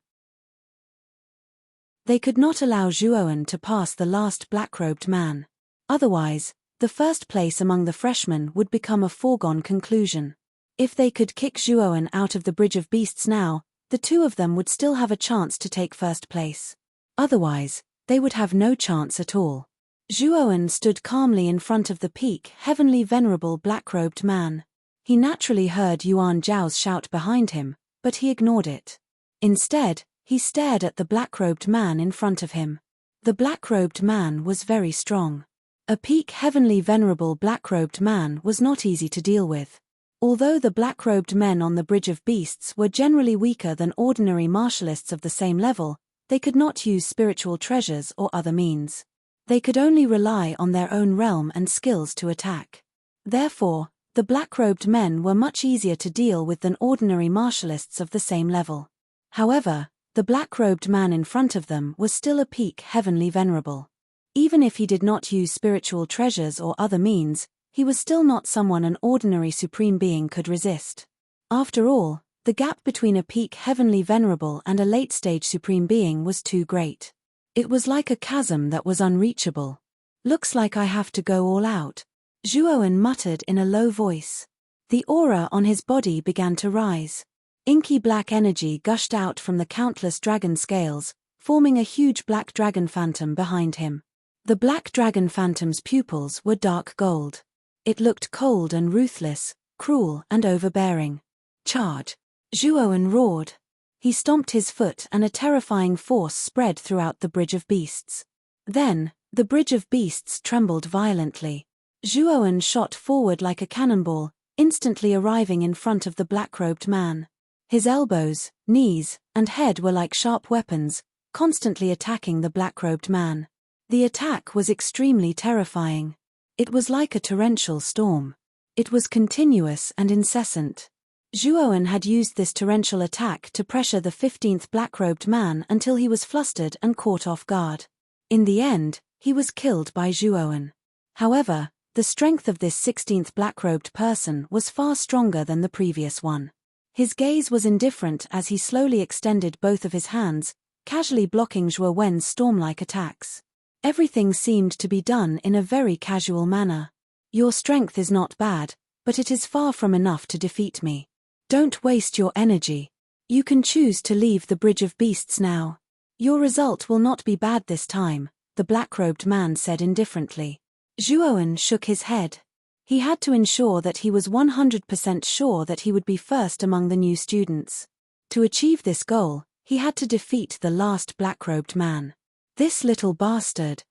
They could not allow Zhuowen to pass the last black-robed man. Otherwise, the first place among the freshmen would become a foregone conclusion. If they could kick Zhuowen out of the Bridge of Beasts now, the two of them would still have a chance to take first place. Otherwise, they would have no chance at all. Zhuowen stood calmly in front of the peak heavenly venerable black-robed man. He naturally heard Yuan Zhao's shout behind him, but he ignored it. Instead, he stared at the black-robed man in front of him. The black-robed man was very strong. A peak heavenly venerable black-robed man was not easy to deal with. Although the black-robed men on the Bridge of Beasts were generally weaker than ordinary martialists of the same level, they could not use spiritual treasures or other means. They could only rely on their own realm and skills to attack. Therefore, the black-robed men were much easier to deal with than ordinary martialists of the same level. However, the black-robed man in front of them was still a peak heavenly venerable. Even if he did not use spiritual treasures or other means, he was still not someone an ordinary supreme being could resist. After all, the gap between a peak heavenly venerable and a late-stage supreme being was too great. It was like a chasm that was unreachable. Looks like I have to go all out, Zhuowen muttered in a low voice. The aura on his body began to rise. Inky black energy gushed out from the countless dragon scales, forming a huge black dragon phantom behind him. The black dragon phantom's pupils were dark gold. It looked cold and ruthless, cruel and overbearing. Charge! Zhuowen roared. He stomped his foot and a terrifying force spread throughout the Bridge of Beasts. Then, the Bridge of Beasts trembled violently. Zhuowen shot forward like a cannonball, instantly arriving in front of the black-robed man. His elbows, knees, and head were like sharp weapons, constantly attacking the black-robed man. The attack was extremely terrifying. It was like a torrential storm. It was continuous and incessant. Zhuowen had used this torrential attack to pressure the 15th black-robed man until he was flustered and caught off guard. In the end, he was killed by Zhuowen. However, the strength of this 16th black-robed person was far stronger than the previous one. His gaze was indifferent as he slowly extended both of his hands, casually blocking Zhuowen's storm-like attacks. Everything seemed to be done in a very casual manner. Your strength is not bad, but it is far from enough to defeat me. Don't waste your energy. You can choose to leave the Bridge of Beasts now. Your result will not be bad this time, the black-robed man said indifferently. Zhuowen shook his head. He had to ensure that he was 100% sure that he would be first among the new students. To achieve this goal, he had to defeat the last black-robed man. This little bastard.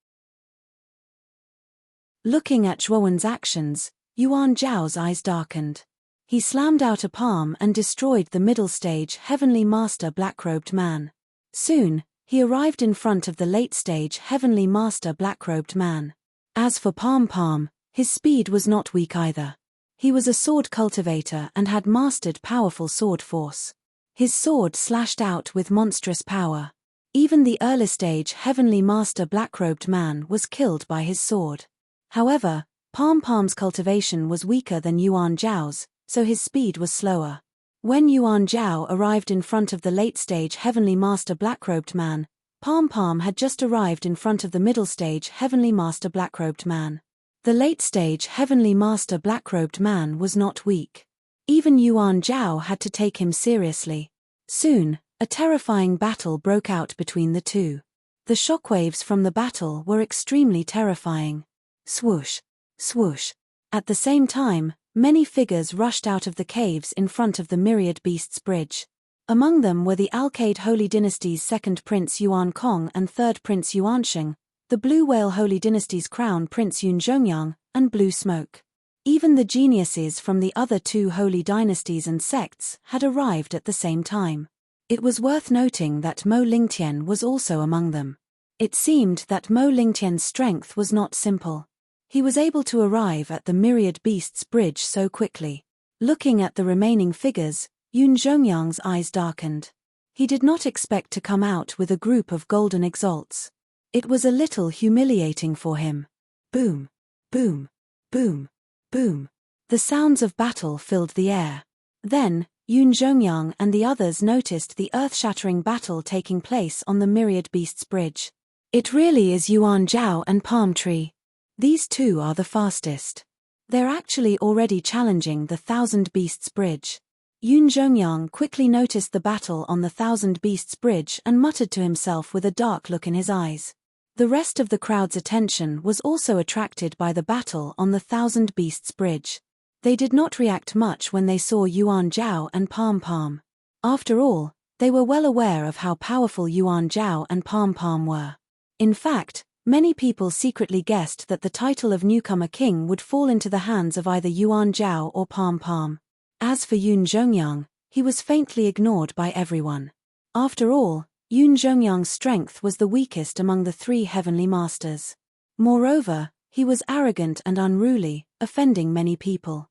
Looking at Zhuowen's actions, Yuan Zhao's eyes darkened. He slammed out a palm and destroyed the middle stage Heavenly Master Black-Robed Man. Soon, he arrived in front of the late stage Heavenly Master Black-Robed Man. As for Palm, his speed was not weak either. He was a sword cultivator and had mastered powerful sword force. His sword slashed out with monstrous power. Even the early stage Heavenly Master Black-Robed Man was killed by his sword. However, Palm's cultivation was weaker than Yuan Zhao's, so his speed was slower. When Yuan Zhao arrived in front of the late stage Heavenly Master Black-Robed Man, Palm had just arrived in front of the middle stage Heavenly Master Black-Robed Man. The late stage Heavenly Master Black-Robed Man was not weak. Even Yuan Zhao had to take him seriously. Soon, a terrifying battle broke out between the two. The shockwaves from the battle were extremely terrifying. Swoosh, swoosh. At the same time, many figures rushed out of the caves in front of the Myriad Beasts Bridge. Among them were the Alcade Holy Dynasty's second Prince Yuan Kong and third Prince Yuansheng, the Blue Whale Holy Dynasty's crown Prince Yun Zhongyang, and Blue Smoke. Even the geniuses from the other two holy dynasties and sects had arrived at the same time. It was worth noting that Mo Lingtian was also among them. It seemed that Mo Lingtian's strength was not simple. He was able to arrive at the Myriad Beasts Bridge so quickly. Looking at the remaining figures, Yun Zhongyang's eyes darkened. He did not expect to come out with a group of golden exalts. It was a little humiliating for him. Boom, boom, boom, boom. The sounds of battle filled the air. Then, Yun Zhongyang and the others noticed the earth-shattering battle taking place on the Myriad Beasts Bridge. It really is Yuan Zhao and Palm Tree. These two are the fastest. They're actually already challenging the Thousand Beasts Bridge. Yun Zhongyang quickly noticed the battle on the Thousand Beasts Bridge and muttered to himself with a dark look in his eyes. The rest of the crowd's attention was also attracted by the battle on the Thousand Beasts Bridge. They did not react much when they saw Yuan Zhao and Palm. After all, they were well aware of how powerful Yuan Zhao and Palm were. In fact, many people secretly guessed that the title of newcomer king would fall into the hands of either Yuan Zhao or Palm. As for Yun Zhongyang, he was faintly ignored by everyone. After all, Yun Zhongyang's strength was the weakest among the three heavenly masters. Moreover, he was arrogant and unruly, offending many people.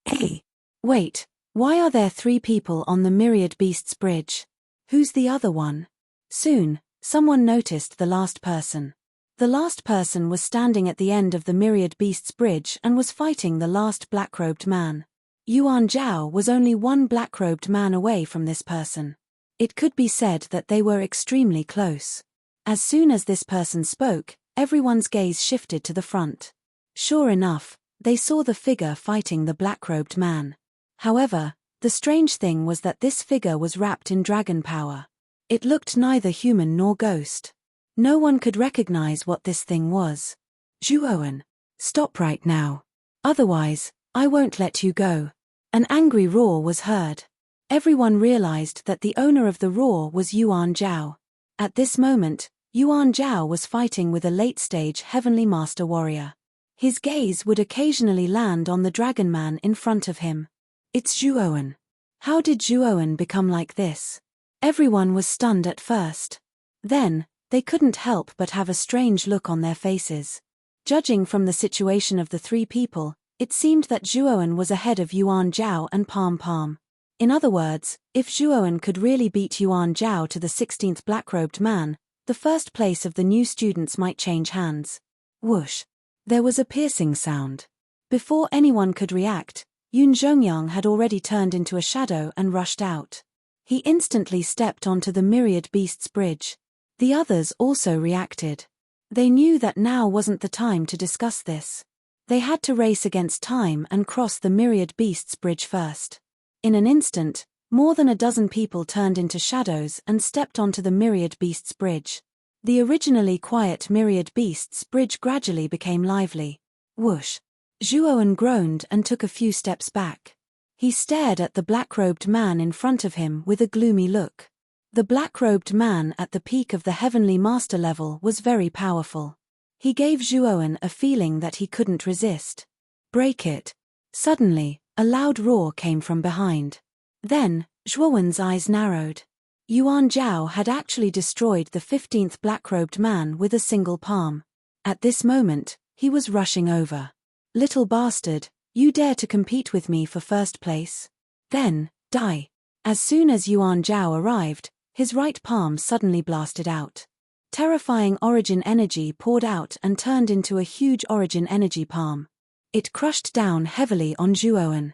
Hey! Wait, why are there three people on the Myriad Beasts Bridge? Who's the other one? Soon, someone noticed the last person. The last person was standing at the end of the Myriad Beasts Bridge and was fighting the last black-robed man. Yuan Zhao was only one black-robed man away from this person. It could be said that they were extremely close. As soon as this person spoke, everyone's gaze shifted to the front. Sure enough, they saw the figure fighting the black-robed man. However, the strange thing was that this figure was wrapped in dragon power. It looked neither human nor ghost. No one could recognize what this thing was. Zhuowen, stop right now. Otherwise, I won't let you go. An angry roar was heard. Everyone realized that the owner of the roar was Yuan Zhao. At this moment, Yuan Zhao was fighting with a late-stage Heavenly Master warrior. His gaze would occasionally land on the dragon man in front of him. It's Zhuowen. How did Zhuowen become like this? Everyone was stunned at first. Then, they couldn't help but have a strange look on their faces. Judging from the situation of the three people, it seemed that Zhuowen was ahead of Yuan Zhao and Palm. In other words, if Zhuowen could really beat Yuan Zhao to the 16th black-robed man, the first place of the new students might change hands. Whoosh! There was a piercing sound. Before anyone could react, Yun Zhongyang had already turned into a shadow and rushed out. He instantly stepped onto the Myriad Beasts Bridge. The others also reacted. They knew that now wasn't the time to discuss this. They had to race against time and cross the Myriad Beasts Bridge first. In an instant, more than a dozen people turned into shadows and stepped onto the Myriad Beasts Bridge. The originally quiet Myriad Beasts Bridge gradually became lively. Whoosh! Zhuowen groaned and took a few steps back. He stared at the black-robed man in front of him with a gloomy look. The black-robed man at the peak of the Heavenly Master level was very powerful. He gave Zhuowen a feeling that he couldn't resist. Break it! Suddenly, a loud roar came from behind. Then, Zhuowen's eyes narrowed. Yuan Zhao had actually destroyed the 15th black-robed man with a single palm. At this moment, he was rushing over. "Little bastard, you dare to compete with me for first place? Then, die." As soon as Yuan Zhao arrived, his right palm suddenly blasted out. Terrifying origin energy poured out and turned into a huge origin energy palm. It crushed down heavily on Zhuowen.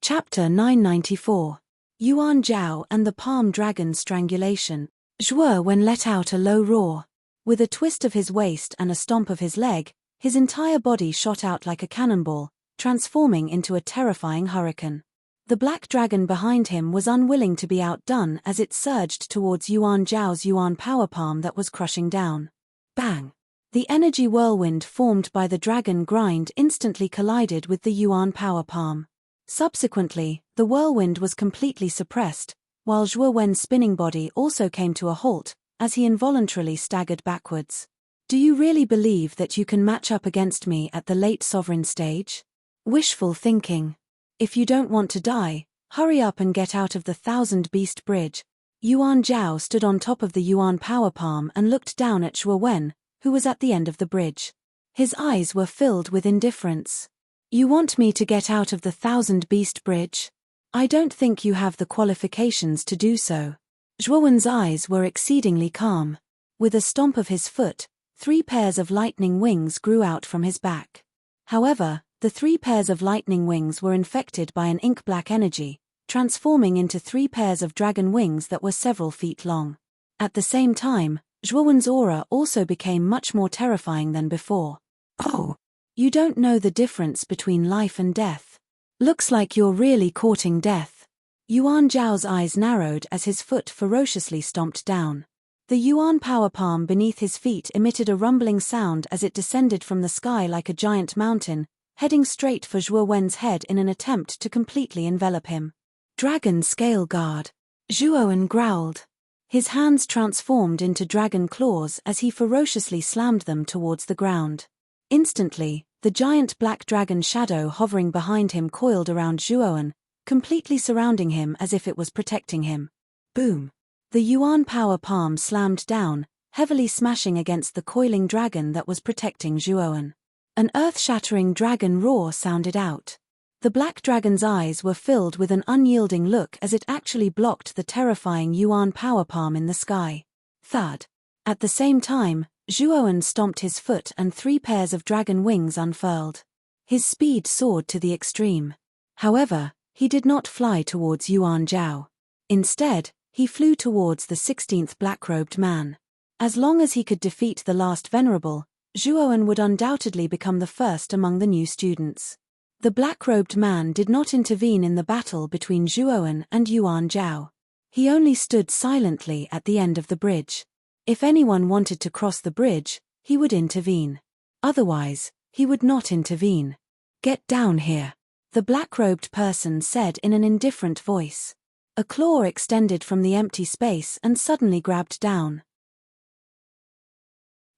Chapter 994. Yuan Zhao and the Palm Dragon Strangulation. Zhuowen let out a low roar. With a twist of his waist and a stomp of his leg, his entire body shot out like a cannonball, transforming into a terrifying hurricane. The black dragon behind him was unwilling to be outdone as it surged towards Yuan Zhao's Yuan power palm that was crushing down. Bang! The energy whirlwind formed by the dragon grind instantly collided with the Yuan power palm. Subsequently, the whirlwind was completely suppressed, while Zhuowen's spinning body also came to a halt, as he involuntarily staggered backwards. "Do you really believe that you can match up against me at the late sovereign stage? Wishful thinking. If you don't want to die, hurry up and get out of the Thousand Beast Bridge." Yuan Zhao stood on top of the Yuan power palm and looked down at Zhuowen, who was at the end of the bridge. His eyes were filled with indifference. "You want me to get out of the Thousand Beast Bridge? I don't think you have the qualifications to do so." Zhuowen's eyes were exceedingly calm. With a stomp of his foot, 3 pairs of lightning wings grew out from his back. However, the 3 pairs of lightning wings were infected by an ink-black energy, transforming into 3 pairs of dragon wings that were several feet long. At the same time, Zhuowen's aura also became much more terrifying than before. "Oh, you don't know the difference between life and death. Looks like you're really courting death." Yuan Zhao's eyes narrowed as his foot ferociously stomped down. The Yuan power palm beneath his feet emitted a rumbling sound as it descended from the sky like a giant mountain, heading straight for Zhuowen's head in an attempt to completely envelop him. "Dragon Scale Guard." Zhuowen growled. His hands transformed into dragon claws as he ferociously slammed them towards the ground. Instantly, the giant black dragon shadow hovering behind him coiled around Zhuowen, completely surrounding him as if it was protecting him. Boom! The Yuan power palm slammed down, heavily smashing against the coiling dragon that was protecting Zhuowen. An earth-shattering dragon roar sounded out. The black dragon's eyes were filled with an unyielding look as it actually blocked the terrifying Yuan power palm in the sky. Thud! At the same time, Zhuowen stomped his foot and 3 pairs of dragon wings unfurled. His speed soared to the extreme. However, he did not fly towards Yuan Zhao. Instead, he flew towards the 16th black-robed man. As long as he could defeat the last venerable, Zhuowen would undoubtedly become the first among the new students. The black-robed man did not intervene in the battle between Zhuowen and Yuan Zhao. He only stood silently at the end of the bridge. If anyone wanted to cross the bridge, he would intervene. Otherwise, he would not intervene. "Get down here," the black-robed person said in an indifferent voice. A claw extended from the empty space and suddenly grabbed down.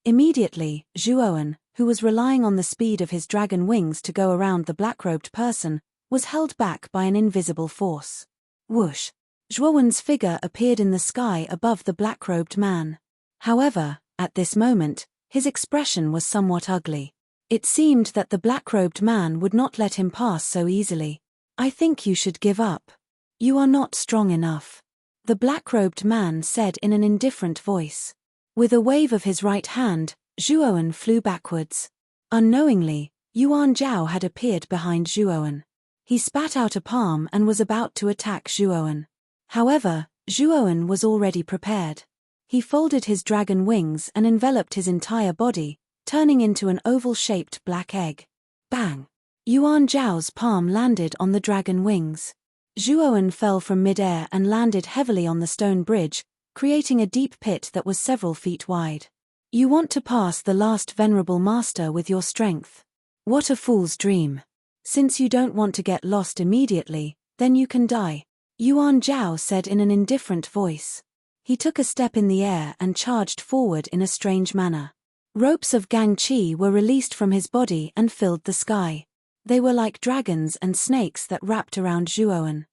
Immediately, Zhuowen, who was relying on the speed of his dragon wings to go around the black-robed person, was held back by an invisible force. Whoosh! Zhuowen's figure appeared in the sky above the black-robed man. However, at this moment, his expression was somewhat ugly. It seemed that the black-robed man would not let him pass so easily. "I think you should give up. You are not strong enough," the black-robed man said in an indifferent voice. With a wave of his right hand, Zhuowen flew backwards. Unknowingly, Yuan Zhao had appeared behind Zhuowen. He spat out a palm and was about to attack Zhuowen. However, Zhuowen was already prepared. He folded his dragon wings and enveloped his entire body, turning into an oval-shaped black egg. Bang! Yuan Zhao's palm landed on the dragon wings. Zhuowen fell from mid-air and landed heavily on the stone bridge, creating a deep pit that was several feet wide. "You want to pass the last venerable master with your strength? What a fool's dream. Since you don't want to get lost immediately, then you can die," Yuan Zhao said in an indifferent voice. He took a step in the air and charged forward in a strange manner. Ropes of gang qi were released from his body and filled the sky. They were like dragons and snakes that wrapped around Zhuowen.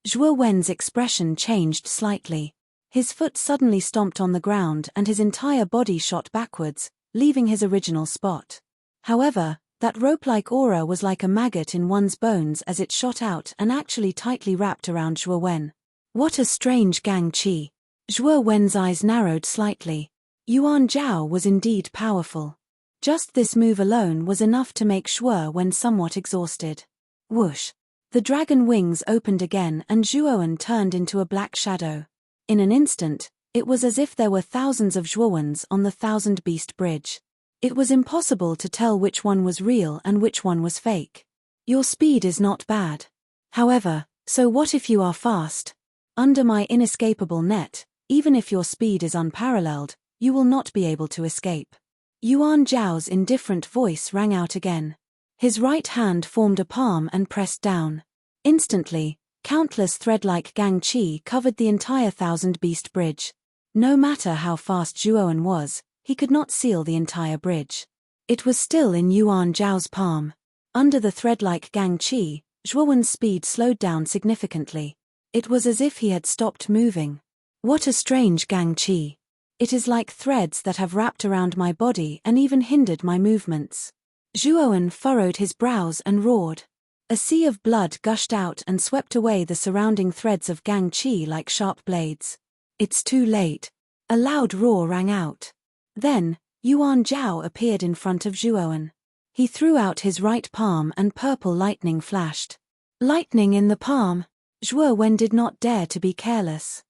Zhuo Wen's expression changed slightly. His foot suddenly stomped on the ground and his entire body shot backwards, leaving his original spot. However, that rope-like aura was like a maggot in one's bones as it shot out and actually tightly wrapped around Zhuo Wen. What a strange gang qi. Zhuo Wen's eyes narrowed slightly. Yuan Zhao was indeed powerful. Just this move alone was enough to make Zhuo Wen somewhat exhausted. Whoosh! The dragon wings opened again and Zhuo Wen turned into a black shadow. In an instant, it was as if there were thousands of Zhuowens on the Thousand Beast Bridge. It was impossible to tell which one was real and which one was fake. Your speed is not bad. However, so what if you are fast? Under my inescapable net, even if your speed is unparalleled, you will not be able to escape. Yuan Zhao's indifferent voice rang out again. His right hand formed a palm and pressed down. Instantly, countless thread-like gang qi covered the entire Thousand Beast Bridge. No matter how fast Zhuo Wen was, he could not seal the entire bridge. It was still in Yuan Zhao's palm. Under the thread-like gang qi, Zhuo Wen's speed slowed down significantly. It was as if he had stopped moving. What a strange gang qi. It is like threads that have wrapped around my body and even hindered my movements. Zhuo Wen furrowed his brows and roared. A sea of blood gushed out and swept away the surrounding threads of gang qi like sharp blades. It's too late. A loud roar rang out. Then, Yuan Zhao appeared in front of Zhuo Wen. He threw out his right palm and purple lightning flashed. Lightning in the palm. Zhuo Wen did not dare to be careless.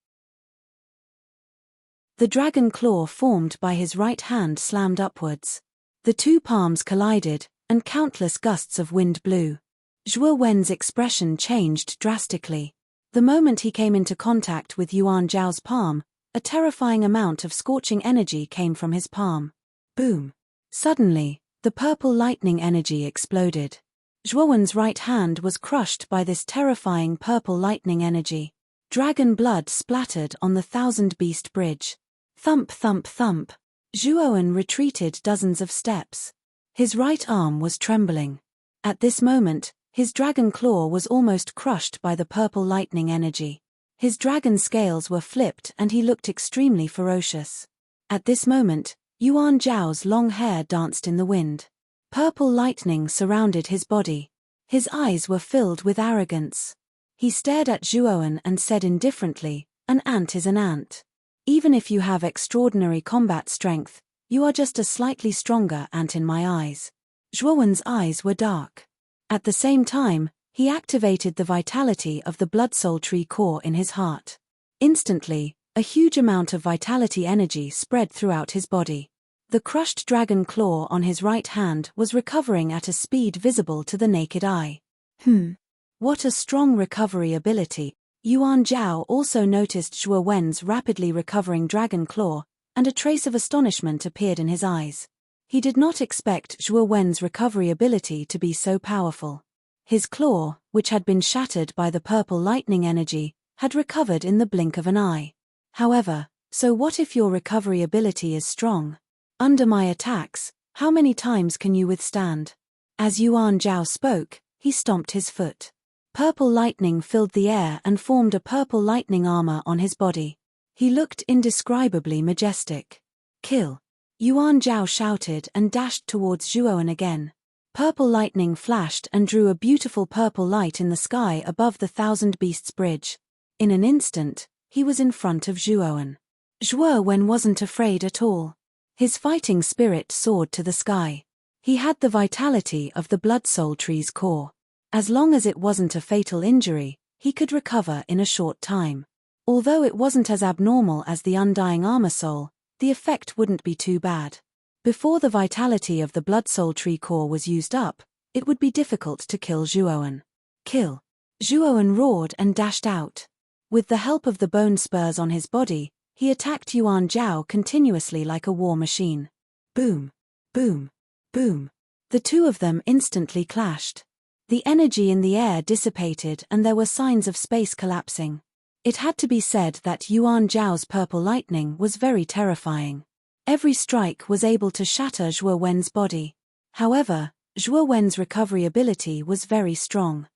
The dragon claw formed by his right hand slammed upwards. The two palms collided, and countless gusts of wind blew. Zhuo Wen's expression changed drastically. The moment he came into contact with Yuan Zhao's palm, a terrifying amount of scorching energy came from his palm. Boom! Suddenly, the purple lightning energy exploded. Zhuo Wen's right hand was crushed by this terrifying purple lightning energy. Dragon blood splattered on the Thousand Beast Bridge. Thump thump thump. Zhuo Wen retreated dozens of steps. His right arm was trembling. At this moment, his dragon claw was almost crushed by the purple lightning energy. His dragon scales were flipped and he looked extremely ferocious. At this moment, Yuan Zhao's long hair danced in the wind. Purple lightning surrounded his body. His eyes were filled with arrogance. He stared at Zhuo Wen and said indifferently, "An ant is an ant. Even if you have extraordinary combat strength, you are just a slightly stronger ant in my eyes." Zhuo Wen's eyes were dark. At the same time, he activated the vitality of the blood soul tree core in his heart. Instantly, a huge amount of vitality energy spread throughout his body. The crushed dragon claw on his right hand was recovering at a speed visible to the naked eye. What a strong recovery ability. Yuan Zhao also noticed Zhuo Wen's rapidly recovering dragon claw, and a trace of astonishment appeared in his eyes. He did not expect Zhuo Wen's recovery ability to be so powerful. His claw, which had been shattered by the purple lightning energy, had recovered in the blink of an eye. However, so what if your recovery ability is strong? Under my attacks, how many times can you withstand? As Yuan Zhao spoke, he stomped his foot. Purple lightning filled the air and formed a purple lightning armor on his body. He looked indescribably majestic. Kill! Yuan Zhao shouted and dashed towards Zhuo Wen again. Purple lightning flashed and drew a beautiful purple light in the sky above the Thousand Beasts Bridge. In an instant, he was in front of Zhuo Wen. Zhuo Wen wasn't afraid at all. His fighting spirit soared to the sky. He had the vitality of the blood soul tree's core. As long as it wasn't a fatal injury, he could recover in a short time. Although it wasn't as abnormal as the undying armor soul, the effect wouldn't be too bad. Before the vitality of the blood soul tree core was used up, it would be difficult to kill Zhuo Wen. Kill! Zhuo Wen roared and dashed out. With the help of the bone spurs on his body, he attacked Yuan Zhao continuously like a war machine. Boom! Boom! Boom! The two of them instantly clashed. The energy in the air dissipated and there were signs of space collapsing. It had to be said that Yuan Zhao's purple lightning was very terrifying. Every strike was able to shatter Zhuo Wen's body. However, Zhuo Wen's recovery ability was very strong.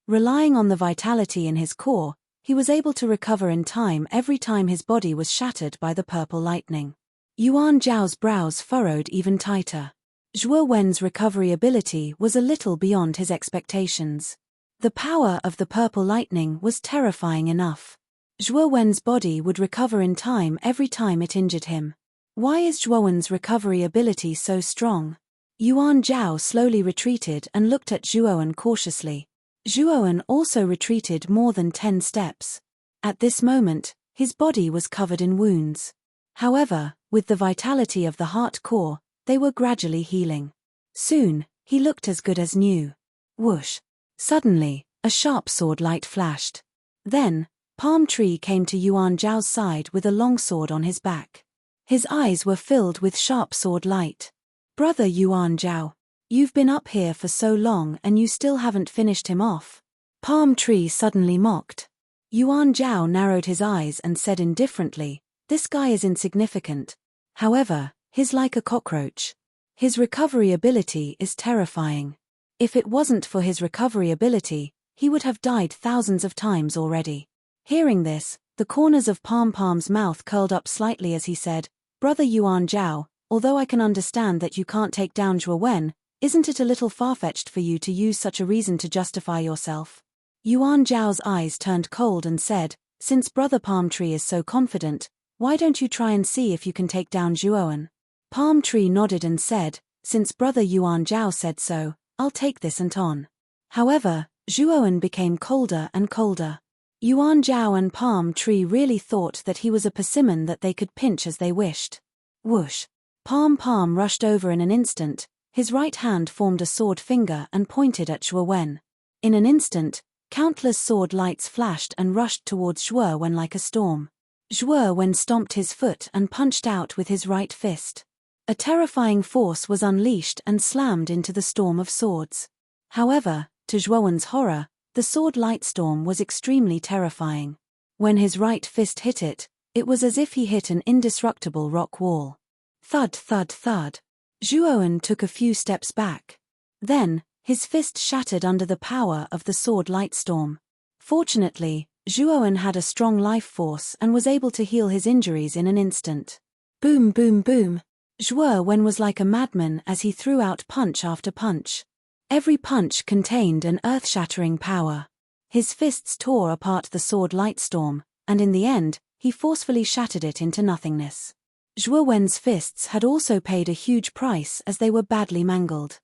Relying on the vitality in his core, he was able to recover in time every time his body was shattered by the purple lightning. Yuan Zhao's brows furrowed even tighter. Zhuo Wen's recovery ability was a little beyond his expectations. The power of the purple lightning was terrifying enough. Zhuo Wen's body would recover in time every time it injured him. Why is Zhuo Wen's recovery ability so strong? Yuan Zhao slowly retreated and looked at Zhuo Wen cautiously. Zhuo Wen also retreated more than 10 steps. At this moment, his body was covered in wounds. However, with the vitality of the heart core, they were gradually healing. Soon, he looked as good as new. Whoosh! Suddenly, a sharp sword light flashed. Then, Palm Tree came to Yuan Zhao's side with a long sword on his back. His eyes were filled with sharp sword light. "Brother Yuan Zhao, you've been up here for so long and you still haven't finished him off?" Palm Tree suddenly mocked. Yuan Zhao narrowed his eyes and said indifferently, "This guy is insignificant. However, he's like a cockroach. His recovery ability is terrifying. If it wasn't for his recovery ability, he would have died thousands of times already." Hearing this, the corners of Palm Palm's mouth curled up slightly as he said, "Brother Yuan Zhao, although I can understand that you can't take down Zhuo Wen, isn't it a little far-fetched for you to use such a reason to justify yourself?" Yuan Zhao's eyes turned cold and said, "Since Brother Palm Tree is so confident, why don't you try and see if you can take down Zhuo Wen?" Palm Tree nodded and said, "Since Brother Yuan Zhao said so, I'll take this and on." However, Zhuo Wen became colder and colder. Yuan Zhao and Palm Tree really thought that he was a persimmon that they could pinch as they wished. Whoosh! Palm Palm rushed over in an instant, his right hand formed a sword finger and pointed at Zhuo Wen. In an instant, countless sword lights flashed and rushed towards Zhuo Wen like a storm. Zhuo Wen stomped his foot and punched out with his right fist. A terrifying force was unleashed and slammed into the storm of swords. However, to Zhuo Wen's horror, the sword light storm was extremely terrifying. When his right fist hit it, it was as if he hit an indestructible rock wall. Thud, thud, thud. Zhuo Wen took a few steps back. Then, his fist shattered under the power of the sword light storm. Fortunately, Zhuo Wen had a strong life force and was able to heal his injuries in an instant. Boom, boom, boom. Zhuo Wen was like a madman as he threw out punch after punch. Every punch contained an earth-shattering power. His fists tore apart the sword light storm, and in the end, he forcefully shattered it into nothingness. Zhuo Wen's fists had also paid a huge price as they were badly mangled.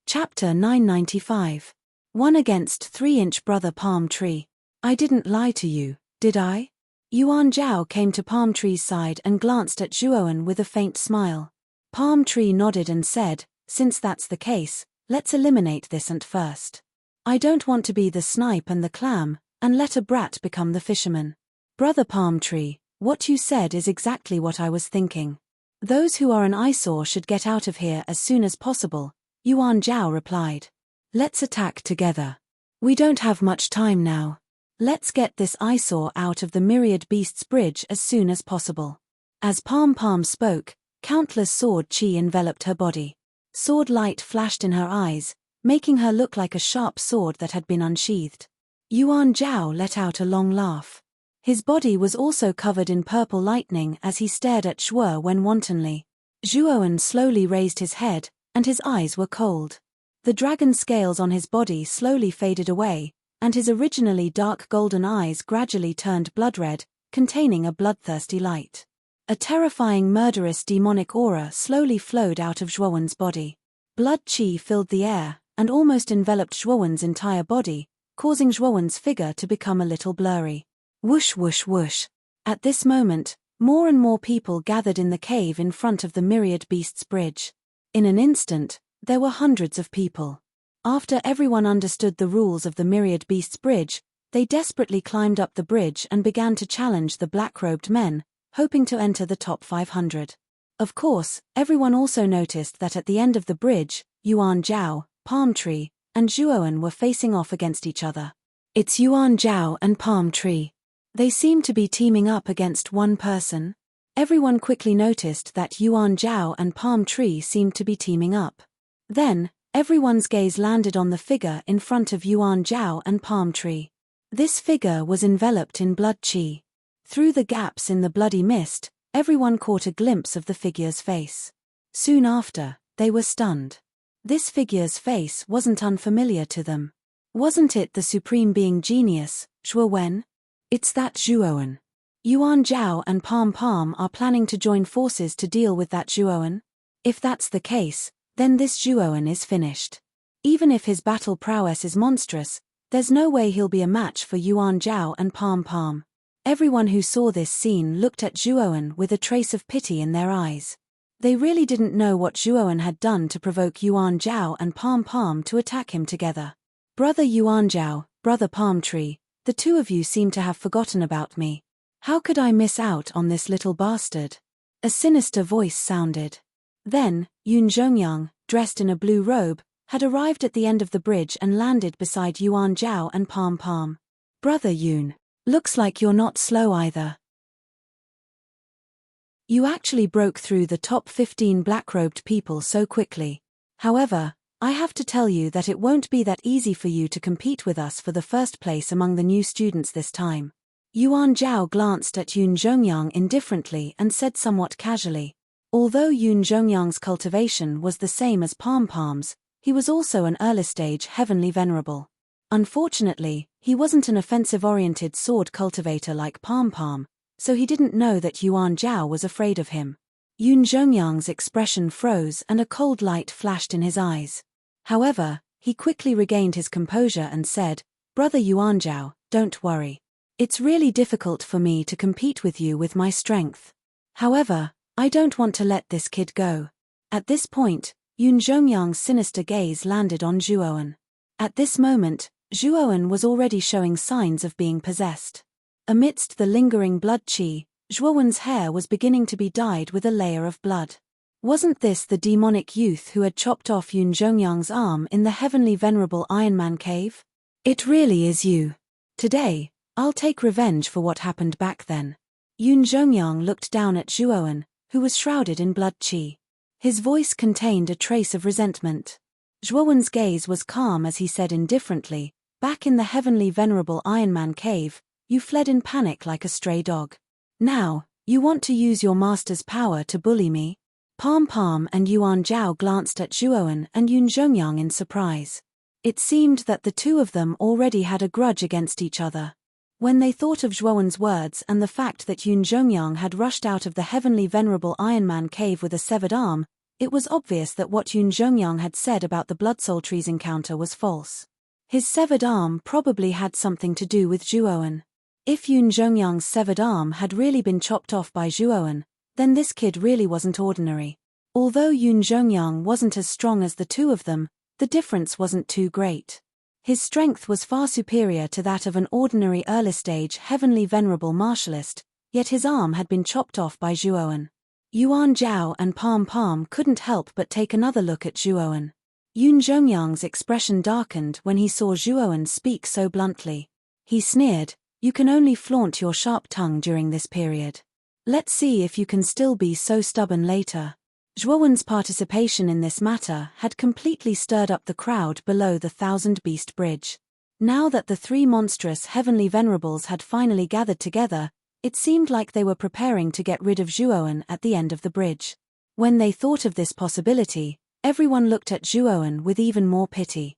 Chapter 995. 1 against 3-inch Brother Palm Tree. "I didn't lie to you, did I?" Yuan Zhao came to Palm Tree's side and glanced at Zhuo Wen with a faint smile. Palm Tree nodded and said, "Since that's the case, let's eliminate this ant first. I don't want to be the snipe and the clam, and let a brat become the fisherman." "Brother Palm Tree, what you said is exactly what I was thinking. Those who are an eyesore should get out of here as soon as possible," Yuan Zhao replied. "Let's attack together. We don't have much time now. Let's get this eyesore out of the Myriad Beasts Bridge as soon as possible." As Palm Palm spoke, countless sword chi enveloped her body. Sword light flashed in her eyes, making her look like a sharp sword that had been unsheathed. Yuan Zhao let out a long laugh. His body was also covered in purple lightning as he stared at Zhuo Wen wantonly. Zhuo Wen slowly raised his head, and his eyes were cold. The dragon scales on his body slowly faded away, and his originally dark golden eyes gradually turned blood red, containing a bloodthirsty light. A terrifying murderous demonic aura slowly flowed out of Zhuo Wen's body. Blood chi filled the air, and almost enveloped Zhuo Wen's entire body, causing Zhuo Wen's figure to become a little blurry. Whoosh whoosh whoosh. At this moment, more and more people gathered in the cave in front of the Myriad Beasts Bridge. In an instant, there were hundreds of people. After everyone understood the rules of the Myriad Beasts Bridge, they desperately climbed up the bridge and began to challenge the black-robed men, hoping to enter the top 500. Of course, everyone also noticed that at the end of the bridge, Yuan Zhao, Palm Tree, and Zhuo Wen were facing off against each other. It's Yuan Zhao and Palm Tree. They seem to be teaming up against one person. Everyone quickly noticed that Yuan Zhao and Palm Tree seemed to be teaming up. Then, everyone's gaze landed on the figure in front of Yuan Zhao and Palm Tree. This figure was enveloped in blood qi. Through the gaps in the bloody mist, everyone caught a glimpse of the figure's face. Soon after, they were stunned. This figure's face wasn't unfamiliar to them. Wasn't it the Supreme Being Genius, Zhuo Wen? It's that Zhuowen. Yuan Zhao and Palm Palm are planning to join forces to deal with that Zhuowen? If that's the case, then this Zhuowen is finished. Even if his battle prowess is monstrous, there's no way he'll be a match for Yuan Zhao and Palm Palm. Everyone who saw this scene looked at Zhuowen with a trace of pity in their eyes. They really didn't know what Zhuowen had done to provoke Yuan Zhao and Palm Palm to attack him together. Brother Yuan Zhao, brother Palm Tree, the two of you seem to have forgotten about me. How could I miss out on this little bastard? A sinister voice sounded. Then, Yun Zhongyang, dressed in a blue robe, had arrived at the end of the bridge and landed beside Yuan Zhao and Palm Palm. Brother Yun, looks like you're not slow either. You actually broke through the top 15 black-robed people so quickly. However, I have to tell you that it won't be that easy for you to compete with us for the first place among the new students this time. Yuan Zhao glanced at Yun Zhongyang indifferently and said somewhat casually. Although Yun Zhongyang's cultivation was the same as Palm Palm's, he was also an early-stage heavenly venerable. Unfortunately, he wasn't an offensive-oriented sword cultivator like Palm Palm, so he didn't know that Yuan Zhao was afraid of him. Yun Zhongyang's expression froze and a cold light flashed in his eyes. However, he quickly regained his composure and said, Brother Yuan Zhao, don't worry. It's really difficult for me to compete with you with my strength. However, I don't want to let this kid go. At this point, Yun Zhongyang's sinister gaze landed on Zhuowen. At this moment, Zhuowen was already showing signs of being possessed. Amidst the lingering blood qi, Zhuowen's hair was beginning to be dyed with a layer of blood. Wasn't this the demonic youth who had chopped off Yun Zhongyang's arm in the heavenly venerable Iron Man cave? It really is you. Today, I'll take revenge for what happened back then. Yun Zhongyang looked down at Zhuowen, who was shrouded in blood qi. His voice contained a trace of resentment. Zhuowen's gaze was calm as he said indifferently, back in the heavenly venerable Iron Man cave, you fled in panic like a stray dog. Now, you want to use your master's power to bully me? Palm Palm and Yuan Zhao glanced at Zhuowen and Yun Zhongyang in surprise. It seemed that the two of them already had a grudge against each other. When they thought of Zhuowen's words and the fact that Yun Zhongyang had rushed out of the heavenly venerable Iron Man cave with a severed arm, it was obvious that what Yun Zhongyang had said about the Blood Soul Tree's encounter was false. His severed arm probably had something to do with Zhuowen. If Yun Zhongyang's severed arm had really been chopped off by Zhuowen, then this kid really wasn't ordinary. Although Yun Zhongyang wasn't as strong as the two of them, the difference wasn't too great. His strength was far superior to that of an ordinary early-stage heavenly venerable martialist, yet his arm had been chopped off by Zhuowen. Yuan Zhao and Palm Palm couldn't help but take another look at Zhuowen. Yun Zhongyang's expression darkened when he saw Zhuowen speak so bluntly. He sneered, "You can only flaunt your sharp tongue during this period. Let's see if you can still be so stubborn later." Zhuowen's participation in this matter had completely stirred up the crowd below the Thousand Beast Bridge. Now that the three monstrous heavenly venerables had finally gathered together, it seemed like they were preparing to get rid of Zhuowen at the end of the bridge. When they thought of this possibility, everyone looked at Zhuowen with even more pity.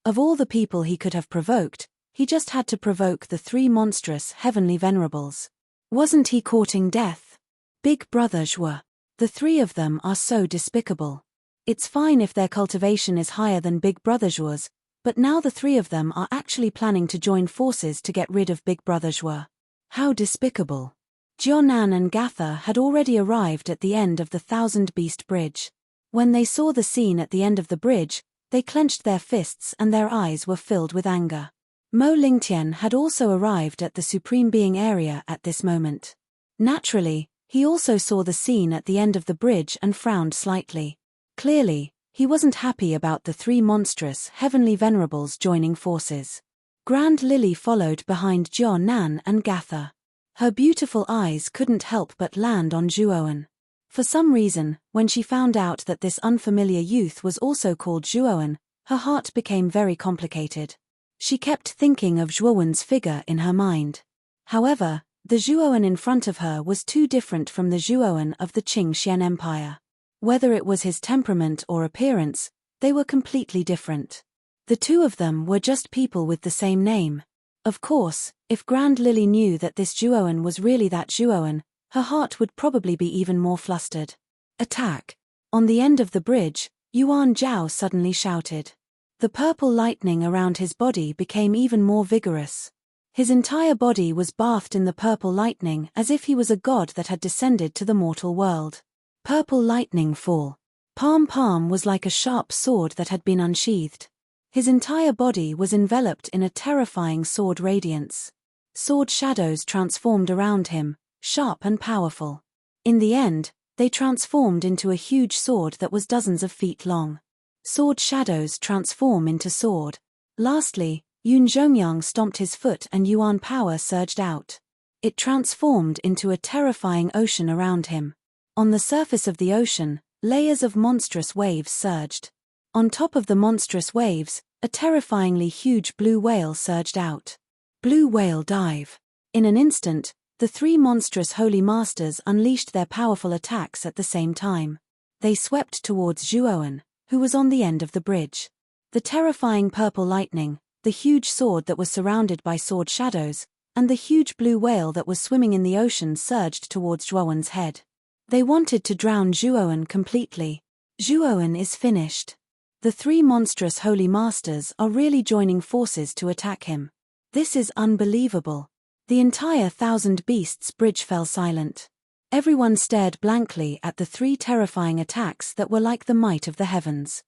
Of all the people he could have provoked, he just had to provoke the three monstrous heavenly venerables. Wasn't he courting death? Big Brother Zhuo. The three of them are so despicable. It's fine if their cultivation is higher than Big Brother Zhuo's, but now the three of them are actually planning to join forces to get rid of Big Brother Zhuo. How despicable. Jianan and Gatha had already arrived at the end of the Thousand Beast Bridge. When they saw the scene at the end of the bridge, they clenched their fists and their eyes were filled with anger. Mo Lingtian had also arrived at the Supreme Being area at this moment. Naturally, he also saw the scene at the end of the bridge and frowned slightly. Clearly, He wasn't happy about the three monstrous, heavenly venerables joining forces. Grand Lily followed behind Nan and Gatha. Her beautiful eyes couldn't help but land on Zhuowen. For some reason, when she found out that this unfamiliar youth was also called Zhuowen, her heart became very complicated. She kept thinking of Zhuowen's figure in her mind. However, the Zhuowen in front of her was too different from the Zhuowen of the Qingxian Empire. Whether it was his temperament or appearance, they were completely different. The two of them were just people with the same name. Of course, if Grand Lily knew that this Zhuowen was really that Zhuowen, her heart would probably be even more flustered. Attack! On the end of the bridge, Yuan Zhao suddenly shouted. The purple lightning around his body became even more vigorous. His entire body was bathed in the purple lightning as if he was a god that had descended to the mortal world. Purple lightning fall. Palm was like a sharp sword that had been unsheathed. His entire body was enveloped in a terrifying sword radiance. Sword shadows transformed around him, sharp and powerful. In the end, they transformed into a huge sword that was dozens of feet long. Sword shadows transform into sword. Lastly, Yun Zhongyang stomped his foot and Yuan power surged out. It transformed into a terrifying ocean around him. On the surface of the ocean, layers of monstrous waves surged. On top of the monstrous waves, a terrifyingly huge blue whale surged out. Blue whale dive. In an instant, the three monstrous holy masters unleashed their powerful attacks at the same time. They swept towards Zhuowen, who was on the end of the bridge. The terrifying purple lightning, the huge sword that was surrounded by sword shadows, and the huge blue whale that was swimming in the ocean surged towards Zhuowen's head. They wanted to drown Zhuowen completely. Zhuowen is finished. The three monstrous holy masters are really joining forces to attack him. This is unbelievable. The entire 1,000 Beasts bridge fell silent. Everyone stared blankly at the three terrifying attacks that were like the might of the heavens.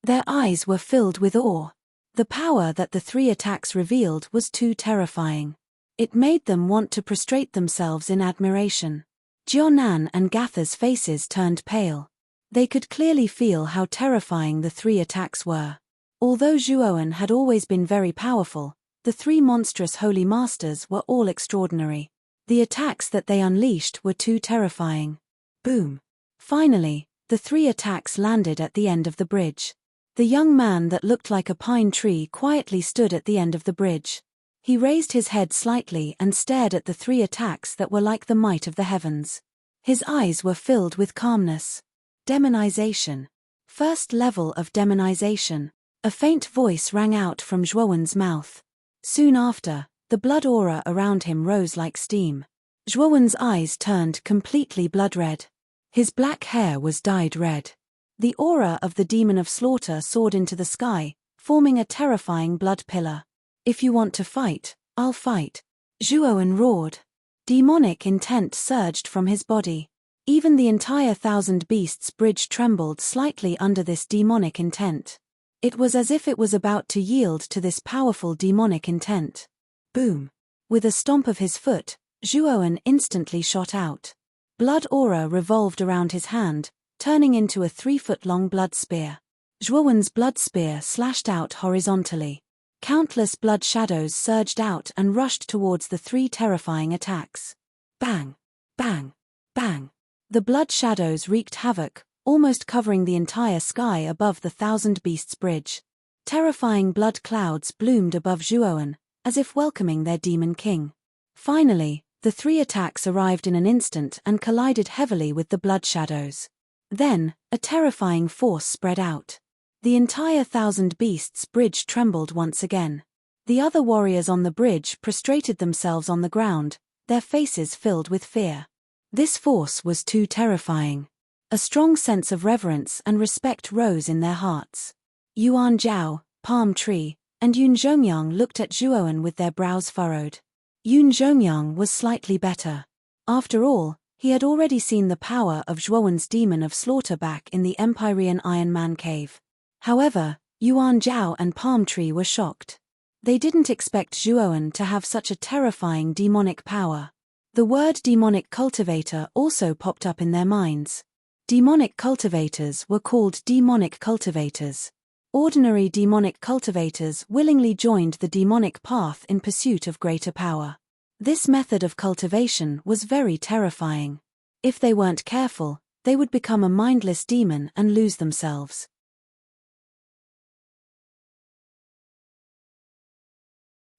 Their eyes were filled with awe. The power that the three attacks revealed was too terrifying. It made them want to prostrate themselves in admiration. Nan and Gatha's faces turned pale. They could clearly feel how terrifying the three attacks were. Although Zhuowen had always been very powerful, the three monstrous holy masters were all extraordinary. The attacks that they unleashed were too terrifying. Boom! Finally, the three attacks landed at the end of the bridge. The young man that looked like a pine tree quietly stood at the end of the bridge. He raised his head slightly and stared at the three attacks that were like the might of the heavens. His eyes were filled with calmness. Demonization. First level of demonization. A faint voice rang out from Zhuowen's mouth. Soon after, the blood aura around him rose like steam. Zhuowen's eyes turned completely blood red. His black hair was dyed red. The aura of the demon of slaughter soared into the sky, forming a terrifying blood pillar. If you want to fight, I'll fight. Zhuowen roared. Demonic intent surged from his body. Even the entire 1,000 Beasts bridge trembled slightly under this demonic intent. It was as if it was about to yield to this powerful demonic intent. Boom! With a stomp of his foot, Zhuowen instantly shot out. Blood aura revolved around his hand, turning into a 3-foot-long blood spear. Zhuowen's blood spear slashed out horizontally. Countless blood shadows surged out and rushed towards the three terrifying attacks. Bang! Bang! Bang! The blood shadows wreaked havoc, almost covering the entire sky above the 1,000 Beasts bridge. Terrifying blood clouds bloomed above Zhuowen, as if welcoming their demon king. Finally, the three attacks arrived in an instant and collided heavily with the blood shadows. Then, a terrifying force spread out. The entire 1,000 Beasts bridge trembled once again. The other warriors on the bridge prostrated themselves on the ground, their faces filled with fear. This force was too terrifying. A strong sense of reverence and respect rose in their hearts. Yuan Zhao, Palm Tree, and Yun Zhongyang looked at Zhuowen with their brows furrowed. Yun Zhongyang was slightly better. After all, he had already seen the power of Zhuowen's demon of slaughter back in the Empyrean Iron Man cave. However, Yuan Zhao and Palm Tree were shocked. They didn't expect Zhuowen to have such a terrifying demonic power. The word demonic cultivator also popped up in their minds. Demonic cultivators were called demonic cultivators. Ordinary demonic cultivators willingly joined the demonic path in pursuit of greater power. This method of cultivation was very terrifying. If they weren't careful, they would become a mindless demon and lose themselves.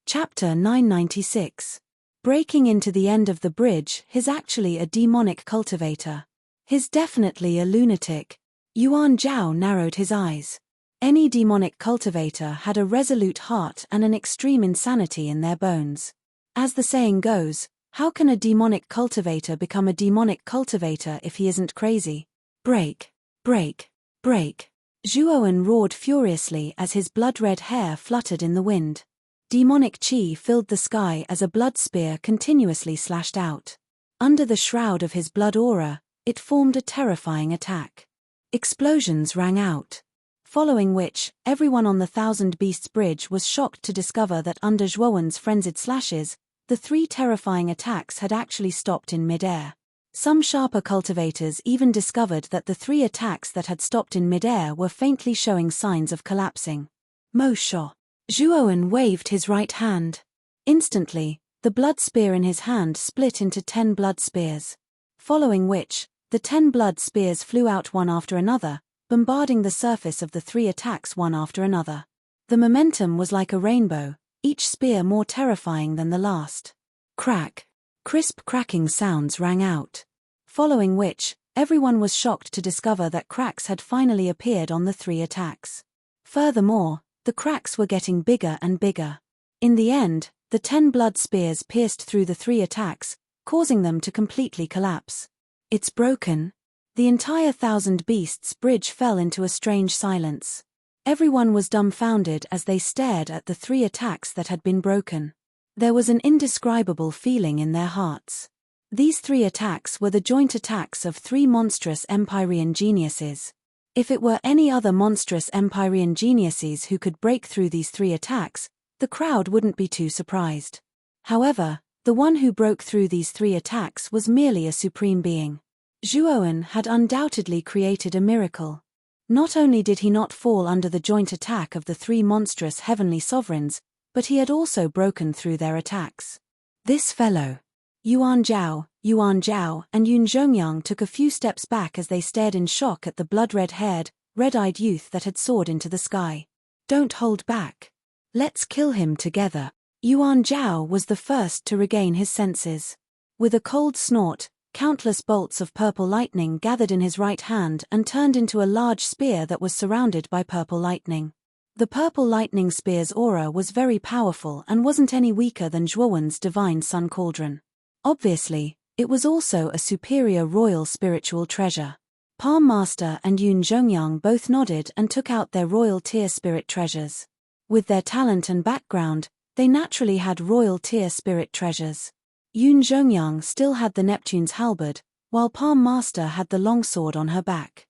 Chapter 996. Breaking into the end of the bridge. He's actually a demonic cultivator. He's definitely a lunatic. Yuan Zhao narrowed his eyes. Any demonic cultivator had a resolute heart and an extreme insanity in their bones. As the saying goes, how can a demonic cultivator become a demonic cultivator if he isn't crazy? Break! Break! Break! Zhuowen roared furiously as his blood-red hair fluttered in the wind. Demonic chi filled the sky as a blood spear continuously slashed out. Under the shroud of his blood aura, it formed a terrifying attack. Explosions rang out. Following which, everyone on the Thousand Beasts Bridge was shocked to discover that under Zhuowen's frenzied slashes, the three terrifying attacks had actually stopped in mid-air. Some sharper cultivators even discovered that the three attacks that had stopped in mid-air were faintly showing signs of collapsing. Mo Sho. Zhuowen waved his right hand. Instantly, the blood spear in his hand split into 10 blood spears. Following which, the 10 blood spears flew out one after another, bombarding the surface of the three attacks one after another. The momentum was like a rainbow, each spear more terrifying than the last. Crack! Crisp cracking sounds rang out. Following which, everyone was shocked to discover that cracks had finally appeared on the three attacks. Furthermore, the cracks were getting bigger and bigger. In the end, the 10 blood spears pierced through the three attacks, causing them to completely collapse. It's broken. The entire Thousand Beasts Bridge fell into a strange silence. Everyone was dumbfounded as they stared at the three attacks that had been broken. There was an indescribable feeling in their hearts. These three attacks were the joint attacks of three monstrous Empyrean geniuses. If it were any other monstrous Empyrean geniuses who could break through these three attacks, the crowd wouldn't be too surprised. However, the one who broke through these three attacks was merely a supreme being. Zhuowen had undoubtedly created a miracle. Not only did he not fall under the joint attack of the three monstrous heavenly sovereigns, but he had also broken through their attacks. This fellow. Yuan Zhao, and Yun Zhongyang took a few steps back as they stared in shock at the blood-red-haired, red-eyed youth that had soared into the sky. Don't hold back. Let's kill him together. Yuan Zhao was the first to regain his senses. With a cold snort, countless bolts of purple lightning gathered in his right hand and turned into a large spear that was surrounded by purple lightning. The purple lightning spear's aura was very powerful and wasn't any weaker than Zhuowen's divine sun cauldron. Obviously, it was also a superior royal spiritual treasure. Palm Master and Yun Zhongyang both nodded and took out their royal tier spirit treasures. With their talent and background, they naturally had royal tier spirit treasures. Yun Zhongyang still had the Neptune's halberd, while Palm Master had the longsword on her back.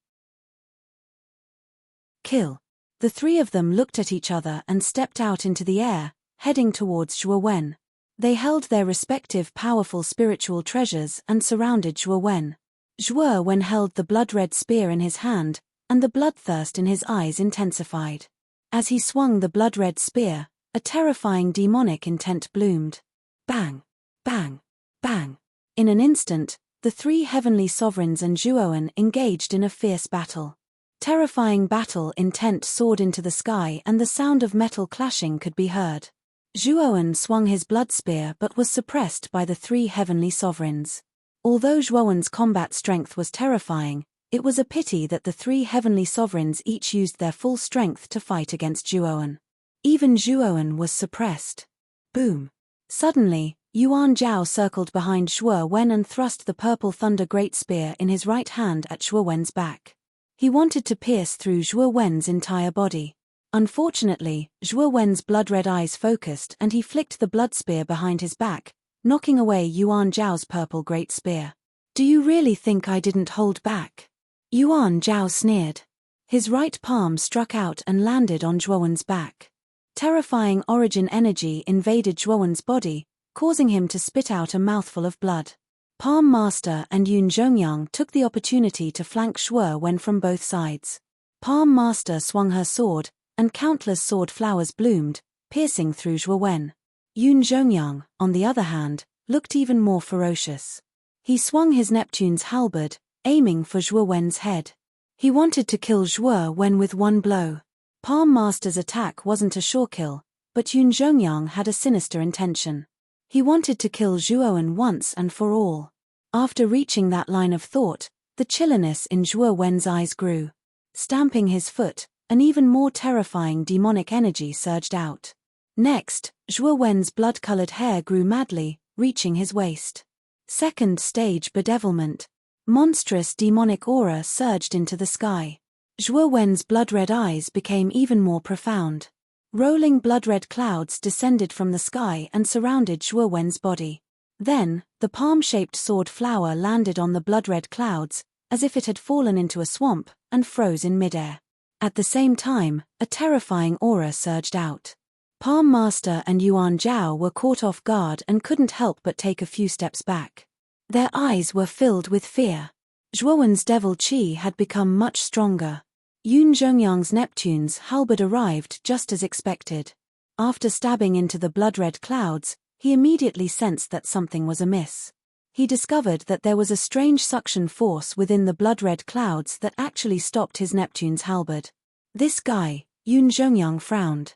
Kill. The three of them looked at each other and stepped out into the air, heading towards Zhuowen. They held their respective powerful spiritual treasures and surrounded Zhuowen. Zhuowen held the blood-red spear in his hand, and the bloodthirst in his eyes intensified. As he swung the blood-red spear, a terrifying demonic intent bloomed. Bang! Bang! Bang! In an instant, the three heavenly sovereigns and Zhuowen engaged in a fierce battle. Terrifying battle intent soared into the sky and the sound of metal clashing could be heard. Zhuowen swung his blood spear but was suppressed by the three heavenly sovereigns. Although Zhuowen's combat strength was terrifying, it was a pity that the three heavenly sovereigns each used their full strength to fight against Zhuowen. Even Zhuowen was suppressed. Boom! Suddenly, Yuan Zhao circled behind Zhuowen and thrust the purple thunder great spear in his right hand at Zhuowen's back. He wanted to pierce through Zhuowen's entire body. Unfortunately, Zhuowen's blood-red eyes focused and he flicked the blood spear behind his back, knocking away Yuan Zhao's purple great spear. Do you really think I didn't hold back? Yuan Zhao sneered. His right palm struck out and landed on Zhuowen's back. Terrifying origin energy invaded Zhuowen's body, causing him to spit out a mouthful of blood. Palm Master and Yun Zhongyang took the opportunity to flank Zhuo Wen from both sides. Palm Master swung her sword, and countless sword flowers bloomed, piercing through Zhuo Wen. Yun Zhongyang, on the other hand, looked even more ferocious. He swung his Neptune's halberd, aiming for Zhuo Wen's head. He wanted to kill Zhuo Wen with one blow. Palm Master's attack wasn't a sure kill, but Yun Zhongyang had a sinister intention. He wanted to kill Zhuo Wen once and for all. After reaching that line of thought, the chilliness in Zhuo Wen's eyes grew. Stamping his foot, an even more terrifying demonic energy surged out. Next, Zhuo Wen's blood-colored hair grew madly, reaching his waist. Second stage bedevilment. Monstrous demonic aura surged into the sky. Zhuo Wen's blood-red eyes became even more profound. Rolling blood-red clouds descended from the sky and surrounded Zhuo Wen's body. Then, the palm-shaped sword flower landed on the blood-red clouds, as if it had fallen into a swamp, and froze in midair. At the same time, a terrifying aura surged out. Palm Master and Yuan Zhao were caught off guard and couldn't help but take a few steps back. Their eyes were filled with fear. Zhuo Wen's devil chi had become much stronger. Yun Zhongyang's Neptune's halberd arrived just as expected. After stabbing into the blood-red clouds, he immediately sensed that something was amiss. He discovered that there was a strange suction force within the blood-red clouds that actually stopped his Neptune's halberd. This guy, Yun Zhongyang, frowned.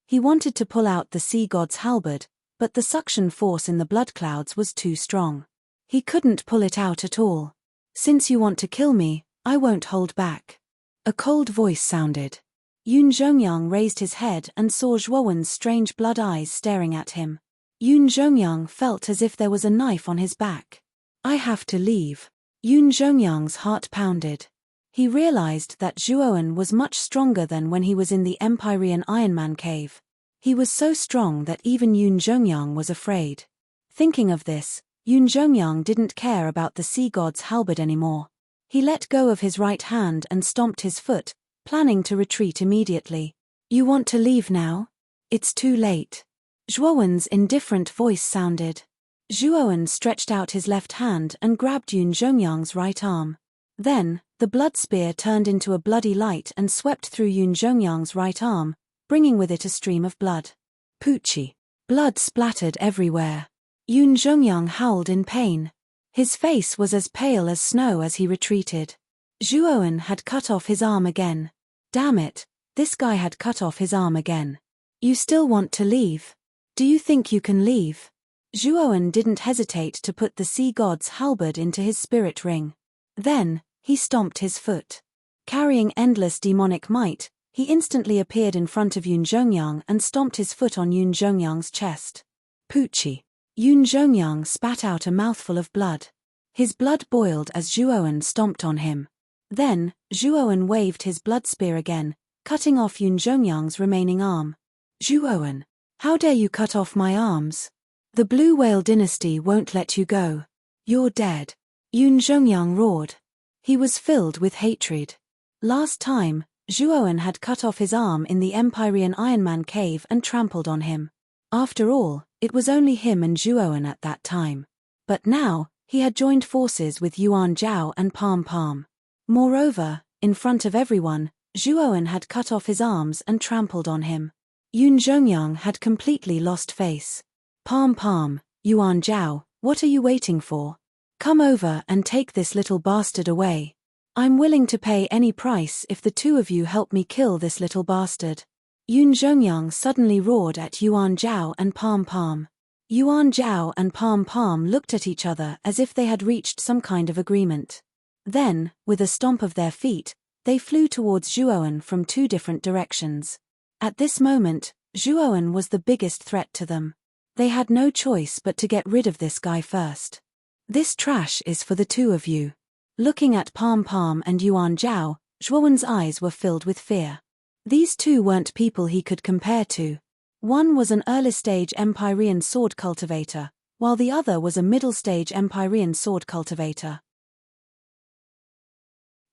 He wanted to pull out the sea god's halberd, but the suction force in the blood clouds was too strong. He couldn't pull it out at all. "Since you want to kill me, I won't hold back." A cold voice sounded. Yun Zhongyang raised his head and saw Zhuo Wen's strange blood eyes staring at him. Yun Zhongyang felt as if there was a knife on his back. "I have to leave." Yun Zhongyang's heart pounded. He realized that Zhuo Wen was much stronger than when he was in the Empyrean Iron Man cave. He was so strong that even Yun Zhongyang was afraid. Thinking of this, Yun Zhongyang didn't care about the sea god's halberd anymore. He let go of his right hand and stomped his foot, planning to retreat immediately. "You want to leave now? It's too late." Zhuo Wen's indifferent voice sounded. Zhuo Wen stretched out his left hand and grabbed Yun Zhongyang's right arm. Then, the blood spear turned into a bloody light and swept through Yun Zhongyang's right arm, bringing with it a stream of blood. Poochie. Blood splattered everywhere. Yun Zhongyang howled in pain. His face was as pale as snow as he retreated. Zhuo Wen had cut off his arm again. Damn it, this guy had cut off his arm again. "You still want to leave? Do you think you can leave?" Zhuo Wen didn't hesitate to put the sea god's halberd into his spirit ring. Then, he stomped his foot. Carrying endless demonic might, he instantly appeared in front of Yun Zhongyang and stomped his foot on Yun Zhongyang's chest. Poochie. Yun Zhongyang spat out a mouthful of blood. His blood boiled as Zhuo Wen stomped on him. Then, Zhuo Wen waved his blood spear again, cutting off Yun Zhongyang's remaining arm. "Zhuo Wen, how dare you cut off my arms? The Blue Whale Dynasty won't let you go. You're dead." Yun Zhongyang roared. He was filled with hatred. Last time, Zhuo Wen had cut off his arm in the Empyrean Iron Man cave and trampled on him. After all, it was only him and Zhuo Wen at that time. But now, he had joined forces with Yuan Zhao and Palm. Moreover, in front of everyone, Zhuo Wen had cut off his arms and trampled on him. Yun Zhongyang had completely lost face. Palm, Yuan Zhao, what are you waiting for? Come over and take this little bastard away. I'm willing to pay any price if the two of you help me kill this little bastard." Yun Zhongyang suddenly roared at Yuan Zhao and Palm. Yuan Zhao and Palm looked at each other as if they had reached some kind of agreement. Then, with a stomp of their feet, they flew towards Zhuo Wen from two different directions. At this moment, Zhuo Wen was the biggest threat to them. They had no choice but to get rid of this guy first. "This trash is for the two of you." Looking at Palm and Yuan Zhao, Zhuo Wen's eyes were filled with fear. These two weren't people he could compare to. One was an early-stage Empyrean sword cultivator, while the other was a middle-stage Empyrean sword cultivator.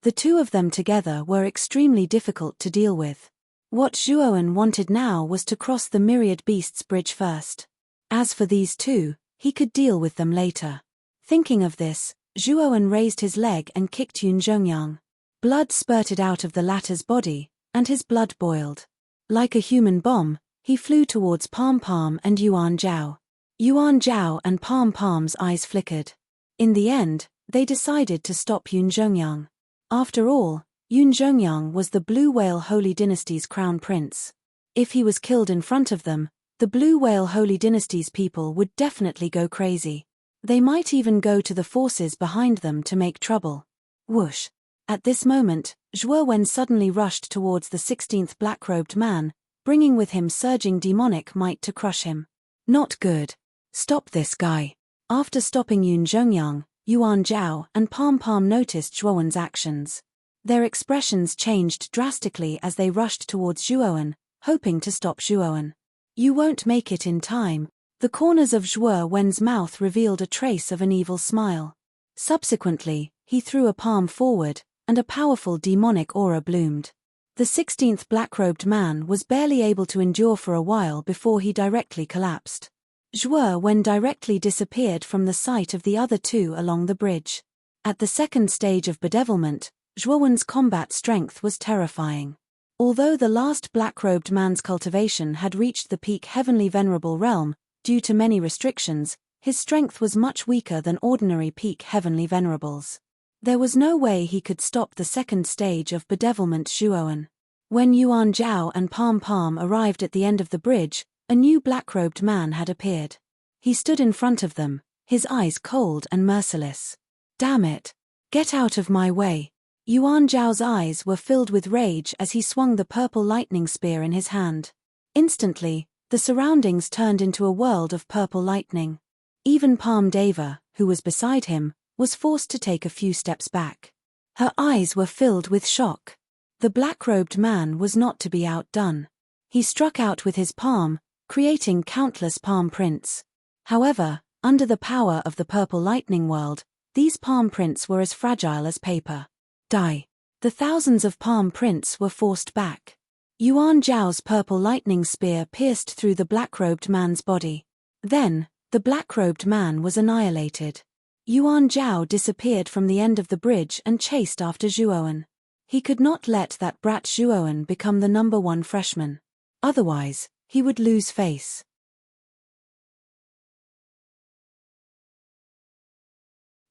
The two of them together were extremely difficult to deal with. What Zhuo Wen wanted now was to cross the Myriad Beasts Bridge first. As for these two, He could deal with them later. Thinking of this, Zhuowen raised his leg and kicked Yun Zhongyang. Blood spurted out of the latter's body, and his blood boiled. Like a human bomb, he flew towards Palm Palm and Yuan Zhao. Yuan Zhao and Palm Palm's eyes flickered. In the end, they decided to stop Yun Zhongyang. After all, Yun Zhongyang was the Blue Whale Holy Dynasty's crown prince. If he was killed in front of them, the Blue Whale Holy Dynasty's people would definitely go crazy. They might even go to the forces behind them to make trouble. Whoosh! At this moment, Zhuowen suddenly rushed towards the 16th black-robed man, bringing with him surging demonic might to crush him. Not good. Stop this guy. After stopping Yun Zhongyang, Yuan Zhao and Palm Palm noticed Zhuowen's actions. Their expressions changed drastically as they rushed towards Zhuowen, hoping to stop Zhuowen. You won't make it in time. The corners of Zhuowen's mouth revealed a trace of an evil smile. Subsequently, he threw a palm forward, and a powerful demonic aura bloomed. The 16th black-robed man was barely able to endure for a while before he directly collapsed. Zhuowen directly disappeared from the sight of the other two along the bridge. At the second stage of bedevilment, Zhuowen's combat strength was terrifying. Although the last black-robed man's cultivation had reached the peak heavenly venerable realm, due to many restrictions, his strength was much weaker than ordinary peak heavenly venerables. There was no way he could stop the second stage of bedevilment Zhuowen. When Yuan Zhao and Palm Palm arrived at the end of the bridge, a new black-robed man had appeared. He stood in front of them, his eyes cold and merciless. Damn it! Get out of my way! Yuan Zhao's eyes were filled with rage as he swung the purple lightning spear in his hand. Instantly, the surroundings turned into a world of purple lightning. Even Palm Deva, who was beside him, was forced to take a few steps back. Her eyes were filled with shock. The black-robed man was not to be outdone. He struck out with his palm, creating countless palm prints. However, under the power of the purple lightning world, these palm prints were as fragile as paper. Die. The thousands of palm prints were forced back. Yuan Zhao's purple lightning spear pierced through the black-robed man's body. Then, the black-robed man was annihilated. Yuan Zhao disappeared from the end of the bridge and chased after Zhuowen. He could not let that brat Zhuowen become the #1 freshman. Otherwise, he would lose face.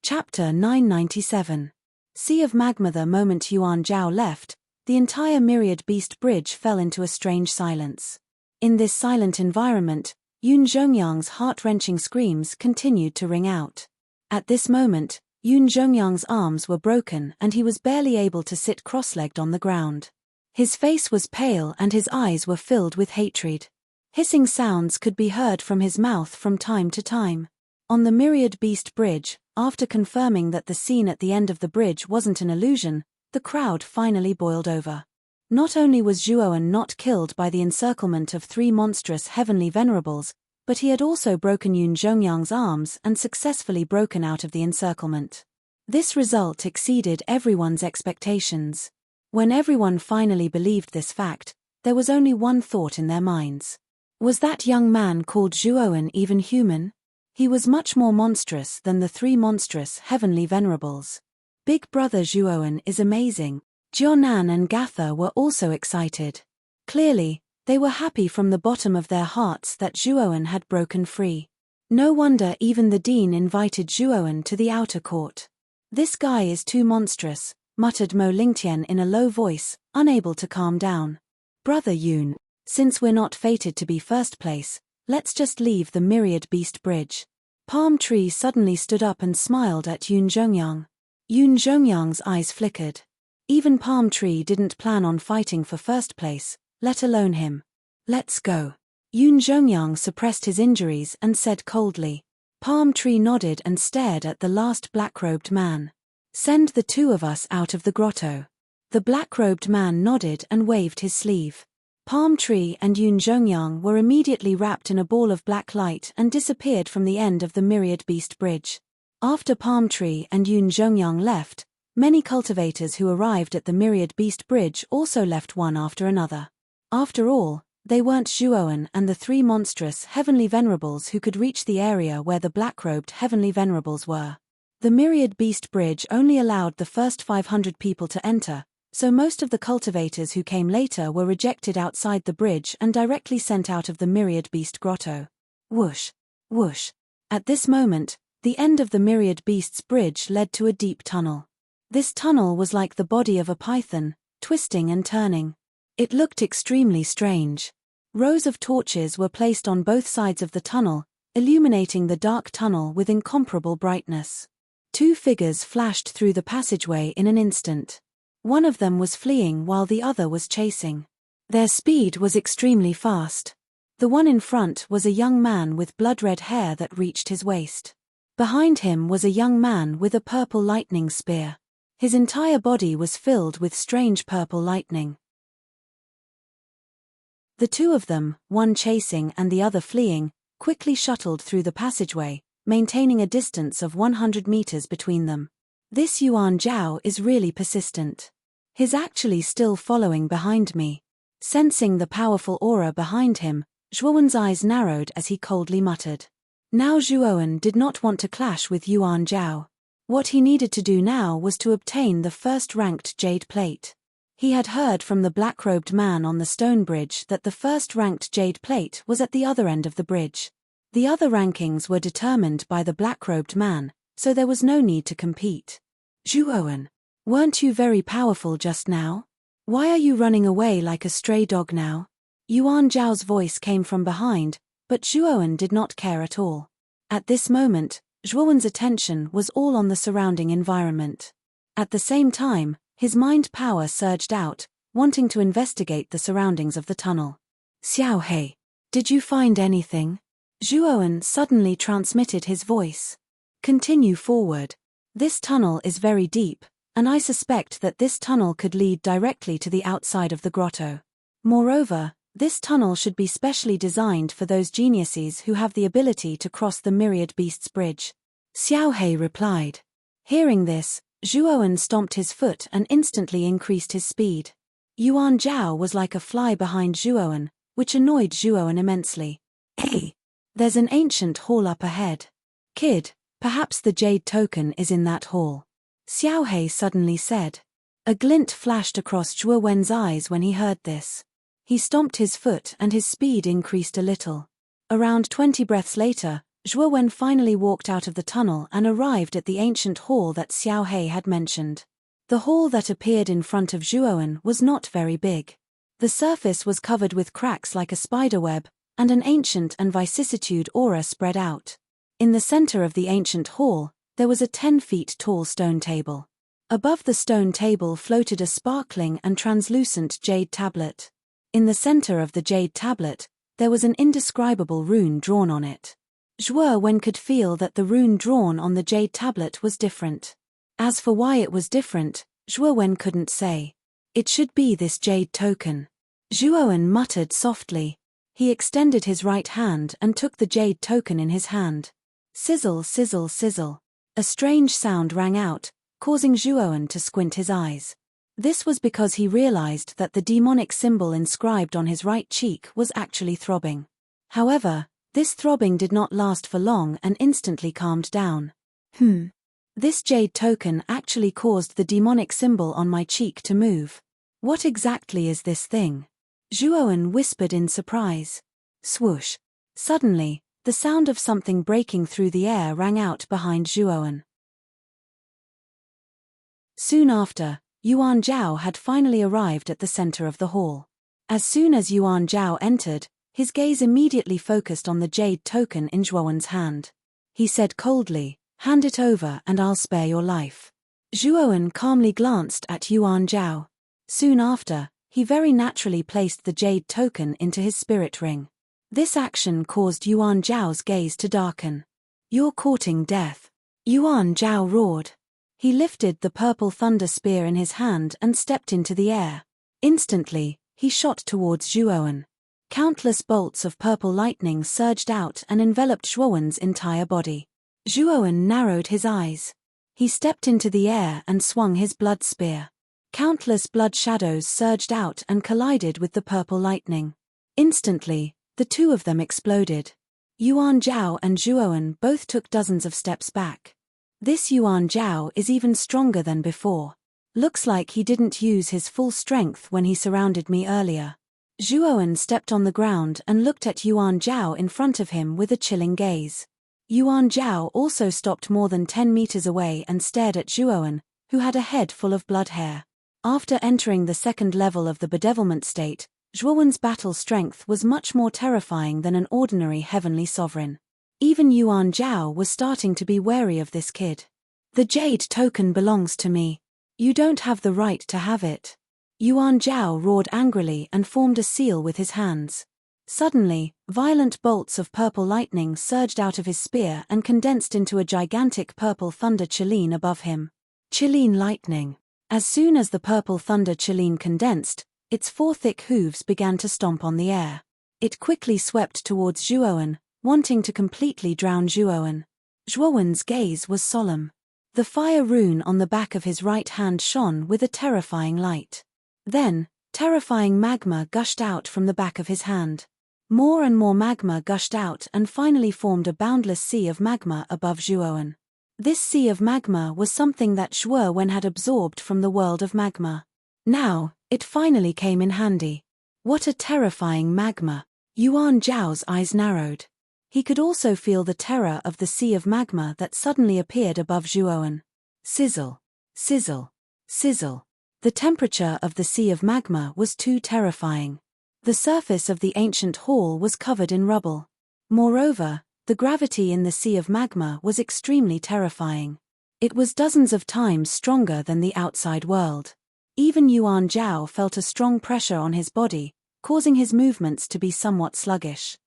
Chapter 997. Sea of Magma. The moment Yuan Zhao left, the entire Myriad Beast Bridge fell into a strange silence. In this silent environment, Yun Zhongyang's heart-wrenching screams continued to ring out. At this moment, Yun Zhongyang's arms were broken and he was barely able to sit cross-legged on the ground. His face was pale and his eyes were filled with hatred. Hissing sounds could be heard from his mouth from time to time. On the Myriad Beast Bridge, after confirming that the scene at the end of the bridge wasn't an illusion, the crowd finally boiled over. Not only was Zhuowen not killed by the encirclement of 3 monstrous heavenly venerables, but he had also broken Yun Zhongyang's arms and successfully broken out of the encirclement. This result exceeded everyone's expectations. When everyone finally believed this fact, there was only one thought in their minds. Was that young man called Zhuowen even human? He was much more monstrous than the 3 monstrous heavenly venerables. Big brother Zhuowen is amazing. Jianan and Gatha were also excited. Clearly, they were happy from the bottom of their hearts that Zhuowen had broken free. No wonder even the dean invited Zhuowen to the outer court. This guy is too monstrous, muttered Mo Lingtian in a low voice, unable to calm down. Brother Yun, since we're not fated to be first place, let's just leave the Myriad Beast Bridge. Palm Tree suddenly stood up and smiled at Yun Zhongyang. Yun Zhongyang's eyes flickered. Even Palm Tree didn't plan on fighting for first place, let alone him. Let's go. Yun Zhongyang suppressed his injuries and said coldly. Palm Tree nodded and stared at the last black-robed man. Send the 2 of us out of the grotto. The black-robed man nodded and waved his sleeve. Palm Tree and Yun Zhongyang were immediately wrapped in a ball of black light and disappeared from the end of the Myriad Beast Bridge. After Palm Tree and Yun Zhongyang left, many cultivators who arrived at the Myriad Beast Bridge also left one after another. After all, They weren't Zhuowen and the three monstrous heavenly venerables who could reach the area where the black-robed heavenly venerables were. The myriad beast bridge only allowed the first 500 people to enter, so most of the cultivators who came later were rejected outside the bridge and directly sent out of the myriad beast grotto. Whoosh! Whoosh! At this moment, the end of the myriad beasts bridge led to a deep tunnel. This tunnel was like the body of a python, twisting and turning. It looked extremely strange. Rows of torches were placed on both sides of the tunnel, illuminating the dark tunnel with incomparable brightness. Two figures flashed through the passageway in an instant. One of them was fleeing while the other was chasing. Their speed was extremely fast. The one in front was a young man with blood-red hair that reached his waist. Behind him was a young man with a purple lightning spear. His entire body was filled with strange purple lightning. The two of them, one chasing and the other fleeing, quickly shuttled through the passageway, maintaining a distance of 100 meters between them. This Yuan Zhao is really persistent. He's actually still following behind me. Sensing the powerful aura behind him, Zhuowen's eyes narrowed as he coldly muttered. Now Zhuowen did not want to clash with Yuan Zhao. What he needed to do now was to obtain the first-ranked jade plate. He had heard from the black-robed man on the stone bridge that the first-ranked jade plate was at the other end of the bridge. The other rankings were determined by the black-robed man, so there was no need to compete. Zhuowen, weren't you very powerful just now? Why are you running away like a stray dog now? Yuan Zhao's voice came from behind, but Zhuowen did not care at all. At this moment, Zhuowen's attention was all on the surrounding environment. At the same time, his mind power surged out, wanting to investigate the surroundings of the tunnel. Xiaohei, did you find anything? Zhuowen suddenly transmitted his voice. Continue forward. This tunnel is very deep, and I suspect that this tunnel could lead directly to the outside of the grotto. Moreover, this tunnel should be specially designed for those geniuses who have the ability to cross the myriad beasts bridge. Xiaohei replied. Hearing this, Zhuowen stomped his foot and instantly increased his speed. Yuan Zhao was like a fly behind Zhuowen, which annoyed Zhuowen immensely. Hey! There's an ancient hall up ahead. Kid, perhaps the jade token is in that hall. Xiaohei suddenly said. A glint flashed across Zhuowen's eyes when he heard this. He stomped his foot and his speed increased a little. Around 20 breaths later, Zhuowen finally walked out of the tunnel and arrived at the ancient hall that Xiaohei had mentioned. The hall that appeared in front of Zhuowen was not very big. The surface was covered with cracks like a spiderweb, and an ancient and vicissitude aura spread out. In the center of the ancient hall, there was a 10 feet tall stone table. Above the stone table floated a sparkling and translucent jade tablet. In the center of the jade tablet, there was an indescribable rune drawn on it. Zhuowen could feel that the rune drawn on the jade tablet was different. As for why it was different, Zhuowen couldn't say. It should be this jade token. Zhuowen muttered softly. He extended his right hand and took the jade token in his hand. Sizzle, sizzle, sizzle. A strange sound rang out, causing Zhuowen to squint his eyes. This was because he realized that the demonic symbol inscribed on his right cheek was actually throbbing. However, this throbbing did not last for long and instantly calmed down. This jade token actually caused the demonic symbol on my cheek to move. What exactly is this thing? Zhuowen whispered in surprise. Swoosh. Suddenly, the sound of something breaking through the air rang out behind Zhuowen. Soon after, Yuan Zhao had finally arrived at the center of the hall. As soon as Yuan Zhao entered, his gaze immediately focused on the jade token in Zhuowen's hand. He said coldly, "Hand it over and I'll spare your life." Zhuowen calmly glanced at Yuan Zhao. Soon after, he very naturally placed the jade token into his spirit ring. This action caused Yuan Zhao's gaze to darken. "You're courting death." Yuan Zhao roared. He lifted the purple thunder spear in his hand and stepped into the air. Instantly, he shot towards Zhuowen. Countless bolts of purple lightning surged out and enveloped Zhuowen's entire body. Zhuowen narrowed his eyes. He stepped into the air and swung his blood spear. Countless blood shadows surged out and collided with the purple lightning. Instantly, the two of them exploded. Yuan Zhao and Zhuowen both took dozens of steps back. This Yuan Zhao is even stronger than before. Looks like he didn't use his full strength when he surrounded me earlier. Zhuowen stepped on the ground and looked at Yuan Zhao in front of him with a chilling gaze. Yuan Zhao also stopped more than 10 meters away and stared at Zhuowen, who had a head full of blood hair. After entering the second level of the bedevilment state, Zhuowen's battle strength was much more terrifying than an ordinary heavenly sovereign. Even Yuan Zhao was starting to be wary of this kid. The jade token belongs to me. You don't have the right to have it. Yuan Zhao roared angrily and formed a seal with his hands. Suddenly, violent bolts of purple lightning surged out of his spear and condensed into a gigantic purple thunder Qilin above him. Qilin lightning. As soon as the purple thunder Qilin condensed, its 4 thick hooves began to stomp on the air. It quickly swept towards Zhuowen, wanting to completely drown Zhuowen. Zhuowen's gaze was solemn. The fire rune on the back of his right hand shone with a terrifying light. Then, terrifying magma gushed out from the back of his hand. More and more magma gushed out and finally formed a boundless sea of magma above Zhuowen. This sea of magma was something that Zhuowen had absorbed from the world of magma. Now, it finally came in handy. What a terrifying magma! Yuan Zhao's eyes narrowed. He could also feel the terror of the sea of magma that suddenly appeared above Zhuowen. Sizzle. Sizzle. Sizzle. The temperature of the sea of magma was too terrifying. The surface of the ancient hall was covered in rubble. Moreover, the gravity in the sea of magma was extremely terrifying. It was dozens of times stronger than the outside world. Even Yuan Zhao felt a strong pressure on his body, causing his movements to be somewhat sluggish.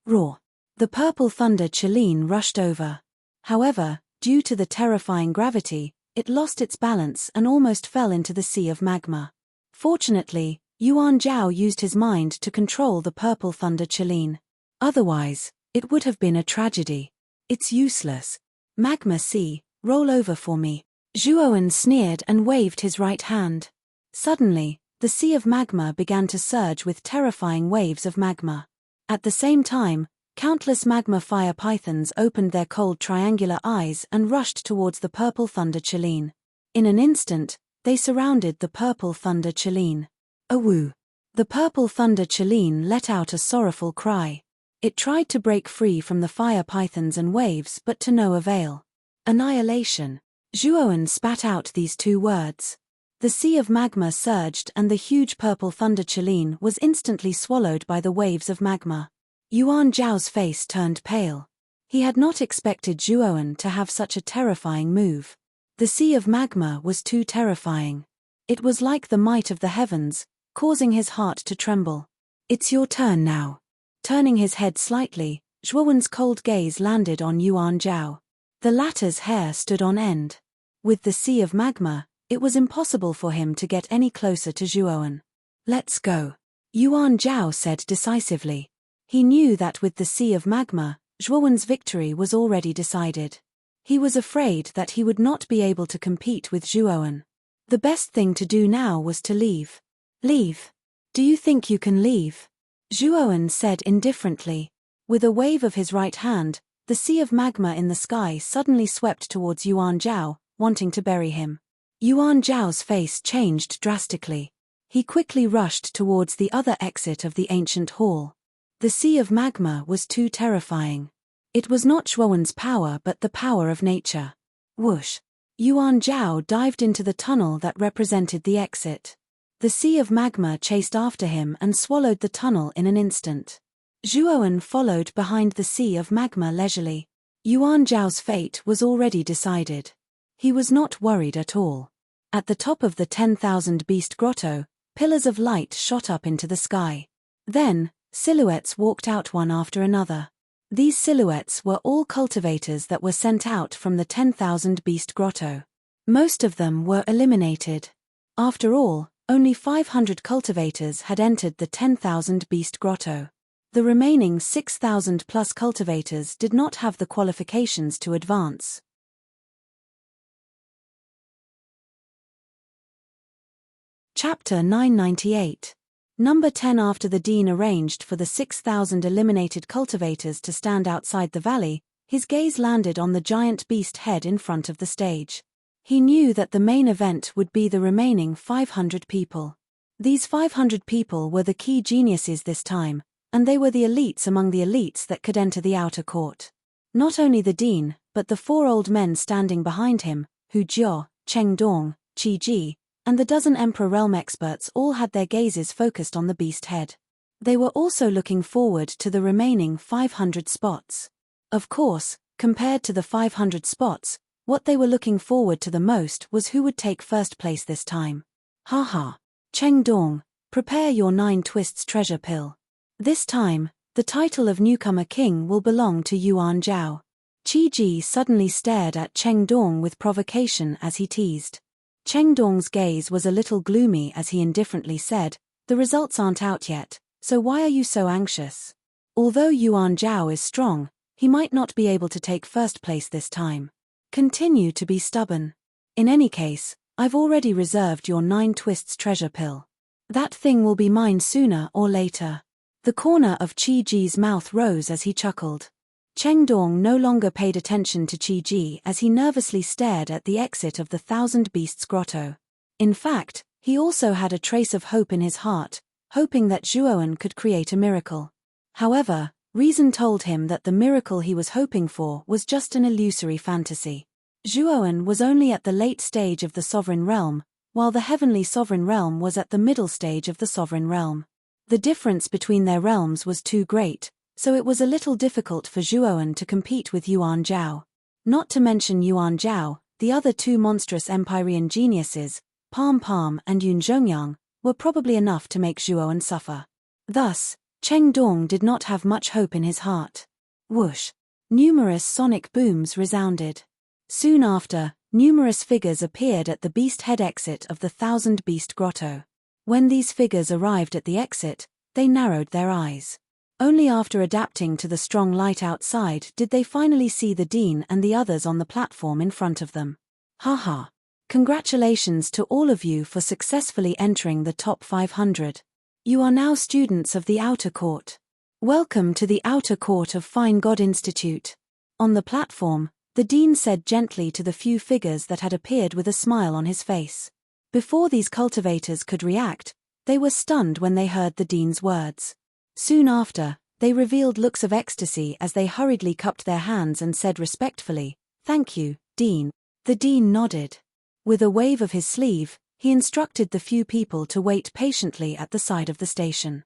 Roar. The purple thunder Qilin rushed over. However, due to the terrifying gravity, it lost its balance and almost fell into the sea of magma. Fortunately, Yuan Zhao used his mind to control the purple thunder Qilin. Otherwise, it would have been a tragedy. It's useless. Magma sea, roll over for me. Zhuowen sneered and waved his right hand. Suddenly, the sea of magma began to surge with terrifying waves of magma. At the same time, countless magma fire pythons opened their cold triangular eyes and rushed towards the purple thunder Qilin. In an instant, they surrounded the purple thunder Qilin. Awoo! The purple thunder Qilin let out a sorrowful cry. It tried to break free from the fire pythons and waves but to no avail. Annihilation. Zhuowen spat out these 2 words. The sea of magma surged and the huge purple thunder Qilin was instantly swallowed by the waves of magma. Yuan Zhao's face turned pale. He had not expected Zhuowen to have such a terrifying move. The sea of magma was too terrifying. It was like the might of the heavens, causing his heart to tremble. It's your turn now. Turning his head slightly, Zhuowen's cold gaze landed on Yuan Zhao. The latter's hair stood on end. With the sea of magma, it was impossible for him to get any closer to Zhuowen. Let's go. Yuan Zhao said decisively. He knew that with the sea of magma, Zhuowen's victory was already decided. He was afraid that he would not be able to compete with Zhuowen. The best thing to do now was to leave. Leave? Do you think you can leave? Zhuowen said indifferently. With a wave of his right hand, the sea of magma in the sky suddenly swept towards Yuan Zhao, wanting to bury him. Yuan Zhao's face changed drastically. He quickly rushed towards the other exit of the ancient hall. The sea of magma was too terrifying. It was not Zhuowen's power but the power of nature. Whoosh! Yuan Zhao dived into the tunnel that represented the exit. The sea of magma chased after him and swallowed the tunnel in an instant. Zhuowen followed behind the sea of magma leisurely. Yuan Zhao's fate was already decided. He was not worried at all. At the top of the 10,000 Beast Grotto, pillars of light shot up into the sky. Then, silhouettes walked out one after another. These silhouettes were all cultivators that were sent out from the 10,000 Beast Grotto. Most of them were eliminated. After all, only 500 cultivators had entered the 10,000 Beast Grotto. The remaining 6,000 plus cultivators did not have the qualifications to advance. Chapter 998. Number 10. After the dean arranged for the 6,000 eliminated cultivators to stand outside the valley, his gaze landed on the giant beast head in front of the stage. He knew that the main event would be the remaining 500 people. These 500 people were the key geniuses this time, and they were the elites among the elites that could enter the outer court. Not only the dean, but the 4 old men standing behind him, Hu Jiao, Cheng Dong, Qi Ji, and the dozen Emperor Realm experts all had their gazes focused on the beast head. They were also looking forward to the remaining 500 spots. Of course, compared to the 500 spots, what they were looking forward to the most was who would take first place this time. Haha. Cheng Dong, prepare your 9 twists treasure pill. This time, the title of newcomer king will belong to Yuan Zhao. Qi Ji suddenly stared at Cheng Dong with provocation as he teased. Cheng Dong's gaze was a little gloomy as he indifferently said, "The results aren't out yet, so why are you so anxious?" Although Yuan Zhao is strong, he might not be able to take first place this time. Continue to be stubborn. In any case, I've already reserved your 9 twists treasure pill. That thing will be mine sooner or later. The corner of Qi Ji's mouth rose as he chuckled. Cheng Dong no longer paid attention to Qi Ji as he nervously stared at the exit of the Thousand Beasts Grotto. In fact, he also had a trace of hope in his heart, hoping that Zhuoan could create a miracle. However, reason told him that the miracle he was hoping for was just an illusory fantasy. Zhuoan was only at the late stage of the Sovereign Realm, while the Heavenly Sovereign Realm was at the middle stage of the Sovereign Realm. The difference between their realms was too great, so it was a little difficult for Zhuoan to compete with Yuan Zhao. Not to mention Yuan Zhao, the other 2 monstrous Empyrean geniuses, Palm Palm and Yun Zhongyang, were probably enough to make Zhuoan suffer. Thus, Cheng Dong did not have much hope in his heart. Whoosh! Numerous sonic booms resounded. Soon after, numerous figures appeared at the beast head exit of the Thousand Beast Grotto. When these figures arrived at the exit, they narrowed their eyes. Only after adapting to the strong light outside did they finally see the dean and the others on the platform in front of them. Haha! Congratulations to all of you for successfully entering the top 500. You are now students of the Outer Court. Welcome to the Outer Court of Fine God Institute. On the platform, the dean said gently to the few figures that had appeared with a smile on his face. Before these cultivators could react, they were stunned when they heard the dean's words. Soon after, they revealed looks of ecstasy as they hurriedly cupped their hands and said respectfully, "Thank you, Dean." The dean nodded. With a wave of his sleeve, he instructed the few people to wait patiently at the side of the station.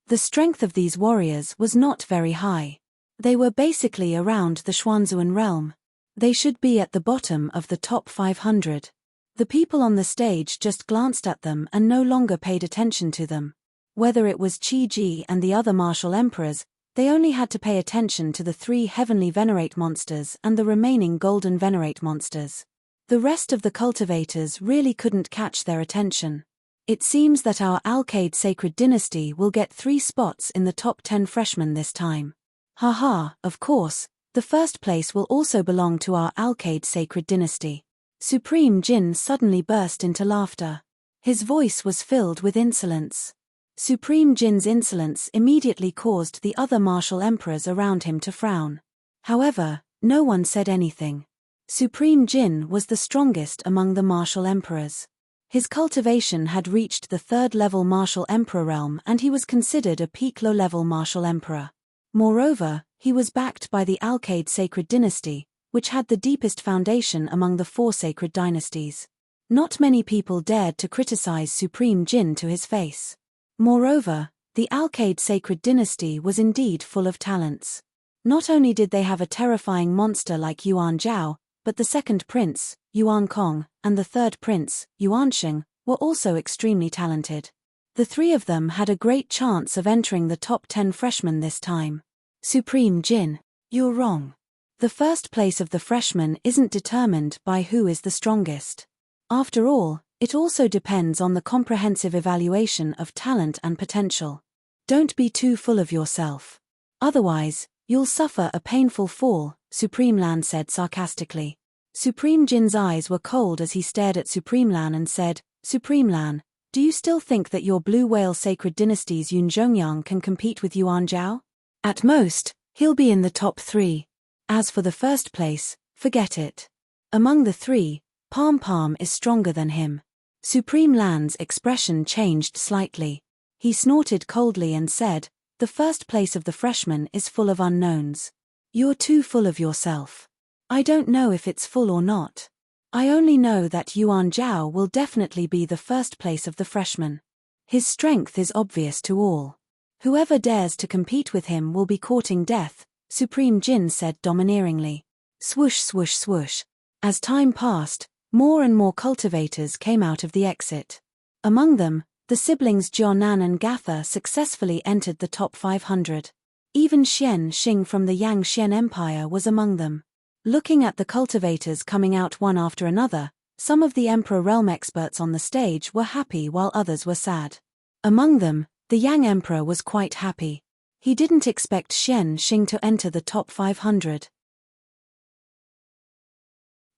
The strength of these warriors was not very high. They were basically around the Xuanzuan realm. They should be at the bottom of the top 500. The people on the stage just glanced at them and no longer paid attention to them. Whether it was Qi Ji and the other martial emperors, they only had to pay attention to the 3 heavenly venerate monsters and the remaining golden venerate monsters. The rest of the cultivators really couldn't catch their attention. It seems that our Alcade Sacred Dynasty will get 3 spots in the top 10 freshmen this time. Haha, of course, the first place will also belong to our Alcade Sacred Dynasty. Supreme Jin suddenly burst into laughter. His voice was filled with insolence. Supreme Jin's insolence immediately caused the other martial emperors around him to frown. However, no one said anything. Supreme Jin was the strongest among the martial emperors. His cultivation had reached the 3rd level martial emperor realm and he was considered a peak low-level martial emperor. Moreover, he was backed by the Alcade Sacred Dynasty, which had the deepest foundation among the 4 sacred dynasties. Not many people dared to criticize Supreme Jin to his face. Moreover, the Alcade Sacred Dynasty was indeed full of talents. Not only did they have a terrifying monster like Yuan Zhao, but the 2nd prince, Yuan Kong, and the 3rd prince, Yuan Sheng, were also extremely talented. The 3 of them had a great chance of entering the top 10 freshmen this time. Supreme Jin, you're wrong. The first place of the freshmen isn't determined by who is the strongest. After all, it also depends on the comprehensive evaluation of talent and potential. Don't be too full of yourself. Otherwise, you'll suffer a painful fall, Supreme Lan said sarcastically. Supreme Jin's eyes were cold as he stared at Supreme Lan and said, Supreme Lan, Do you still think that your Blue Whale Sacred Dynasty's Yun Zhongyang can compete with Yuan Zhao? At most, he'll be in the top 3. As for the first place, forget it. Among the 3, Palm Palm is stronger than him. Supreme Land's expression changed slightly. He snorted coldly and said, "The first place of the freshmen is full of unknowns. You're too full of yourself. I don't know if it's full or not. I only know that Yuan Zhao will definitely be the first place of the freshmen. His strength is obvious to all. Whoever dares to compete with him will be courting death," Supreme Jin said domineeringly. Swoosh swoosh swoosh. As time passed, more and more cultivators came out of the exit. Among them, the siblings Jianan and Gatha successfully entered the top 500. Even Xian Xing from the Yang Xian Empire was among them. Looking at the cultivators coming out one after another, some of the Emperor Realm experts on the stage were happy while others were sad. Among them, the Yang Emperor was quite happy. He didn't expect Xian Xing to enter the top 500.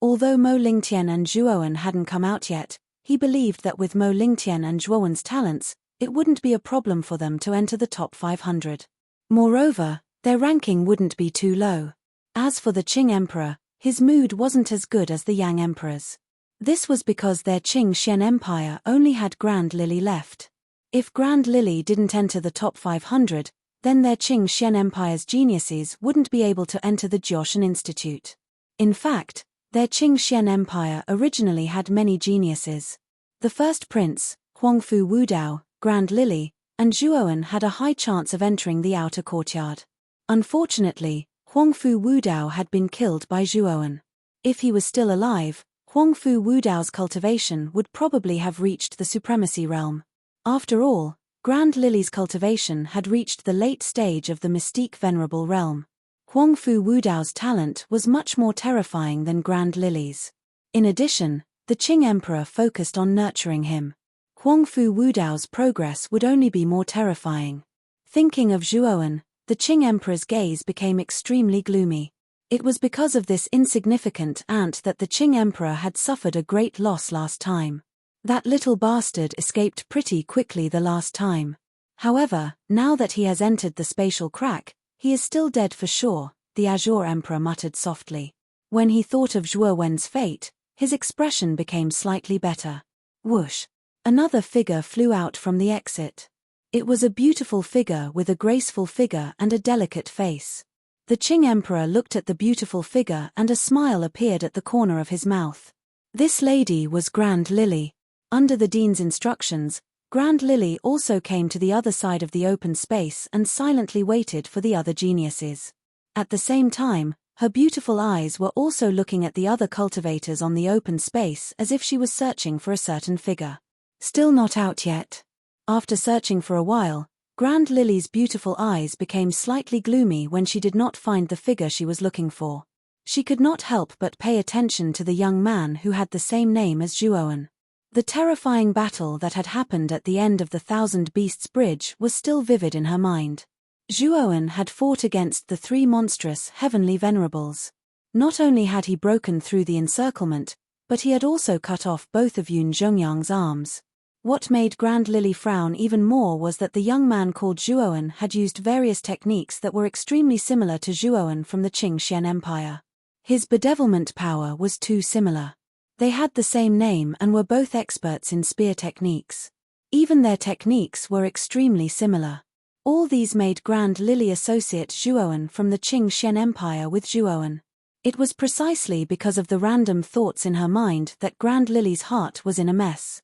Although Mo Lingtian and Zhuowen hadn't come out yet, he believed that with Mo Lingtian and Zhuowen's talents, it wouldn't be a problem for them to enter the top 500. Moreover, their ranking wouldn't be too low. As for the Qing Emperor, his mood wasn't as good as the Yang Emperor's. This was because their Qing Xian Empire only had Grand Lily left. If Grand Lily didn't enter the top 500, then their Qing Xian Empire's geniuses wouldn't be able to enter the Jioshan Institute. In fact, their Qing Xian Empire originally had many geniuses. The first prince, Huangfu Wudao, Grand Lily, and Zhuowen had a high chance of entering the outer courtyard. Unfortunately, Huangfu Wudao had been killed by Zhuowen. If he was still alive, Huangfu Wudao's cultivation would probably have reached the supremacy realm. After all, Grand Lily's cultivation had reached the late stage of the mystique venerable realm. Huangfu Wudao's talent was much more terrifying than Grand Lily's. In addition, the Qing Emperor focused on nurturing him. Huangfu Wudao's progress would only be more terrifying. Thinking of Zhuowen, the Qing Emperor's gaze became extremely gloomy. It was because of this insignificant ant that the Qing Emperor had suffered a great loss last time. That little bastard escaped pretty quickly the last time. However, now that he has entered the spatial crack, he is still dead for sure, the Azure Emperor muttered softly. When he thought of Zhuowen's fate, his expression became slightly better. Whoosh! Another figure flew out from the exit. It was a beautiful figure with a graceful figure and a delicate face. The Qing Emperor looked at the beautiful figure and a smile appeared at the corner of his mouth. This lady was Grand Lily. Under the Dean's instructions, Grand Lily also came to the other side of the open space and silently waited for the other geniuses. At the same time, her beautiful eyes were also looking at the other cultivators on the open space as if she was searching for a certain figure. Still not out yet. After searching for a while, Grand Lily's beautiful eyes became slightly gloomy when she did not find the figure she was looking for. She could not help but pay attention to the young man who had the same name as Zhuowen. The terrifying battle that had happened at the end of the Thousand Beasts Bridge was still vivid in her mind. Zhuowen had fought against the 3 monstrous heavenly venerables. Not only had he broken through the encirclement, but he had also cut off both of Yun Zhongyang's arms. What made Grand Lily frown even more was that the young man called Zhuowen had used various techniques that were extremely similar to Zhuowen from the Qing Xian Empire. His bedevilment power was too similar. They had the same name and were both experts in spear techniques. Even their techniques were extremely similar. All these made Grand Lily associate Zhuowen from the Qing Xian Empire with Zhuowen. It was precisely because of the random thoughts in her mind that Grand Lily's heart was in a mess.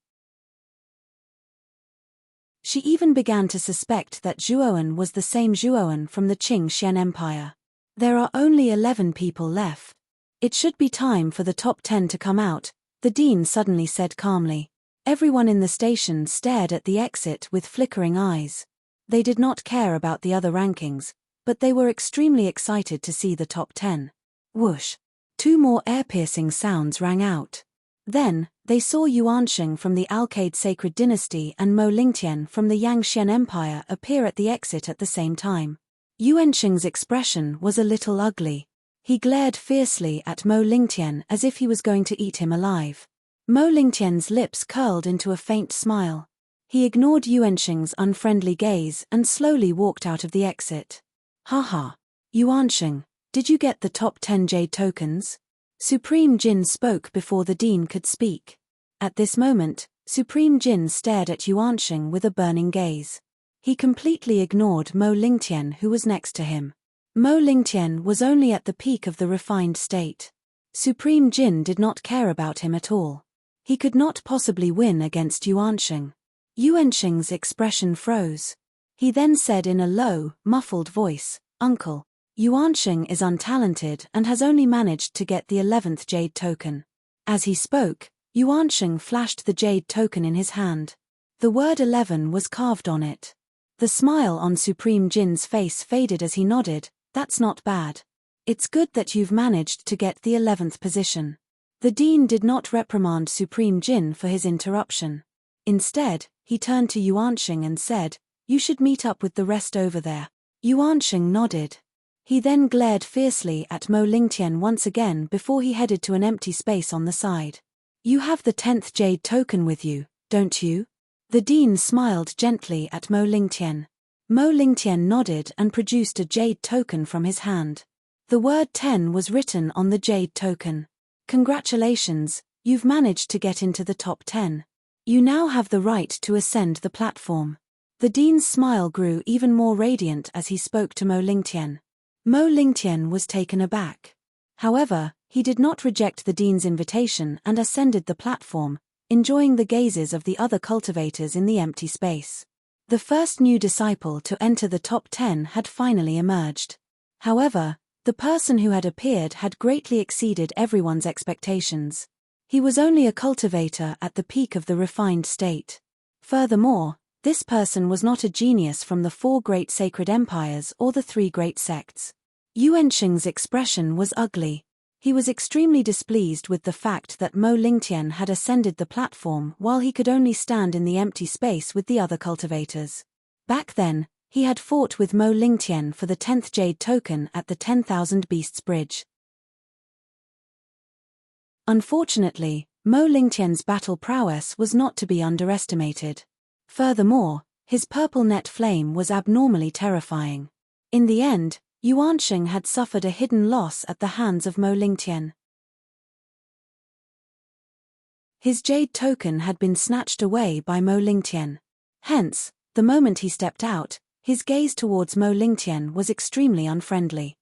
She even began to suspect that Zhuowen was the same Zhuowen from the Qing Xian Empire. There are only 11 people left. It should be time for the top 10 to come out, the Dean suddenly said calmly. Everyone in the station stared at the exit with flickering eyes. They did not care about the other rankings, but they were extremely excited to see the top 10. Whoosh! 2 more ear-piercing sounds rang out. Then, they saw Yuansheng from the Alcade Sacred Dynasty and Mo Lingtian from the Yang Xian Empire appear at the exit at the same time. Yuansheng's expression was a little ugly. He glared fiercely at Mo Lingtian as if he was going to eat him alive. Mo Lingtian's lips curled into a faint smile. He ignored Yuanxing's unfriendly gaze and slowly walked out of the exit. Haha. Yuanxing, did you get the top 10 jade tokens? Supreme Jin spoke before the dean could speak. At this moment, Supreme Jin stared at Yuanxing with a burning gaze. He completely ignored Mo Lingtian, who was next to him. Mo Lingtian was only at the peak of the refined state. Supreme Jin did not care about him at all. He could not possibly win against Yuanxing. Yuanxing's expression froze. He then said in a low, muffled voice, "Uncle, Yuanxing is untalented and has only managed to get the 11th jade token." As he spoke, Yuanxing flashed the jade token in his hand. The word 11 was carved on it. The smile on Supreme Jin's face faded as he nodded. "That's not bad. It's good that you've managed to get the 11th position." The dean did not reprimand Supreme Jin for his interruption. Instead, he turned to Yuanxing and said, "You should meet up with the rest over there." Yuanxing nodded. He then glared fiercely at Mo Lingtian once again before he headed to an empty space on the side. "You have the 10th jade token with you, don't you?" The dean smiled gently at Mo Lingtian. Mo Lingtian nodded and produced a jade token from his hand. The word 10 was written on the jade token. "Congratulations, you've managed to get into the top 10. You now have the right to ascend the platform." The dean's smile grew even more radiant as he spoke to Mo Lingtian. Mo Lingtian was taken aback. However, he did not reject the dean's invitation and ascended the platform, enjoying the gazes of the other cultivators in the empty space. The first new disciple to enter the top 10 had finally emerged. However, the person who had appeared had greatly exceeded everyone's expectations. He was only a cultivator at the peak of the refined state. Furthermore, this person was not a genius from the 4 great sacred empires or the 3 great sects. Yuanxing's expression was ugly. He was extremely displeased with the fact that Mo Lingtian had ascended the platform while he could only stand in the empty space with the other cultivators. Back then, he had fought with Mo Lingtian for the 10th jade token at the 10,000 Beasts Bridge. Unfortunately, Mo Lingtian's battle prowess was not to be underestimated. Furthermore, his purple net flame was abnormally terrifying. In the end, Yuanxing had suffered a hidden loss at the hands of Mo Lingtian. His jade token had been snatched away by Mo Lingtian. Hence, the moment he stepped out, his gaze towards Mo Lingtian was extremely unfriendly.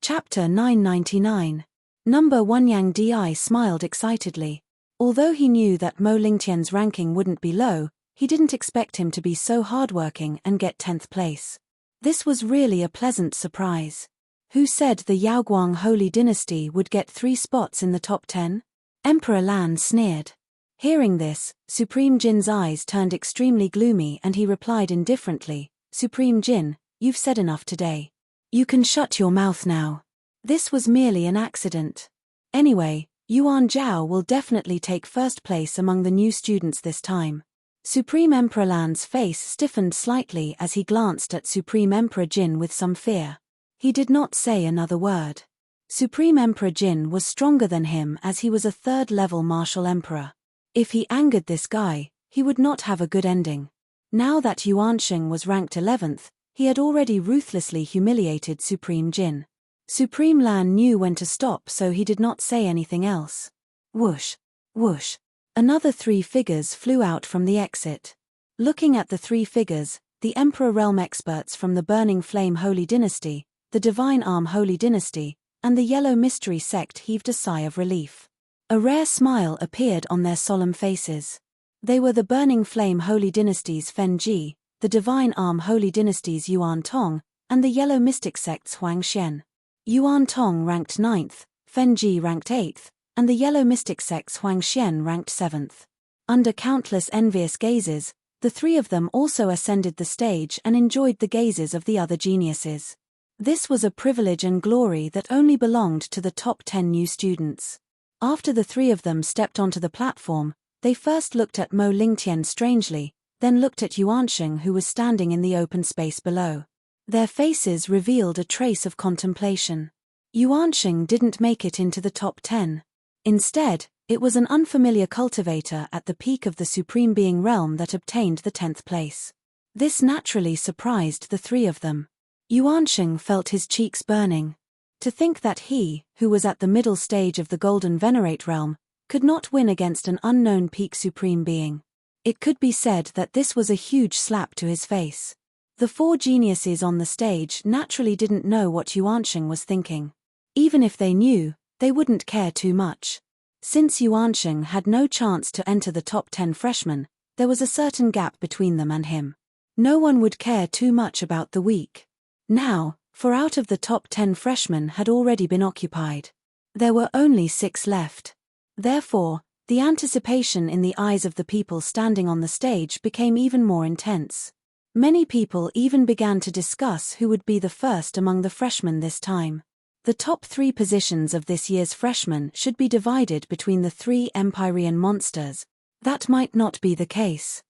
Chapter 999. Number 1. Yang Di smiled excitedly. Although he knew that Mo Lingtian's ranking wouldn't be low, he didn't expect him to be so hardworking and get 10th place. This was really a pleasant surprise. Who said the Yaoguang Holy Dynasty would get 3 spots in the top 10? Emperor Lan sneered. Hearing this, Supreme Jin's eyes turned extremely gloomy and he replied indifferently, "Supreme Jin, you've said enough today. You can shut your mouth now. This was merely an accident. Anyway, Yuan Zhao will definitely take first place among the new students this time." Supreme Emperor Lan's face stiffened slightly as he glanced at Supreme Emperor Jin with some fear. He did not say another word. Supreme Emperor Jin was stronger than him as he was a 3rd-level martial emperor. If he angered this guy, he would not have a good ending. Now that Yuanxing was ranked 11th, he had already ruthlessly humiliated Supreme Jin. Supreme Lan knew when to stop, so he did not say anything else. Whoosh! Whoosh! Another 3 figures flew out from the exit. Looking at the 3 figures, the Emperor Realm experts from the Burning Flame Holy Dynasty, the Divine Arm Holy Dynasty, and the Yellow Mystery Sect heaved a sigh of relief. A rare smile appeared on their solemn faces. They were the Burning Flame Holy Dynasty's Fen Ji, the Divine Arm Holy Dynasty's Yuan Tong, and the Yellow Mystic Sect's Huang Xian. Yuan Tong ranked 9th, Fen Ji ranked 8th, and the Yellow Mystic Sect's Huang Xian ranked 7th. Under countless envious gazes, the 3 of them also ascended the stage and enjoyed the gazes of the other geniuses. This was a privilege and glory that only belonged to the top 10 new students. After the 3 of them stepped onto the platform, they first looked at Mo Lingtian strangely, then looked at Yuanxing, who was standing in the open space below. Their faces revealed a trace of contemplation. Yuanxing didn't make it into the top 10. Instead, it was an unfamiliar cultivator at the peak of the Supreme Being realm that obtained the 10th place. This naturally surprised the three of them. Yuansheng felt his cheeks burning. To think that he, who was at the middle stage of the Golden Venerate realm, could not win against an unknown peak Supreme Being. It could be said that this was a huge slap to his face. The four geniuses on the stage naturally didn't know what Yuansheng was thinking. Even if they knew, they wouldn't care too much. Since Yuansheng had no chance to enter the top 10 freshmen, there was a certain gap between them and him. No one would care too much about the weak. Now, 4 out of the top 10 freshmen had already been occupied. There were only 6 left. Therefore, the anticipation in the eyes of the people standing on the stage became even more intense. Many people even began to discuss who would be the first among the freshmen this time. The top 3 positions of this year's freshmen should be divided between the 3 Empyrean monsters. That might not be the case.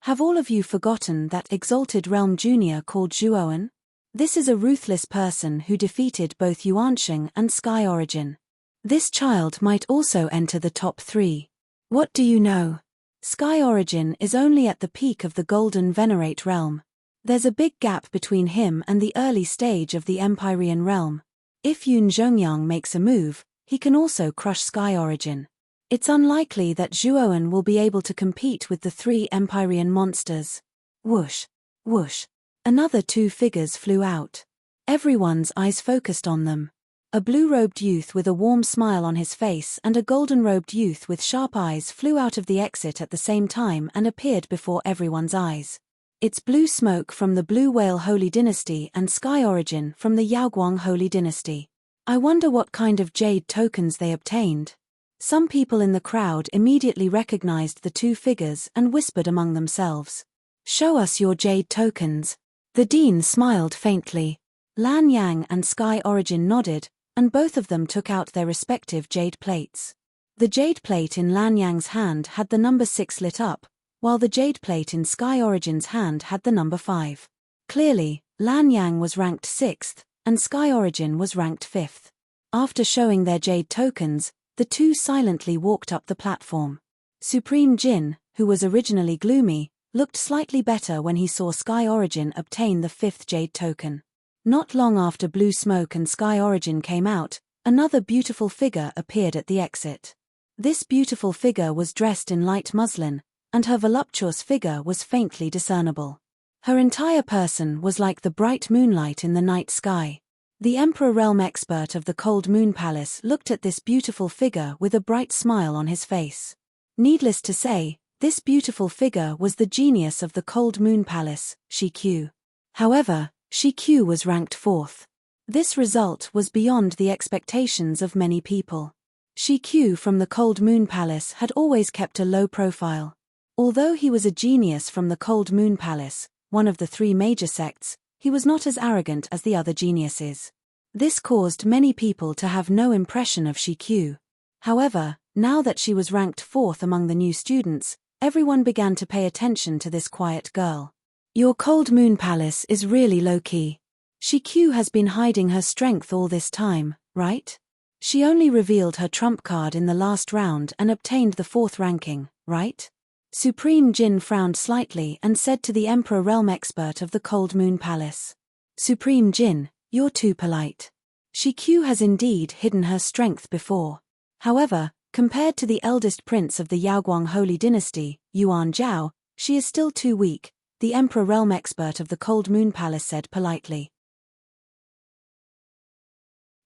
Have all of you forgotten that exalted realm junior called Zhuoan? This is a ruthless person who defeated both Yuansheng and Sky Origin. This child might also enter the top 3. What do you know? Sky Origin is only at the peak of the Golden Venerate realm. There's a big gap between him and the early stage of the Empyrean realm. If Yun Zhongyang makes a move, he can also crush Sky Origin. It's unlikely that Zhuoan will be able to compete with the 3 Empyrean monsters. Whoosh, whoosh. Another 2 figures flew out. Everyone's eyes focused on them. A blue-robed youth with a warm smile on his face and a golden-robed youth with sharp eyes flew out of the exit at the same time and appeared before everyone's eyes. It's Blue Smoke from the Blue Whale Holy Dynasty and Sky Origin from the Yaoguang Holy Dynasty. I wonder what kind of jade tokens they obtained. Some people in the crowd immediately recognized the 2 figures and whispered among themselves. Show us your jade tokens. The dean smiled faintly. Lan Yang and Sky Origin nodded, and both of them took out their respective jade plates. The jade plate in Lan Yang's hand had the number 6 lit up, while the jade plate in Sky Origin's hand had the number 5. Clearly, Lan Yang was ranked 6th, and Sky Origin was ranked 5th. After showing their jade tokens, the 2 silently walked up the platform. Supreme Jin, who was originally gloomy, looked slightly better when he saw Sky Origin obtain the 5th jade token. Not long after Blue Smoke and Sky Origin came out, another beautiful figure appeared at the exit. This beautiful figure was dressed in light muslin, and her voluptuous figure was faintly discernible. Her entire person was like the bright moonlight in the night sky. The Emperor Realm expert of the Cold Moon Palace looked at this beautiful figure with a bright smile on his face. Needless to say, this beautiful figure was the genius of the Cold Moon Palace, Shi Q. However, Shi Q was ranked 4th. This result was beyond the expectations of many people. Shi Q from the Cold Moon Palace had always kept a low profile. Although he was a genius from the Cold Moon Palace, one of the 3 major sects, he was not as arrogant as the other geniuses. This caused many people to have no impression of Shi Q. However, now that she was ranked 4th among the new students, everyone began to pay attention to this quiet girl. Your Cold Moon Palace is really low-key. Shi Q has been hiding her strength all this time, right? She only revealed her trump card in the last round and obtained the 4th ranking, right? Supreme Jin frowned slightly and said to the Emperor Realm expert of the Cold Moon Palace. Supreme Jin, you're too polite. Shi Q has indeed hidden her strength before. However, compared to the eldest prince of the Yaoguang Holy Dynasty, Yuan Zhao, she is still too weak, the Emperor Realm expert of the Cold Moon Palace said politely.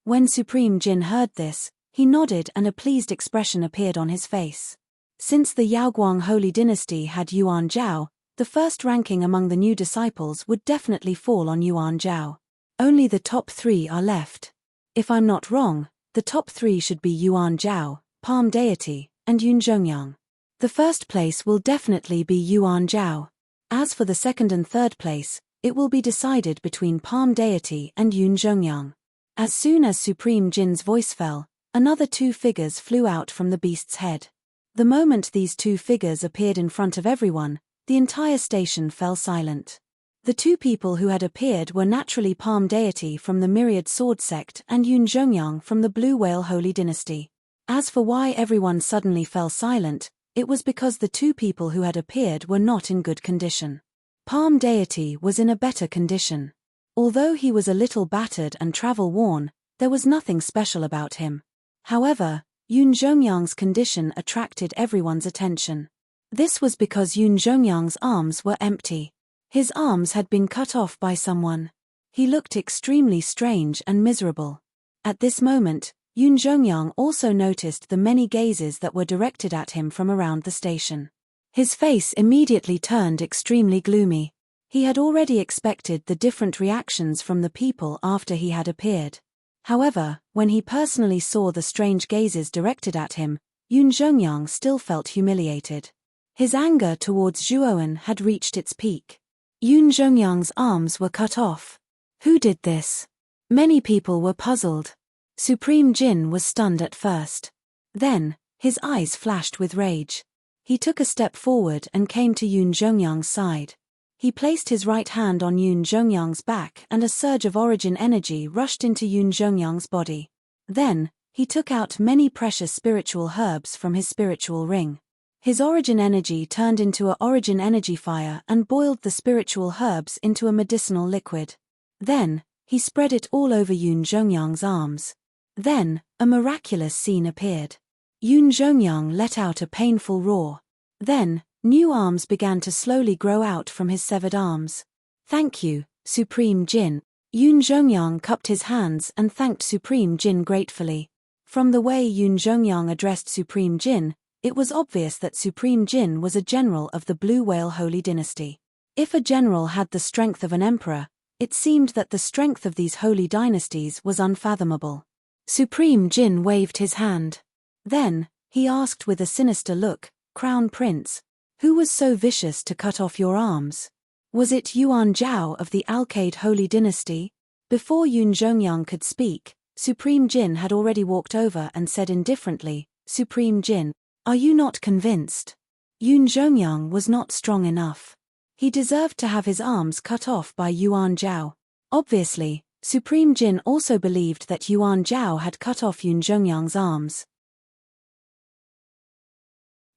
When Supreme Jin heard this, he nodded and a pleased expression appeared on his face. Since the Yaoguang Holy Dynasty had Yuan Zhao, the first ranking among the new disciples would definitely fall on Yuan Zhao. Only the top 3 are left. If I'm not wrong, the top 3 should be Yuan Zhao, Palm Deity, and Yun Zhongyang. The first place will definitely be Yuan Zhao. As for the second and third place, it will be decided between Palm Deity and Yun Zhongyang. As soon as Supreme Jin's voice fell, another 2 figures flew out from the beast's head. The moment these 2 figures appeared in front of everyone, the entire station fell silent. The two people who had appeared were naturally Palm Deity from the Myriad Sword Sect and Yun Zhongyang from the Blue Whale Holy Dynasty. As for why everyone suddenly fell silent, it was because the two people who had appeared were not in good condition. Palm Deity was in a better condition. Although he was a little battered and travel-worn, there was nothing special about him. However, Yun Zhongyang's condition attracted everyone's attention. This was because Yun Zhongyang's arms were empty. His arms had been cut off by someone. He looked extremely strange and miserable. At this moment, Yun Zhongyang also noticed the many gazes that were directed at him from around the station. His face immediately turned extremely gloomy. He had already expected the different reactions from the people after he had appeared. However, when he personally saw the strange gazes directed at him, Yun Zhongyang still felt humiliated. His anger towards Zhuowen had reached its peak. Yun Zhongyang's arms were cut off. Who did this? Many people were puzzled. Supreme Jin was stunned at first. Then, his eyes flashed with rage. He took a step forward and came to Yun Zhongyang's side. He placed his right hand on Yun Zhongyang's back and a surge of origin energy rushed into Yun Zhongyang's body. Then, he took out many precious spiritual herbs from his spiritual ring. His origin energy turned into a origin energy fire and boiled the spiritual herbs into a medicinal liquid. Then, he spread it all over Yun Zhongyang's arms. Then, a miraculous scene appeared. Yun Zhongyang let out a painful roar. Then, new arms began to slowly grow out from his severed arms. Thank you, Supreme Jin. Yun Zhongyang cupped his hands and thanked Supreme Jin gratefully. From the way Yun Zhongyang addressed Supreme Jin, it was obvious that Supreme Jin was a general of the Blue Whale Holy Dynasty. If a general had the strength of an emperor, it seemed that the strength of these holy dynasties was unfathomable. Supreme Jin waved his hand. Then, he asked with a sinister look, Crown Prince, who was so vicious to cut off your arms? Was it Yuan Zhao of the Alcade Holy Dynasty? Before Yun Zhongyang could speak, Supreme Jin had already walked over and said indifferently, Supreme Jin, are you not convinced? Yun Zhongyang was not strong enough. He deserved to have his arms cut off by Yuan Zhao. Obviously, Supreme Jin also believed that Yuan Zhao had cut off Yun Zhongyang's arms.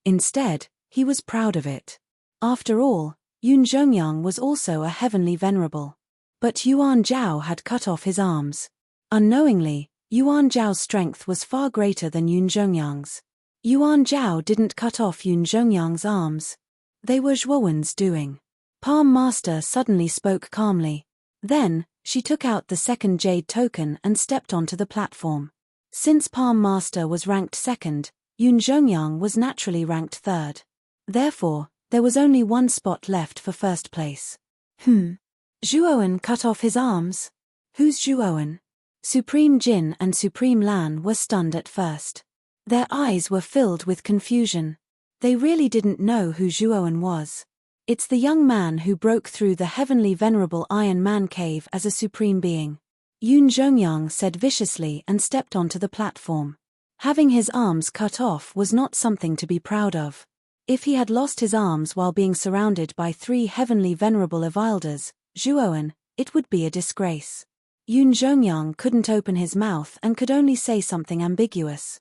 Instead, he was proud of it. After all, Yun Zhongyang was also a heavenly venerable. But Yuan Zhao had cut off his arms. Unknowingly, Yuan Zhao's strength was far greater than Yun Zhongyang's. Yuan Zhao didn't cut off Yun Zhongyang's arms. They were Zhuowen's doing. Palm Master suddenly spoke calmly. Then, she took out the second jade token and stepped onto the platform. Since Palm Master was ranked second, Yun Zhongyang was naturally ranked third. Therefore, there was only one spot left for first place. Zhuowen cut off his arms? Who's Zhuowen? Supreme Jin and Supreme Lan were stunned at first. Their eyes were filled with confusion. They really didn't know who Zhuowen was. It's the young man who broke through the heavenly venerable Iron Man cave as a supreme being. Yun Zhongyang said viciously and stepped onto the platform. Having his arms cut off was not something to be proud of. If he had lost his arms while being surrounded by 3 heavenly venerable Evilders, Zhuowen, it would be a disgrace. Yun Zhongyang couldn't open his mouth and could only say something ambiguous.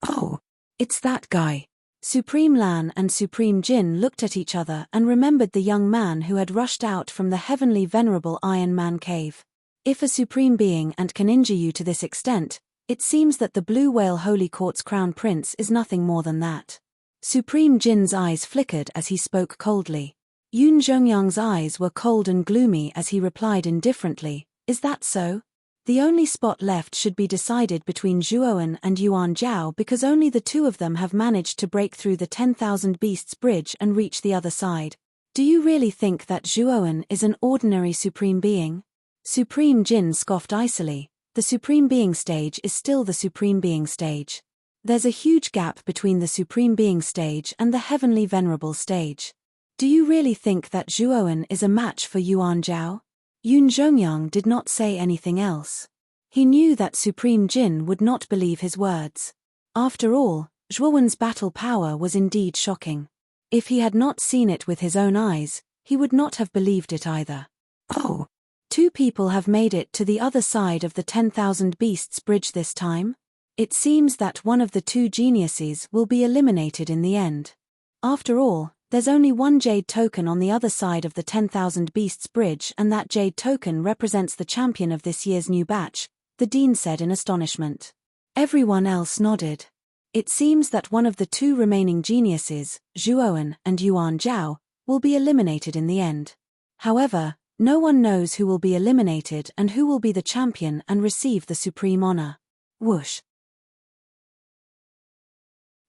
Oh, it's that guy. Supreme Lan and Supreme Jin looked at each other and remembered the young man who had rushed out from the heavenly venerable Iron Man cave. If a supreme being and can injure you to this extent, it seems that the Blue Whale Holy Court's Crown Prince is nothing more than that. Supreme Jin's eyes flickered as he spoke coldly. Yun Zhongyang's eyes were cold and gloomy as he replied indifferently, is that so? The only spot left should be decided between Zhuowen and Yuan Zhao because only the two of them have managed to break through the 10,000 Beasts Bridge and reach the other side. Do you really think that Zhuowen is an ordinary supreme being? Supreme Jin scoffed icily. The Supreme Being stage is still the Supreme Being stage. There's a huge gap between the Supreme Being stage and the Heavenly Venerable stage. Do you really think that Zhuowen is a match for Yuan Zhao? Yun Zhongyang did not say anything else. He knew that Supreme Jin would not believe his words. After all, Zhuowen's battle power was indeed shocking. If he had not seen it with his own eyes, he would not have believed it either. Oh! 2 people have made it to the other side of the 10,000 Beasts bridge this time? It seems that one of the 2 geniuses will be eliminated in the end. After all, there's only one jade token on the other side of the 10,000 Beasts bridge, and that jade token represents the champion of this year's new batch, the dean said in astonishment. Everyone else nodded. It seems that one of the 2 remaining geniuses, Zhuowen and Yuan Zhao, will be eliminated in the end. However, no one knows who will be eliminated and who will be the champion and receive the supreme honor. Whoosh.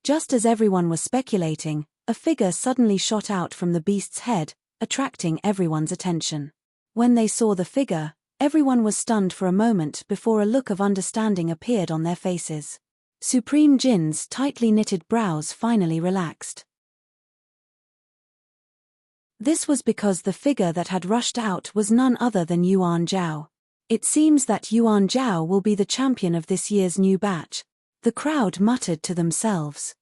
Just as everyone was speculating, a figure suddenly shot out from the beast's head, attracting everyone's attention. When they saw the figure, everyone was stunned for a moment before a look of understanding appeared on their faces. Supreme Jin's tightly knitted brows finally relaxed. This was because the figure that had rushed out was none other than Yuan Zhao. It seems that Yuan Zhao will be the champion of this year's new batch. The crowd muttered to themselves.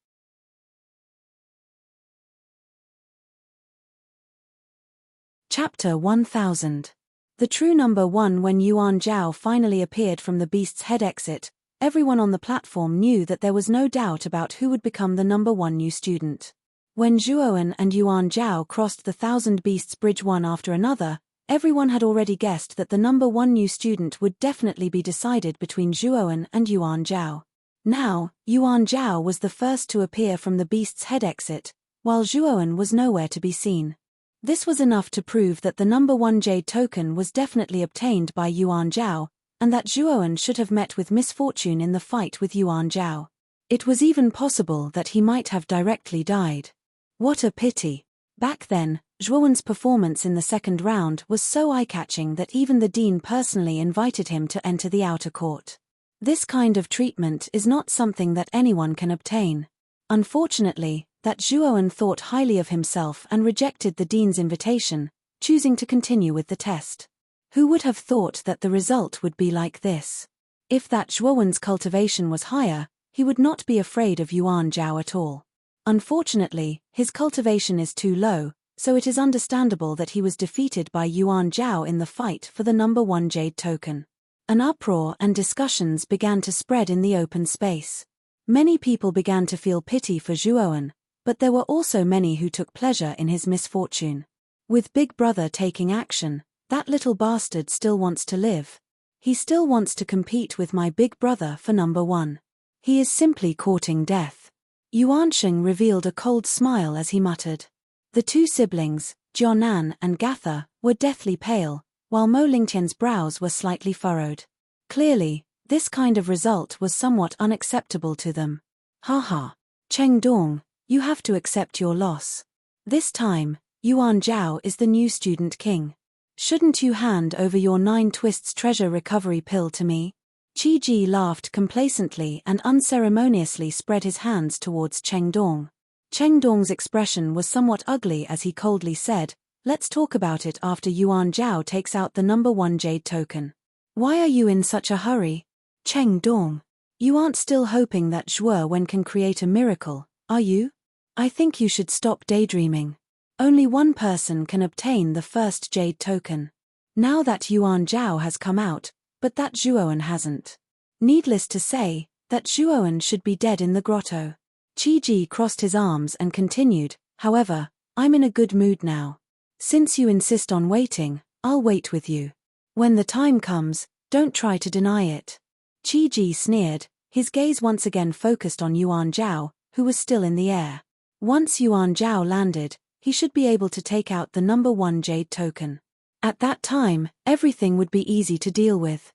Chapter 1000. The true number 1. When Yuan Zhao finally appeared from the beast's head exit, everyone on the platform knew that there was no doubt about who would become the number 1 new student. When Zhuowen and Yuan Zhao crossed the 1000 Beasts bridge one after another, everyone had already guessed that the number 1 new student would definitely be decided between Zhuowen and Yuan Zhao. Now, Yuan Zhao was the first to appear from the beast's head exit, while Zhuowen was nowhere to be seen. This was enough to prove that the number 1 jade token was definitely obtained by Yuan Zhao, and that Zhuowen should have met with misfortune in the fight with Yuan Zhao. It was even possible that he might have directly died. What a pity. Back then, Zhuowen's performance in the second round was so eye-catching that even the dean personally invited him to enter the outer court. This kind of treatment is not something that anyone can obtain. Unfortunately, that Zhuowen thought highly of himself and rejected the dean's invitation, choosing to continue with the test. Who would have thought that the result would be like this? If that Zhuowen's cultivation was higher, he would not be afraid of Yuan Zhao at all. Unfortunately, his cultivation is too low, so it is understandable that he was defeated by Yuan Zhao in the fight for the number 1 jade token. An uproar and discussions began to spread in the open space. Many people began to feel pity for Zhuowen, but there were also many who took pleasure in his misfortune. With Big Brother taking action, that little bastard still wants to live. He still wants to compete with my big brother for number 1. He is simply courting death. Yuansheng revealed a cold smile as he muttered. The 2 siblings, Jianan and Gatha, were deathly pale, while Mo Lingtian's brows were slightly furrowed. Clearly, this kind of result was somewhat unacceptable to them. Haha. Cheng Dong, you have to accept your loss. This time, Yuan Zhao is the new student king. Shouldn't you hand over your 9 twists treasure recovery pill to me? Qi Ji laughed complacently and unceremoniously spread his hands towards Cheng Dong. Cheng Dong's expression was somewhat ugly as he coldly said, "Let's talk about it after Yuan Zhao takes out the number 1 jade token." Why are you in such a hurry? Cheng Dong. You aren't still hoping that Zhuowen can create a miracle, are you? I think you should stop daydreaming. Only one person can obtain the first jade token. Now that Yuan Zhao has come out, but that Zhuowen hasn't. Needless to say, that Zhuowen should be dead in the grotto. Qi Ji crossed his arms and continued, "However, I'm in a good mood now. Since you insist on waiting, I'll wait with you. When the time comes, don't try to deny it." Qi Ji sneered, his gaze once again focused on Yuan Zhao, who was still in the air. Once Yuan Zhao landed, he should be able to take out the number 1 jade token. At that time, everything would be easy to deal with.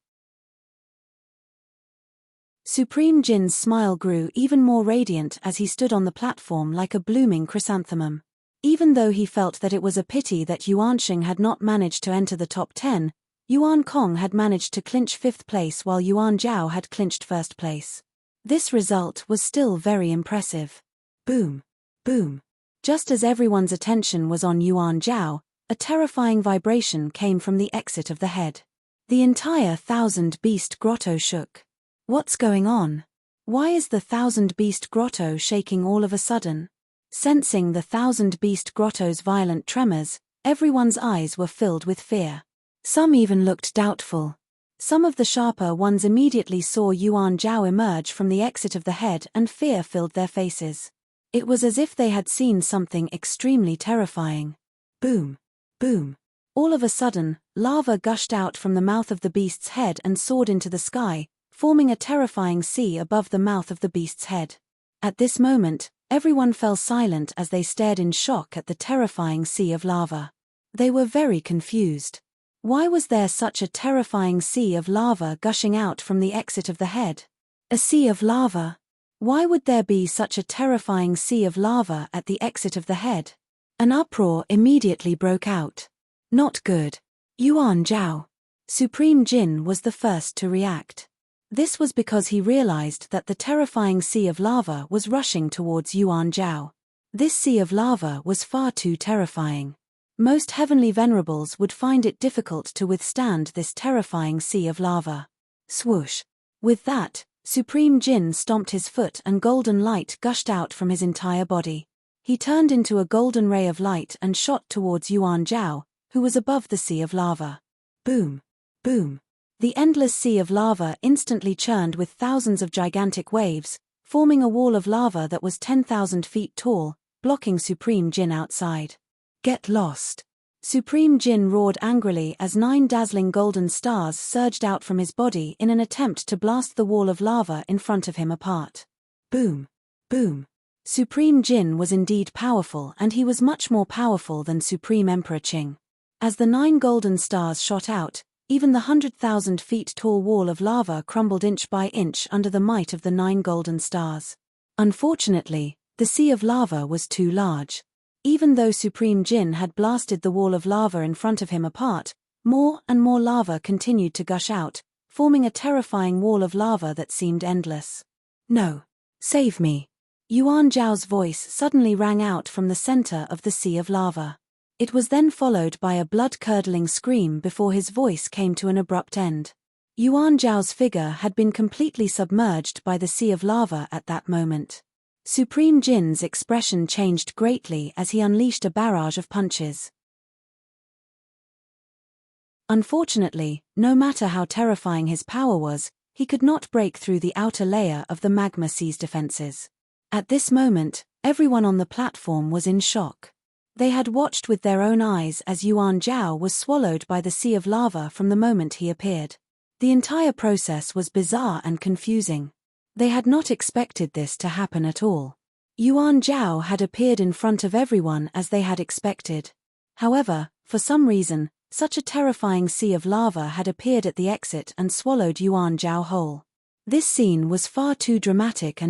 Supreme Jin's smile grew even more radiant as he stood on the platform like a blooming chrysanthemum. Even though he felt that it was a pity that Yuansheng had not managed to enter the top 10, Yuan Kong had managed to clinch 5th place while Yuan Zhao had clinched 1st place. This result was still very impressive. Boom. Boom. Just as everyone's attention was on Yuan Zhao, a terrifying vibration came from the exit of the head. The entire 1000 Beast Grotto shook. What's going on? Why is the 1000 Beast Grotto shaking all of a sudden? Sensing the 1000 Beast Grotto's violent tremors, everyone's eyes were filled with fear. Some even looked doubtful. Some of the sharper ones immediately saw Yuan Zhao emerge from the exit of the head, and fear filled their faces. It was as if they had seen something extremely terrifying. Boom! Boom! All of a sudden, lava gushed out from the mouth of the beast's head and soared into the sky, forming a terrifying sea above the mouth of the beast's head. At this moment, everyone fell silent as they stared in shock at the terrifying sea of lava. They were very confused. Why was there such a terrifying sea of lava gushing out from the exit of the head? A sea of lava? Why would there be such a terrifying sea of lava at the exit of the head? An uproar immediately broke out. Not good. Yuan Zhao. Supreme Jin was the first to react. This was because he realized that the terrifying sea of lava was rushing towards Yuan Zhao. This sea of lava was far too terrifying. Most heavenly venerables would find it difficult to withstand this terrifying sea of lava. Swoosh! With that, Supreme Jin stomped his foot and golden light gushed out from his entire body. He turned into a golden ray of light and shot towards Yuan Zhao, who was above the sea of lava. Boom! Boom! The endless sea of lava instantly churned with thousands of gigantic waves, forming a wall of lava that was 10,000 feet tall, blocking Supreme Jin outside. Get lost! Supreme Jin roared angrily as 9 dazzling golden stars surged out from his body in an attempt to blast the wall of lava in front of him apart. Boom! Boom! Supreme Jin was indeed powerful, and he was much more powerful than Supreme Emperor Qing. As the 9 golden stars shot out, even the 100,000 feet tall wall of lava crumbled inch by inch under the might of the 9 golden stars. Unfortunately, the sea of lava was too large. Even though Supreme Jin had blasted the wall of lava in front of him apart, more and more lava continued to gush out, forming a terrifying wall of lava that seemed endless. No! Save me! Yuan Zhao's voice suddenly rang out from the center of the sea of lava. It was then followed by a blood-curdling scream before his voice came to an abrupt end. Yuan Zhao's figure had been completely submerged by the sea of lava at that moment. Supreme Jin's expression changed greatly as he unleashed a barrage of punches. Unfortunately, no matter how terrifying his power was, he could not break through the outer layer of the magma sea's defenses. At this moment, everyone on the platform was in shock. They had watched with their own eyes as Yuan Zhao was swallowed by the sea of lava from the moment he appeared. The entire process was bizarre and confusing. They had not expected this to happen at all. Yuan Zhao had appeared in front of everyone as they had expected. However, for some reason, such a terrifying sea of lava had appeared at the exit and swallowed Yuan Zhao whole. This scene was far too dramatic.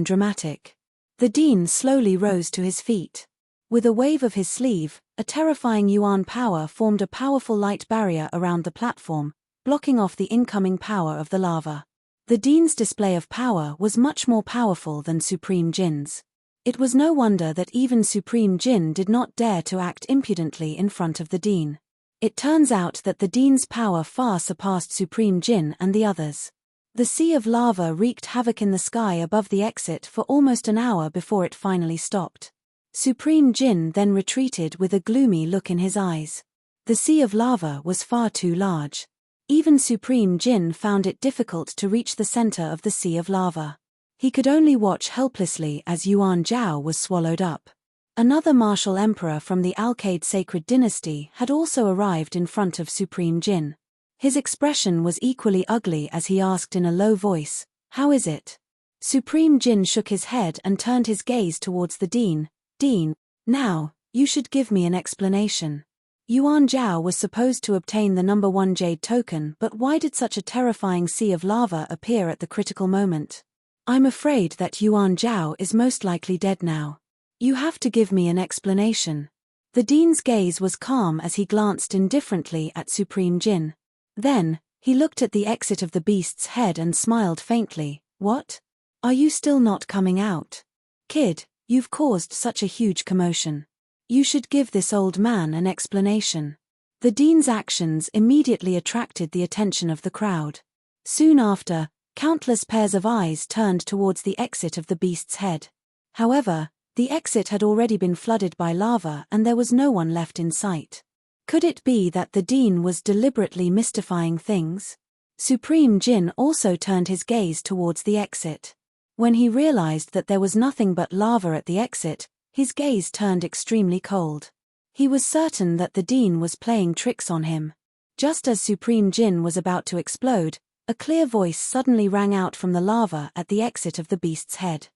The dean slowly rose to his feet. With a wave of his sleeve, a terrifying Yuan power formed a powerful light barrier around the platform, blocking off the incoming power of the lava. The dean's display of power was much more powerful than Supreme Jin's. It was no wonder that even Supreme Jin did not dare to act impudently in front of the dean. It turns out that the dean's power far surpassed Supreme Jin and the others. The sea of lava wreaked havoc in the sky above the exit for almost an hour before it finally stopped. Supreme Jin then retreated with a gloomy look in his eyes. The sea of lava was far too large. Even Supreme Jin found it difficult to reach the center of the sea of lava. He could only watch helplessly as Yuan Zhao was swallowed up. Another martial emperor from the Alcade Sacred Dynasty had also arrived in front of Supreme Jin. His expression was equally ugly as he asked in a low voice, "How is it?" Supreme Jin shook his head and turned his gaze towards the dean. "Dean, now, you should give me an explanation. Yuan Zhao was supposed to obtain the number 1 jade token, but why did such a terrifying sea of lava appear at the critical moment? I'm afraid that Yuan Zhao is most likely dead now. You have to give me an explanation." The dean's gaze was calm as he glanced indifferently at Supreme Jin. Then, he looked at the exit of the beast's head and smiled faintly. "What? Are you still not coming out? Kid, you've caused such a huge commotion. You should give this old man an explanation." The dean's actions immediately attracted the attention of the crowd. Soon after, countless pairs of eyes turned towards the exit of the beast's head. However, the exit had already been flooded by lava and there was no one left in sight. Could it be that the Dean was deliberately mystifying things? Supreme Jin also turned his gaze towards the exit. When he realized that there was nothing but lava at the exit, his gaze turned extremely cold. He was certain that the Dean was playing tricks on him. Just as Supreme Jin was about to explode, a clear voice suddenly rang out from the lava at the exit of the beast's head.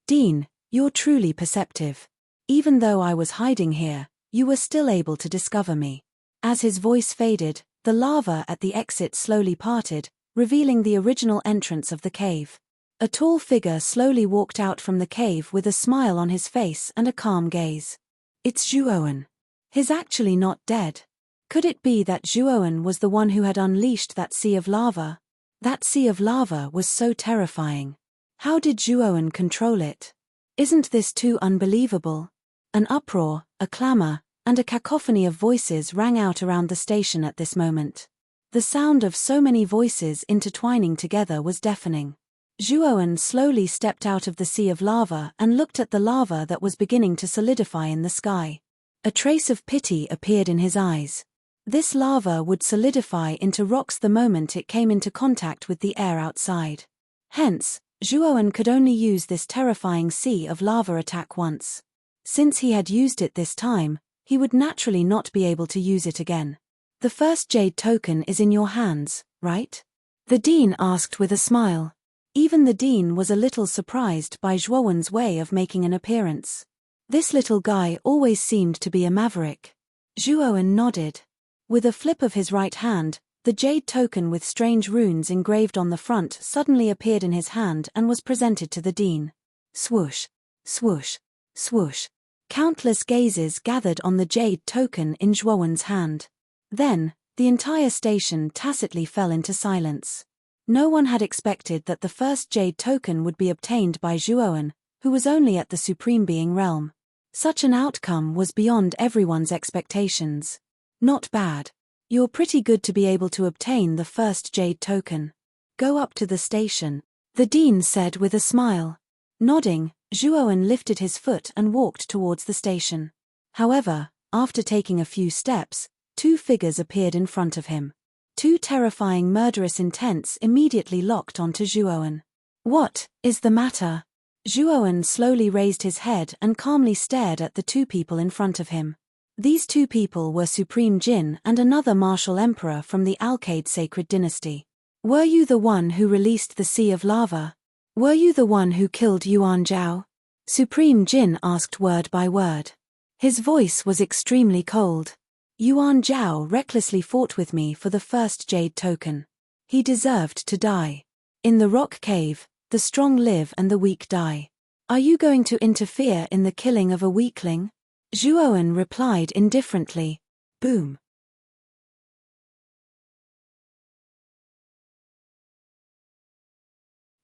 Dean, you're truly perceptive. Even though I was hiding here, you were still able to discover me. As his voice faded, the lava at the exit slowly parted, revealing the original entrance of the cave. A tall figure slowly walked out from the cave with a smile on his face and a calm gaze. It's Zhuowen. He's actually not dead. Could it be that Zhuowen was the one who had unleashed that sea of lava? That sea of lava was so terrifying. How did Zhuowen control it? Isn't this too unbelievable? An uproar, a clamor, and a cacophony of voices rang out around the station at this moment. The sound of so many voices intertwining together was deafening. Zhuowen slowly stepped out of the sea of lava and looked at the lava that was beginning to solidify in the sky. A trace of pity appeared in his eyes. This lava would solidify into rocks the moment it came into contact with the air outside. Hence, Zhuowen could only use this terrifying sea of lava attack once. Since he had used it this time, he would naturally not be able to use it again. The first jade token is in your hands, right? The Dean asked with a smile. Even the Dean was a little surprised by Zhuowen's way of making an appearance. This little guy always seemed to be a maverick. Zhuowen nodded. With a flip of his right hand, the jade token with strange runes engraved on the front suddenly appeared in his hand and was presented to the Dean. Swoosh, swoosh, swoosh. Countless gazes gathered on the jade token in Zhuowen's hand. Then, the entire station tacitly fell into silence. No one had expected that the first jade token would be obtained by Zhuowen, who was only at the Supreme Being realm. Such an outcome was beyond everyone's expectations. Not bad. You're pretty good to be able to obtain the first jade token. Go up to the station, the Dean said with a smile. Nodding, Zhuowen lifted his foot and walked towards the station. However, after taking a few steps, two figures appeared in front of him. Two terrifying murderous intents immediately locked onto Zhuowen. What is the matter? Zhuowen slowly raised his head and calmly stared at the two people in front of him. These two people were Supreme Jin and another martial emperor from the Alcade Sacred Dynasty. Were you the one who released the sea of lava? Were you the one who killed Yuan Zhao? Supreme Jin asked word by word. His voice was extremely cold. Yuan Zhao recklessly fought with me for the first jade token. He deserved to die. In the rock cave, the strong live and the weak die. Are you going to interfere in the killing of a weakling? Zhuowen replied indifferently. Boom.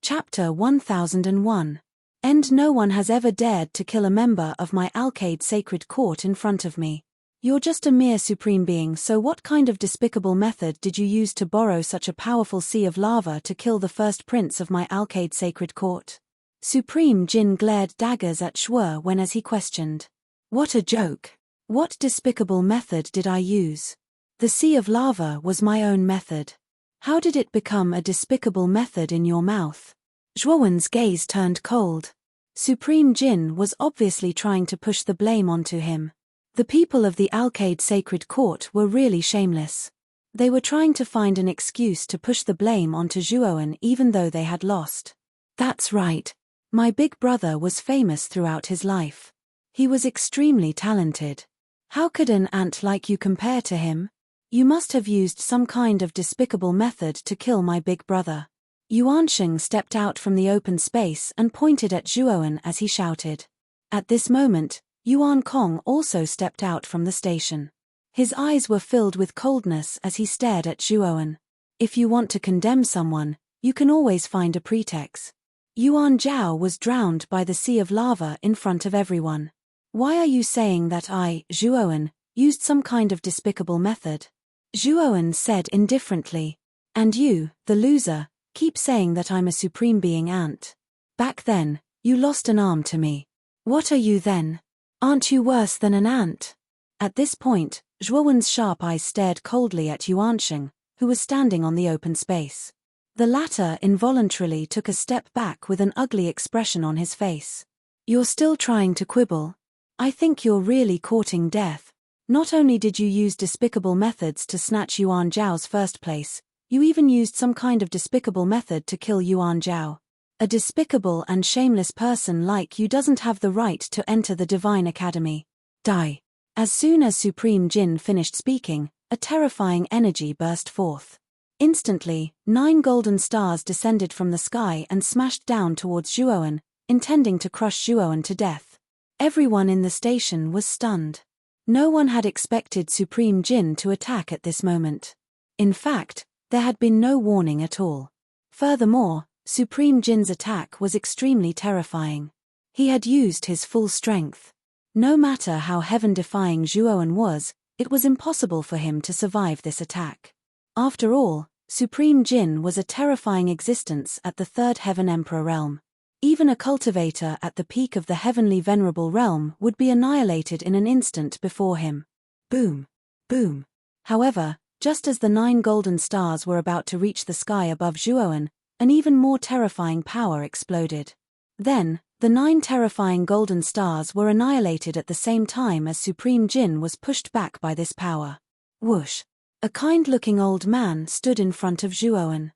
Chapter 1001. End. No one has ever dared to kill a member of my Alcade Sacred Court in front of me. You're just a mere supreme being, so what kind of despicable method did you use to borrow such a powerful sea of lava to kill the first prince of my Alcade Sacred Court? Supreme Jin glared daggers at Zhuowen as he questioned. What a joke. What despicable method did I use? The sea of lava was my own method. How did it become a despicable method in your mouth? Zhuowen's gaze turned cold. Supreme Jin was obviously trying to push the blame onto him. The people of the Alcade Sacred Court were really shameless. They were trying to find an excuse to push the blame onto Zhuowen even though they had lost. That's right. My big brother was famous throughout his life. He was extremely talented. How could an ant like you compare to him? You must have used some kind of despicable method to kill my big brother. Yuansheng stepped out from the open space and pointed at Zhuowen as he shouted. At this moment, Yuan Kong also stepped out from the station. His eyes were filled with coldness as he stared at Zhuowen. If you want to condemn someone, you can always find a pretext. Yuan Zhao was drowned by the sea of lava in front of everyone. Why are you saying that I, Zhuowen, used some kind of despicable method? Zhuowen said indifferently. And you, the loser, keep saying that I'm a supreme being ant. Back then, you lost an arm to me. What are you then? Aren't you worse than an ant? At this point, Zhuowen's sharp eyes stared coldly at Yuansheng, who was standing on the open space. The latter involuntarily took a step back with an ugly expression on his face. You're still trying to quibble? I think you're really courting death. Not only did you use despicable methods to snatch Yuan Zhao's first place, you even used some kind of despicable method to kill Yuan Zhao. A despicable and shameless person like you doesn't have the right to enter the Divine Academy. Die. As soon as Supreme Jin finished speaking, a terrifying energy burst forth. Instantly, 9 golden stars descended from the sky and smashed down towards Zhuowen, intending to crush Zhuowen to death. Everyone in the station was stunned. No one had expected Supreme Jin to attack at this moment. In fact, there had been no warning at all. Furthermore, Supreme Jin's attack was extremely terrifying. He had used his full strength. No matter how heaven-defying Zhuowen was, it was impossible for him to survive this attack. After all, Supreme Jin was a terrifying existence at the Third Heaven Emperor realm. Even a cultivator at the peak of the heavenly venerable realm would be annihilated in an instant before him. Boom! Boom! However, just as the 9 golden stars were about to reach the sky above Zhuowen, an even more terrifying power exploded. Then, the 9 terrifying golden stars were annihilated at the same time as Supreme Jin was pushed back by this power. Whoosh! A kind-looking old man stood in front of Zhuowen.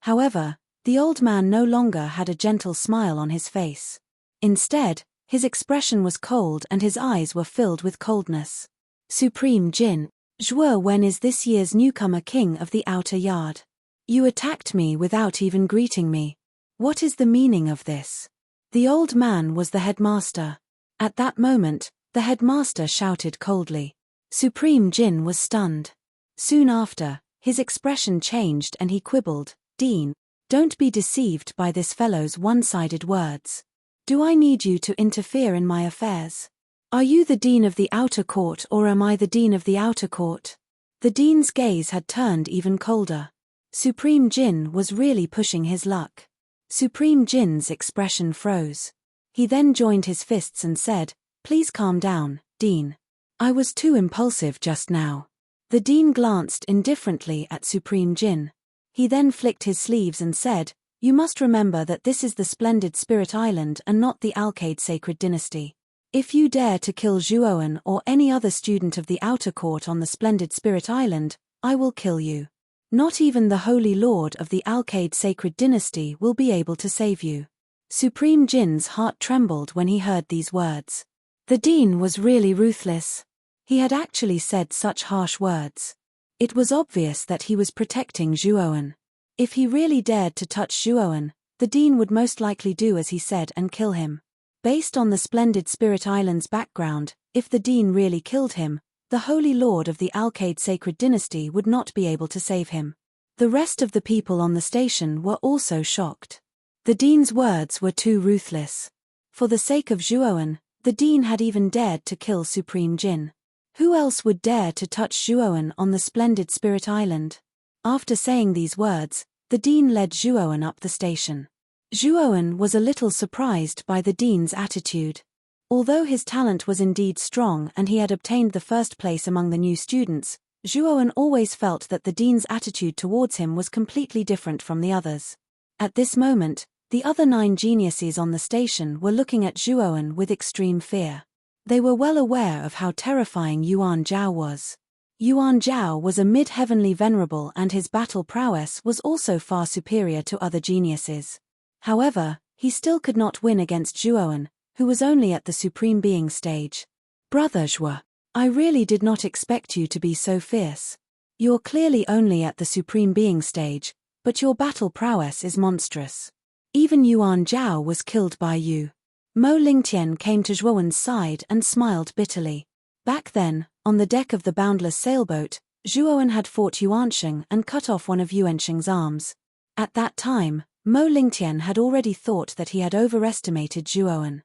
However, the old man no longer had a gentle smile on his face. Instead, his expression was cold and his eyes were filled with coldness. Supreme Jin, Zhuowen is this year's newcomer king of the outer yard. You attacked me without even greeting me. What is the meaning of this? The old man was the headmaster. At that moment, the headmaster shouted coldly. Supreme Jin was stunned. Soon after, his expression changed and he quibbled, Dean, don't be deceived by this fellow's one-sided words. Do I need you to interfere in my affairs? Are you the dean of the outer court or am I the dean of the outer court? The dean's gaze had turned even colder. Supreme Jin was really pushing his luck. Supreme Jin's expression froze. He then joined his fists and said, Please calm down, Dean. I was too impulsive just now. The dean glanced indifferently at Supreme Jin. He then flicked his sleeves and said, You must remember that this is the splendid Spirit Island and not the Alcade Sacred Dynasty. If you dare to kill Zhuowen or any other student of the outer court on the splendid Spirit Island, I will kill you. Not even the Holy Lord of the Alcade Sacred Dynasty will be able to save you. Supreme Jin's heart trembled when he heard these words. The dean was really ruthless. He had actually said such harsh words. It was obvious that he was protecting Zhuowen. If he really dared to touch Zhuowen, the dean would most likely do as he said and kill him. Based on the splendid Spirit Island's background, if the dean really killed him, the Holy Lord of the Alcade Sacred Dynasty would not be able to save him. The rest of the people on the station were also shocked. The dean's words were too ruthless. For the sake of Zhuowen, the dean had even dared to kill Supreme Jin. Who else would dare to touch Zhuowen on the splendid Spirit Island? After saying these words, the dean led Zhuowen up the station. Zhuowen was a little surprised by the dean's attitude. Although his talent was indeed strong and he had obtained the first place among the new students, Zhuowen always felt that the dean's attitude towards him was completely different from the others. At this moment, the other 9 geniuses on the station were looking at Zhuowen with extreme fear. They were well aware of how terrifying Yuan Zhao was. Yuan Zhao was a mid-heavenly venerable and his battle prowess was also far superior to other geniuses. However, he still could not win against Zhuowen, who was only at the Supreme Being stage. Brother Zhuo, I really did not expect you to be so fierce. You're clearly only at the Supreme Being stage, but your battle prowess is monstrous. Even Yuan Zhao was killed by you. Mo Lingtian came to Zhuowen's side and smiled bitterly. Back then, on the deck of the boundless sailboat, Zhuowen had fought Yuansheng and cut off one of Yuansheng's arms. At that time, Mo Lingtian had already thought that he had overestimated Zhuowen.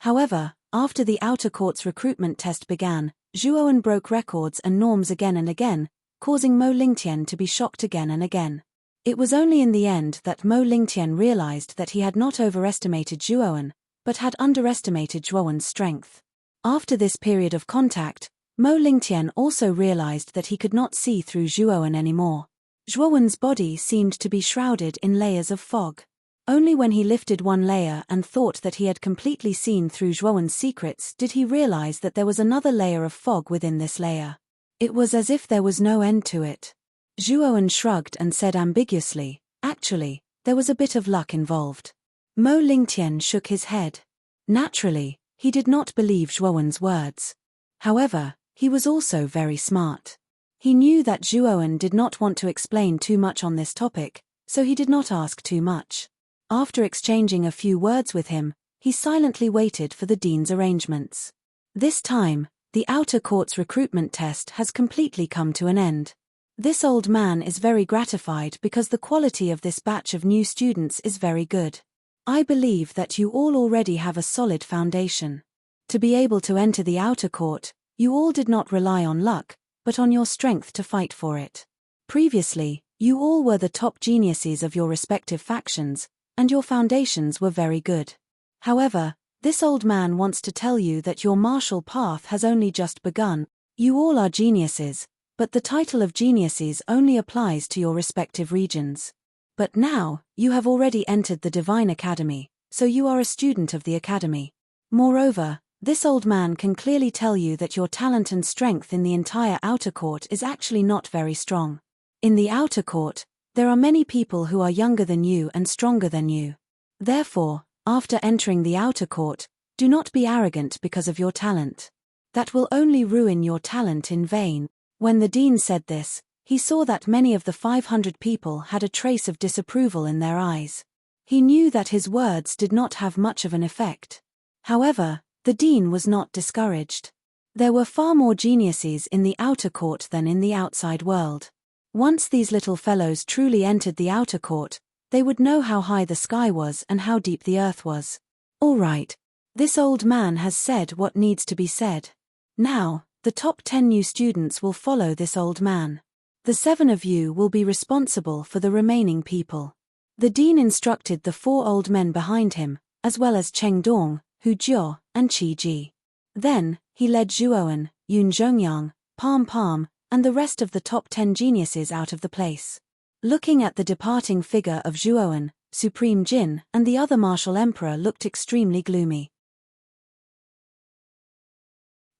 However, after the outer court's recruitment test began, Zhuowen broke records and norms again and again, causing Mo Lingtian to be shocked again and again. It was only in the end that Mo Lingtian realized that he had not overestimated Zhuowen, but had underestimated Zhuowen's strength. After this period of contact, Mo Lingtian also realized that he could not see through Zhuowen anymore. Zhuowen's body seemed to be shrouded in layers of fog. Only when he lifted one layer and thought that he had completely seen through Zhuowen's secrets did he realize that there was another layer of fog within this layer. It was as if there was no end to it. Zhuowen shrugged and said ambiguously, "Actually, there was a bit of luck involved." Mo Lingtian shook his head. Naturally, he did not believe Zhuowen's words. However, he was also very smart. He knew that Zhuowen did not want to explain too much on this topic, so he did not ask too much. After exchanging a few words with him, he silently waited for the dean's arrangements. This time, the outer court's recruitment test has completely come to an end. This old man is very gratified because the quality of this batch of new students is very good. I believe that you all already have a solid foundation. To be able to enter the outer court, you all did not rely on luck, but on your strength to fight for it. Previously, you all were the top geniuses of your respective factions, and your foundations were very good. However, this old man wants to tell you that your martial path has only just begun. You all are geniuses, but the title of geniuses only applies to your respective regions. But now, you have already entered the Divine Academy, so you are a student of the Academy. Moreover, this old man can clearly tell you that your talent and strength in the entire outer court is actually not very strong. In the outer court, there are many people who are younger than you and stronger than you. Therefore, after entering the outer court, do not be arrogant because of your talent. That will only ruin your talent in vain. When the dean said this, he saw that many of the 500 people had a trace of disapproval in their eyes. He knew that his words did not have much of an effect. However, the dean was not discouraged. There were far more geniuses in the outer court than in the outside world. Once these little fellows truly entered the outer court, they would know how high the sky was and how deep the earth was. All right, this old man has said what needs to be said. Now, the top 10 new students will follow this old man. The 7 of you will be responsible for the remaining people. The dean instructed the 4 old men behind him, as well as Cheng Dong, Hu Jiao, and Qi Ji. Then, he led Zhuowen, Yun Zhongyang, Palm Palm, and the rest of the top 10 geniuses out of the place. Looking at the departing figure of Zhuowen, Supreme Jin and the other martial emperor looked extremely gloomy.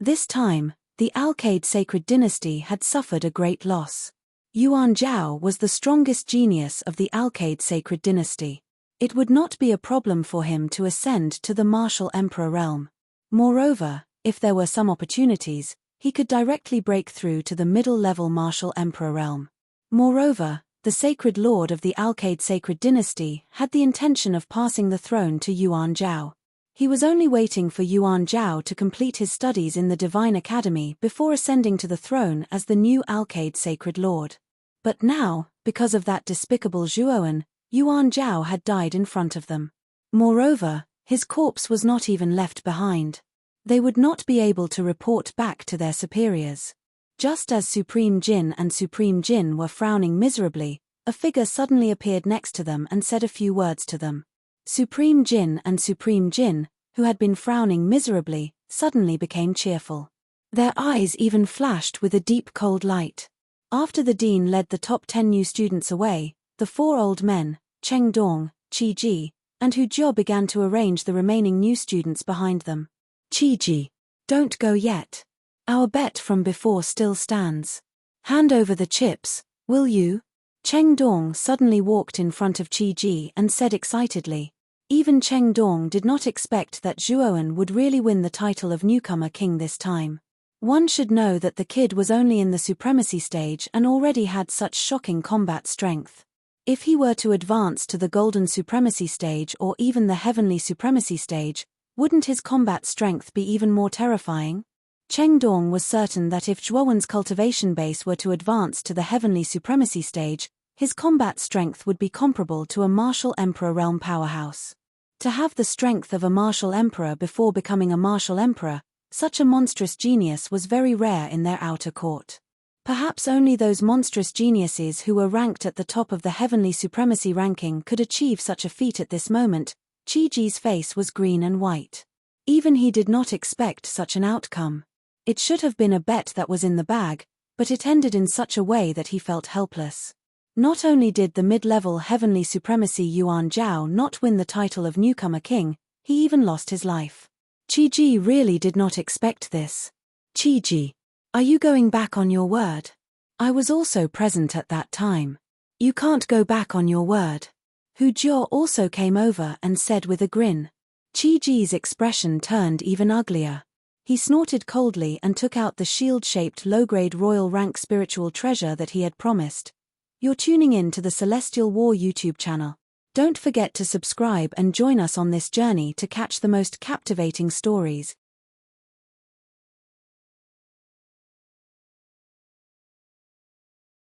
This time, the Alcade Sacred Dynasty had suffered a great loss. Yuan Zhao was the strongest genius of the Alcade Sacred Dynasty. It would not be a problem for him to ascend to the martial emperor realm. Moreover, if there were some opportunities, he could directly break through to the middle-level martial emperor realm. Moreover, the sacred lord of the Alcade Sacred Dynasty had the intention of passing the throne to Yuan Zhao. He was only waiting for Yuan Zhao to complete his studies in the Divine Academy before ascending to the throne as the new Alcade Sacred Lord. But now, because of that despicable Zhuowen, Yuan Zhao had died in front of them. Moreover, his corpse was not even left behind. They would not be able to report back to their superiors. Just as Supreme Jin and Supreme Jin were frowning miserably, a figure suddenly appeared next to them and said a few words to them. Supreme Jin and Supreme Jin, who had been frowning miserably, suddenly became cheerful. Their eyes even flashed with a deep cold light. After the dean led the top 10 new students away, the 4 old men, Cheng Dong, Qi Ji, and Hu Jiao began to arrange the remaining new students behind them. Qi Ji, don't go yet. Our bet from before still stands. Hand over the chips, will you? Cheng Dong suddenly walked in front of Qi Ji and said excitedly. Even Cheng Dong did not expect that Zhuowen would really win the title of newcomer king this time. One should know that the kid was only in the supremacy stage and already had such shocking combat strength. If he were to advance to the golden supremacy stage or even the heavenly supremacy stage, wouldn't his combat strength be even more terrifying? Cheng Dong was certain that if Zhuowen's cultivation base were to advance to the heavenly supremacy stage, his combat strength would be comparable to a martial emperor realm powerhouse. To have the strength of a martial emperor before becoming a martial emperor, such a monstrous genius was very rare in their outer court. Perhaps only those monstrous geniuses who were ranked at the top of the heavenly supremacy ranking could achieve such a feat at this moment. Chi-Ji's face was green and white. Even he did not expect such an outcome. It should have been a bet that was in the bag, but it ended in such a way that he felt helpless. Not only did the mid-level heavenly supremacy Yuan Zhao not win the title of newcomer king, he even lost his life. Chi-Ji really did not expect this. Chi-Ji, are you going back on your word? I was also present at that time. You can't go back on your word. Hu Jiao also came over and said with a grin. Chi-Ji's expression turned even uglier. He snorted coldly and took out the shield-shaped low-grade royal rank spiritual treasure that he had promised. You're tuning in to the Celestial War YouTube channel. Don't forget to subscribe and join us on this journey to catch the most captivating stories.